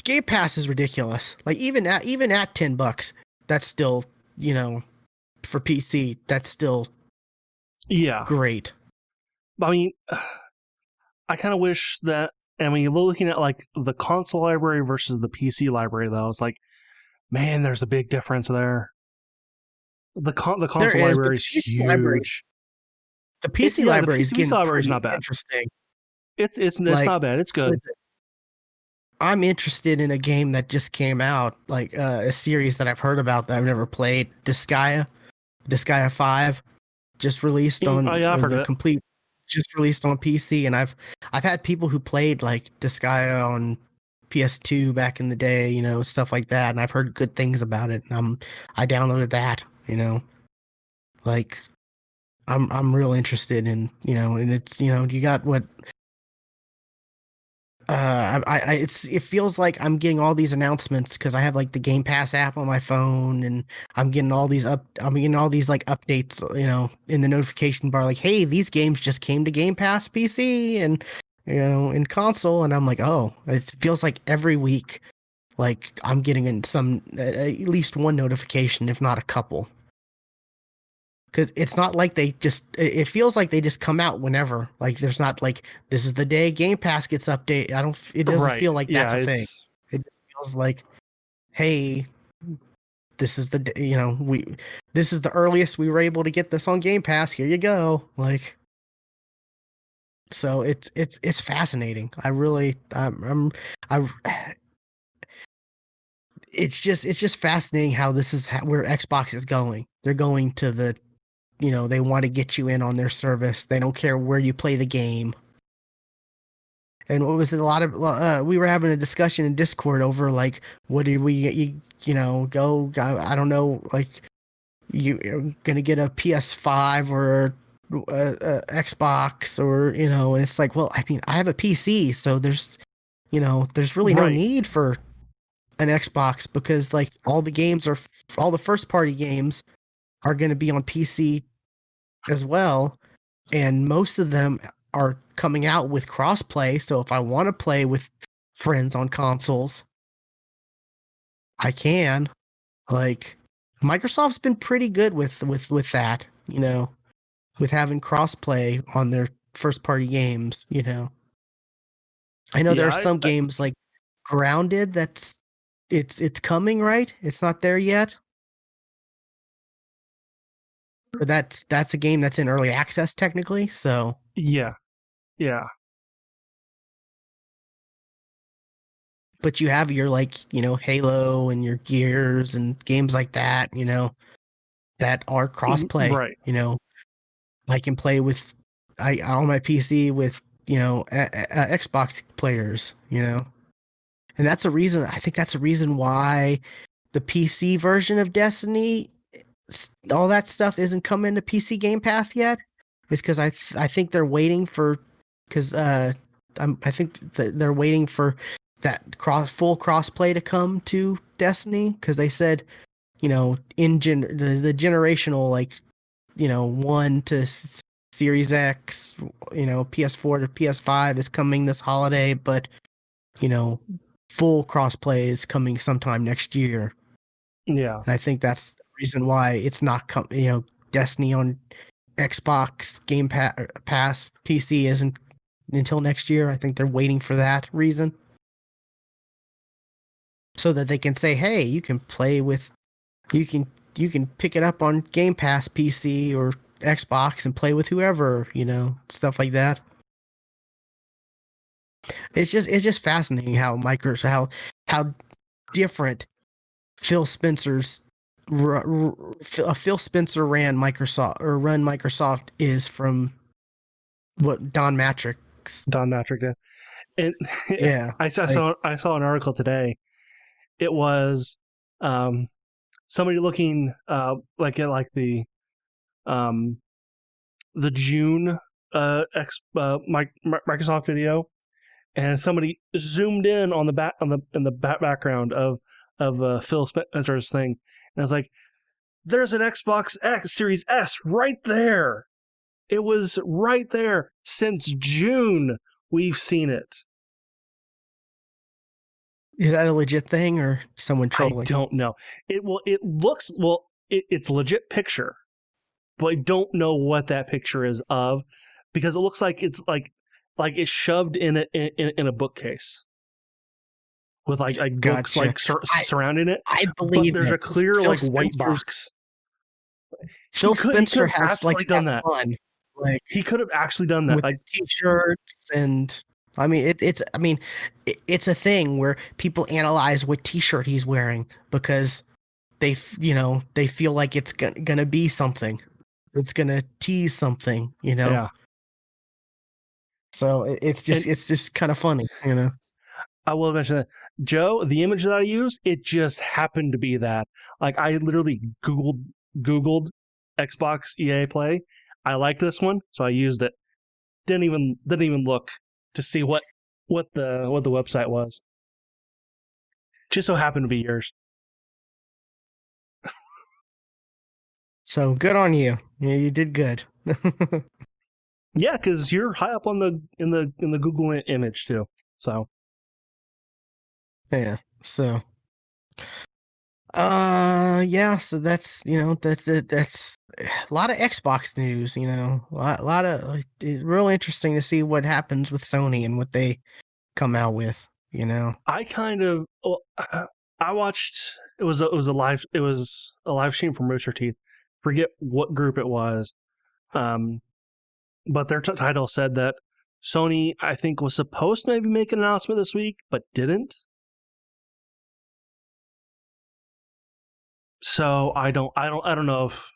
Game Pass is ridiculous. Like even at $10, that's still, you know, for PC, that's still Yeah, great. I mean, I kind of wish that. I mean, looking at like the console library versus the PC library, though, it's like, man, there's a big difference there. The There console is, but library is huge. The PC Yeah, the library is PC getting library is pretty not bad. interesting. It's Like, not bad. It's what good. is it? I'm interested in a game that just came out, like a series that I've heard about that I've never played. Disgaea 5 just released Oh on yeah, I've or heard of the it. complete just released on PC, and I've had people who played like Disgaea on PS2 back in the day, stuff like that, and I've heard good things about it. And I downloaded that, like I'm real interested in, and it's, you got what it feels like I'm getting all these announcements because I have like the Game Pass app on my phone, and I'm getting all these like updates, in the notification bar, like, hey, these games just came to Game Pass PC and, in console, and I'm like, oh, it feels like every week, like I'm getting in some at least one notification, if not a couple. Because it's not like it feels like they just come out whenever. Like there's not like, this is the day Game Pass gets update. It doesn't Right. feel like Yeah, that's a thing. it's It just feels like, hey, this is the this is the earliest we were able to get this on Game Pass. Here you go. Like, so it's fascinating. I really, I, it's just fascinating how this is where Xbox is going. They're going to they want to get you in on their service. They don't care where you play the game. And what was it? A lot of we were having a discussion in Discord over like, what do we go? I don't know, like, you're gonna get a PS5 or a Xbox, or and it's like, well, I mean, I have a PC, so there's really no right. need for an Xbox, because like all the first party games are going to be on PC as well, and most of them are coming out with crossplay. So if I want to play with friends on consoles, I can. Like, Microsoft's been pretty good with that, with having crossplay on their first party games. I know there Yeah, are some games like Grounded it's coming, right? It's not there yet. But that's a game that's in early access technically, so yeah, yeah, but you have your, like, Halo and your Gears and games like that, that are crossplay. right. I can play with I on my PC with, Xbox players, and that's a reason. I think that's a reason why the PC version of Destiny, all that stuff isn't coming to PC Game Pass yet. Is because I think they're waiting for, because I think that they're waiting for that full crossplay to come to Destiny, because they said, the generational, like, 1 to Series X, PS4 to PS5 is coming this holiday, but, you know full crossplay is coming sometime next year. Yeah, And I think that's the reason why it's not Destiny on Xbox Pass PC isn't until next year. I think they're waiting for that reason, so that they can say, hey, you can you can pick it up on Game Pass PC or Xbox and play with whoever, stuff like that. It's just fascinating how how different Phil Spencer's Phil Spencer run Microsoft is from what Don Matrix. Don Matrick did. And Yeah, like, I saw an article today. It was um, somebody looking like at like um, the June Microsoft video, and somebody zoomed in on the back in the background of Phil Spencer's thing, and it's like, there's an Xbox X Series S right there. It was right there since June. We've seen it. Is that a legit thing or someone I trolling? don't know. It looks it's a legit picture, but I don't know what that picture is of, because it looks like it's like it's shoved in a bookcase with like books Gotcha. like I surrounding it, I but believe there's it. a clear Phil like white Spencer's box. Phil He could Spencer have has absolutely likes to done have that. fun, like He could have actually done that. with Like, his t-shirts, and I mean it's a thing where people analyze what t-shirt he's wearing because they feel like it's gonna be something. It's gonna tease something. yeah. So it's And just kind of funny. I will mention that, Joe, the image that I used, it just happened to be that. Like, I literally Googled Xbox EA Play. I liked this one, so I used it. Didn't even look to see what the website was. Just so happened to be yours. So good on you. Yeah, you did good. Yeah, because you're high up on the in the Google image too. So Yeah. So yeah, so that's a lot of Xbox news. A lot of it's real interesting to see what happens with Sony and what they come out with. I kind of I watched, it was a live stream from Rooster Teeth. Forget what group it was. Um, but their title said that Sony, I think, was supposed to maybe make an announcement this week, but didn't. So I don't know if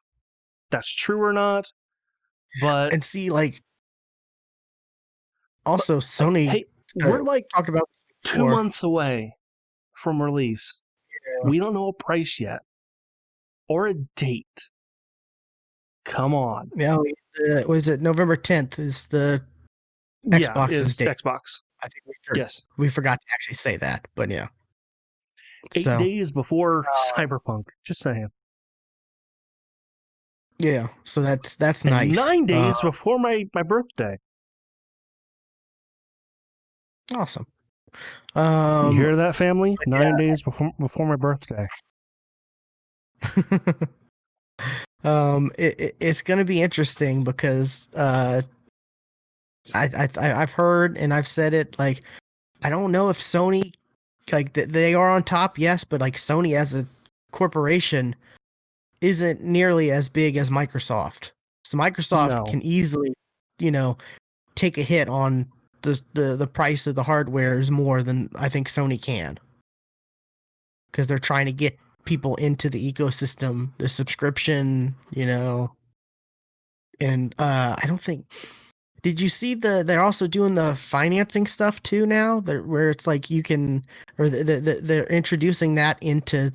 that's true or not. But And see, like, also like, Sony hey, we're like talked about this two before. months away from release. Yeah. We don't know a price yet or a date. Come on. Now, was it November 10th is the Yeah, Xbox's is date. Xbox. I think Yes. we forgot to actually say that, but yeah. 8 So, days before uh, Cyberpunk. Just saying. yeah, so that's And nice. 9 days before my birthday. Awesome. You Um, hear that, family? but 9 days before my birthday. yeah. It's gonna be interesting because I've heard and I've said it, like, I don't know if Sony, like, they are on top, yes, but like Sony as a corporation isn't nearly as big as Microsoft. So Microsoft No. can easily, you know, take a hit on the price of the hardware is more than I think Sony can, because they're trying to get people into the ecosystem, the subscription. And I don't think, did you see they're also doing the financing stuff too now, where it's like you can, or they're introducing that into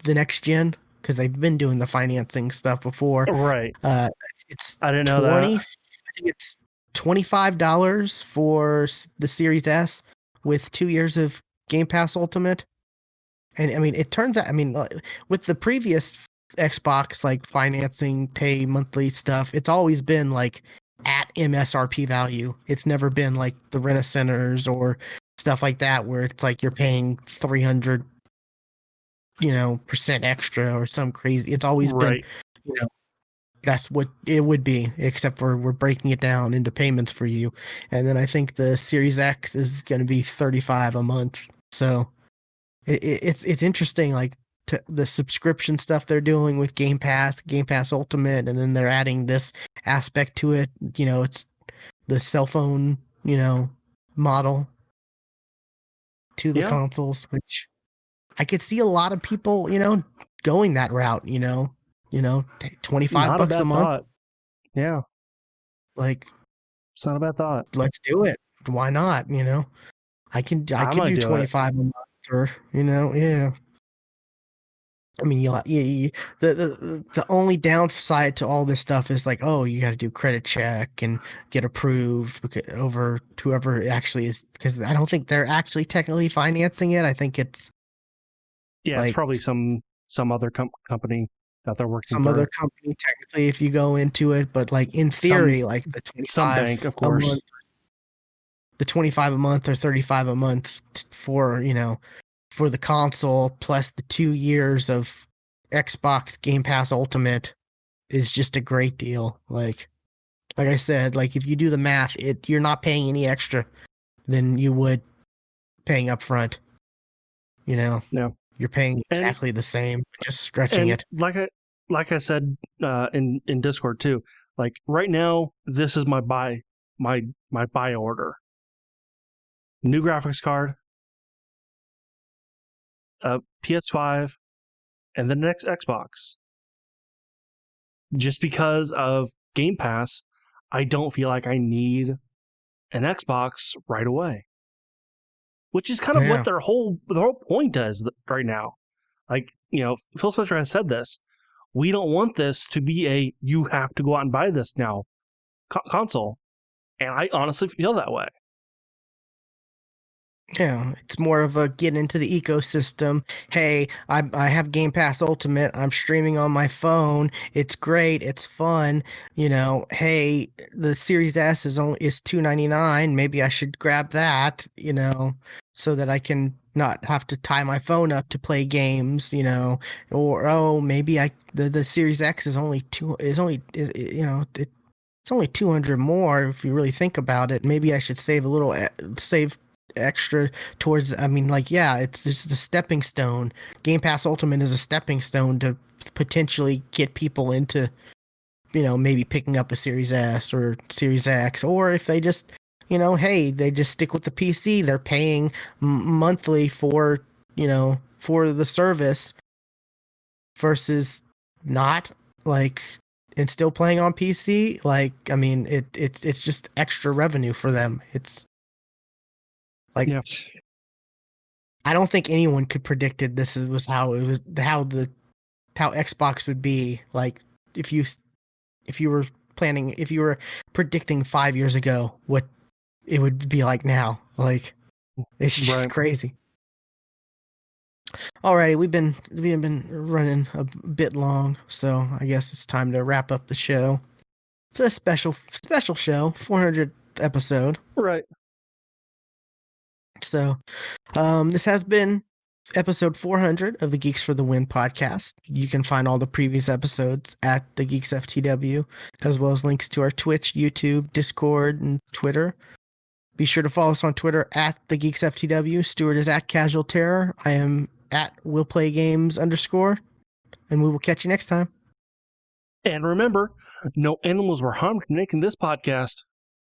the next gen, because they've been doing the financing stuff before. Right. Uh, it's I didn't know 20, that. I think it's $25 for the Series S with 2 years of Game Pass Ultimate. And I mean, it turns out, I mean, with the previous Xbox, like, financing, pay monthly stuff, it's always been like at MSRP value. It's never been like the Rent Centers or stuff like that, where it's like you're paying 300% extra or some crazy. It's always been, Right. you know, that's what it would be, except for we're breaking it down into payments for you. And then I think the Series X is going to be 35 a month. So it's interesting, like, the subscription stuff they're doing with Game Pass Ultimate, and then they're adding this aspect to it. It's the cell phone model to the Yeah. consoles, which I could see a lot of people going that route. 25 Not a bucks a bad month, thought. Yeah. like, It's not a bad thought. let's do it. Why not? I I could might do do it. 25 a month, or yeah. I mean, the only downside to all this stuff is like, oh, you got to do credit check and get approved over to whoever it actually is, because I don't think they're actually technically financing it. I think it's Yeah, it's like probably some other company that they're working some other through. company technically if you go into it, but like in Some theory, like some bank, of a month, course. the 25 a month or 35 a month for, for the console plus the 2 years of Xbox Game Pass Ultimate is just a great deal. Like I said, like if you do the math, you're not paying any extra than you would paying up front. You know, Yeah, you're paying and exactly the same, just stretching and it. like I said in Discord too. Like right now, this is my buy order. New graphics card, PS5, and the next Xbox. Just because of Game Pass, I don't feel like I need an Xbox right away. Which is kind of what Yeah, their whole point is right now. Like, Phil Spencer has said this. We don't want this to be a you have to go out and buy this now console. And I honestly feel that way. yeah. It's more of a get into the ecosystem. Hey, I have Game Pass Ultimate. I'm streaming on my phone. It's great. It's fun. Hey, the Series S is $299. Maybe I should grab that. So that I can not have to tie my phone up to play games. Or oh, maybe the Series X is only it's only 200 more if you really think about it. Maybe I should save extra towards, I mean, like, yeah, it's just a stepping stone. Game Pass Ultimate is a stepping stone to potentially get people into, maybe picking up a Series S or Series X, or if they just, hey, they just stick with the PC. They're paying monthly for the service versus not, like, and still playing on PC. Like, I mean, it's just extra revenue for them. It's like, Yeah. I don't think anyone could predicted was how it was, how Xbox would be. Like, if you were if you were predicting 5 years ago what it would be like now. Like, it's just Right. crazy. Alrighty, we've been running a bit long, so I guess it's time to wrap up the show. It's a special show, 400th episode. Right. So, this has been episode 400 of the Geeks for the Win podcast. You can find all the previous episodes at the GeeksFTW, as well as links to our Twitch, YouTube, Discord, and Twitter. Be sure to follow us on Twitter at the GeeksFTW. Stuart is at Casual Terror. I am at WillPlayGames_, and we will catch you next time. And remember, no animals were harmed from making this podcast.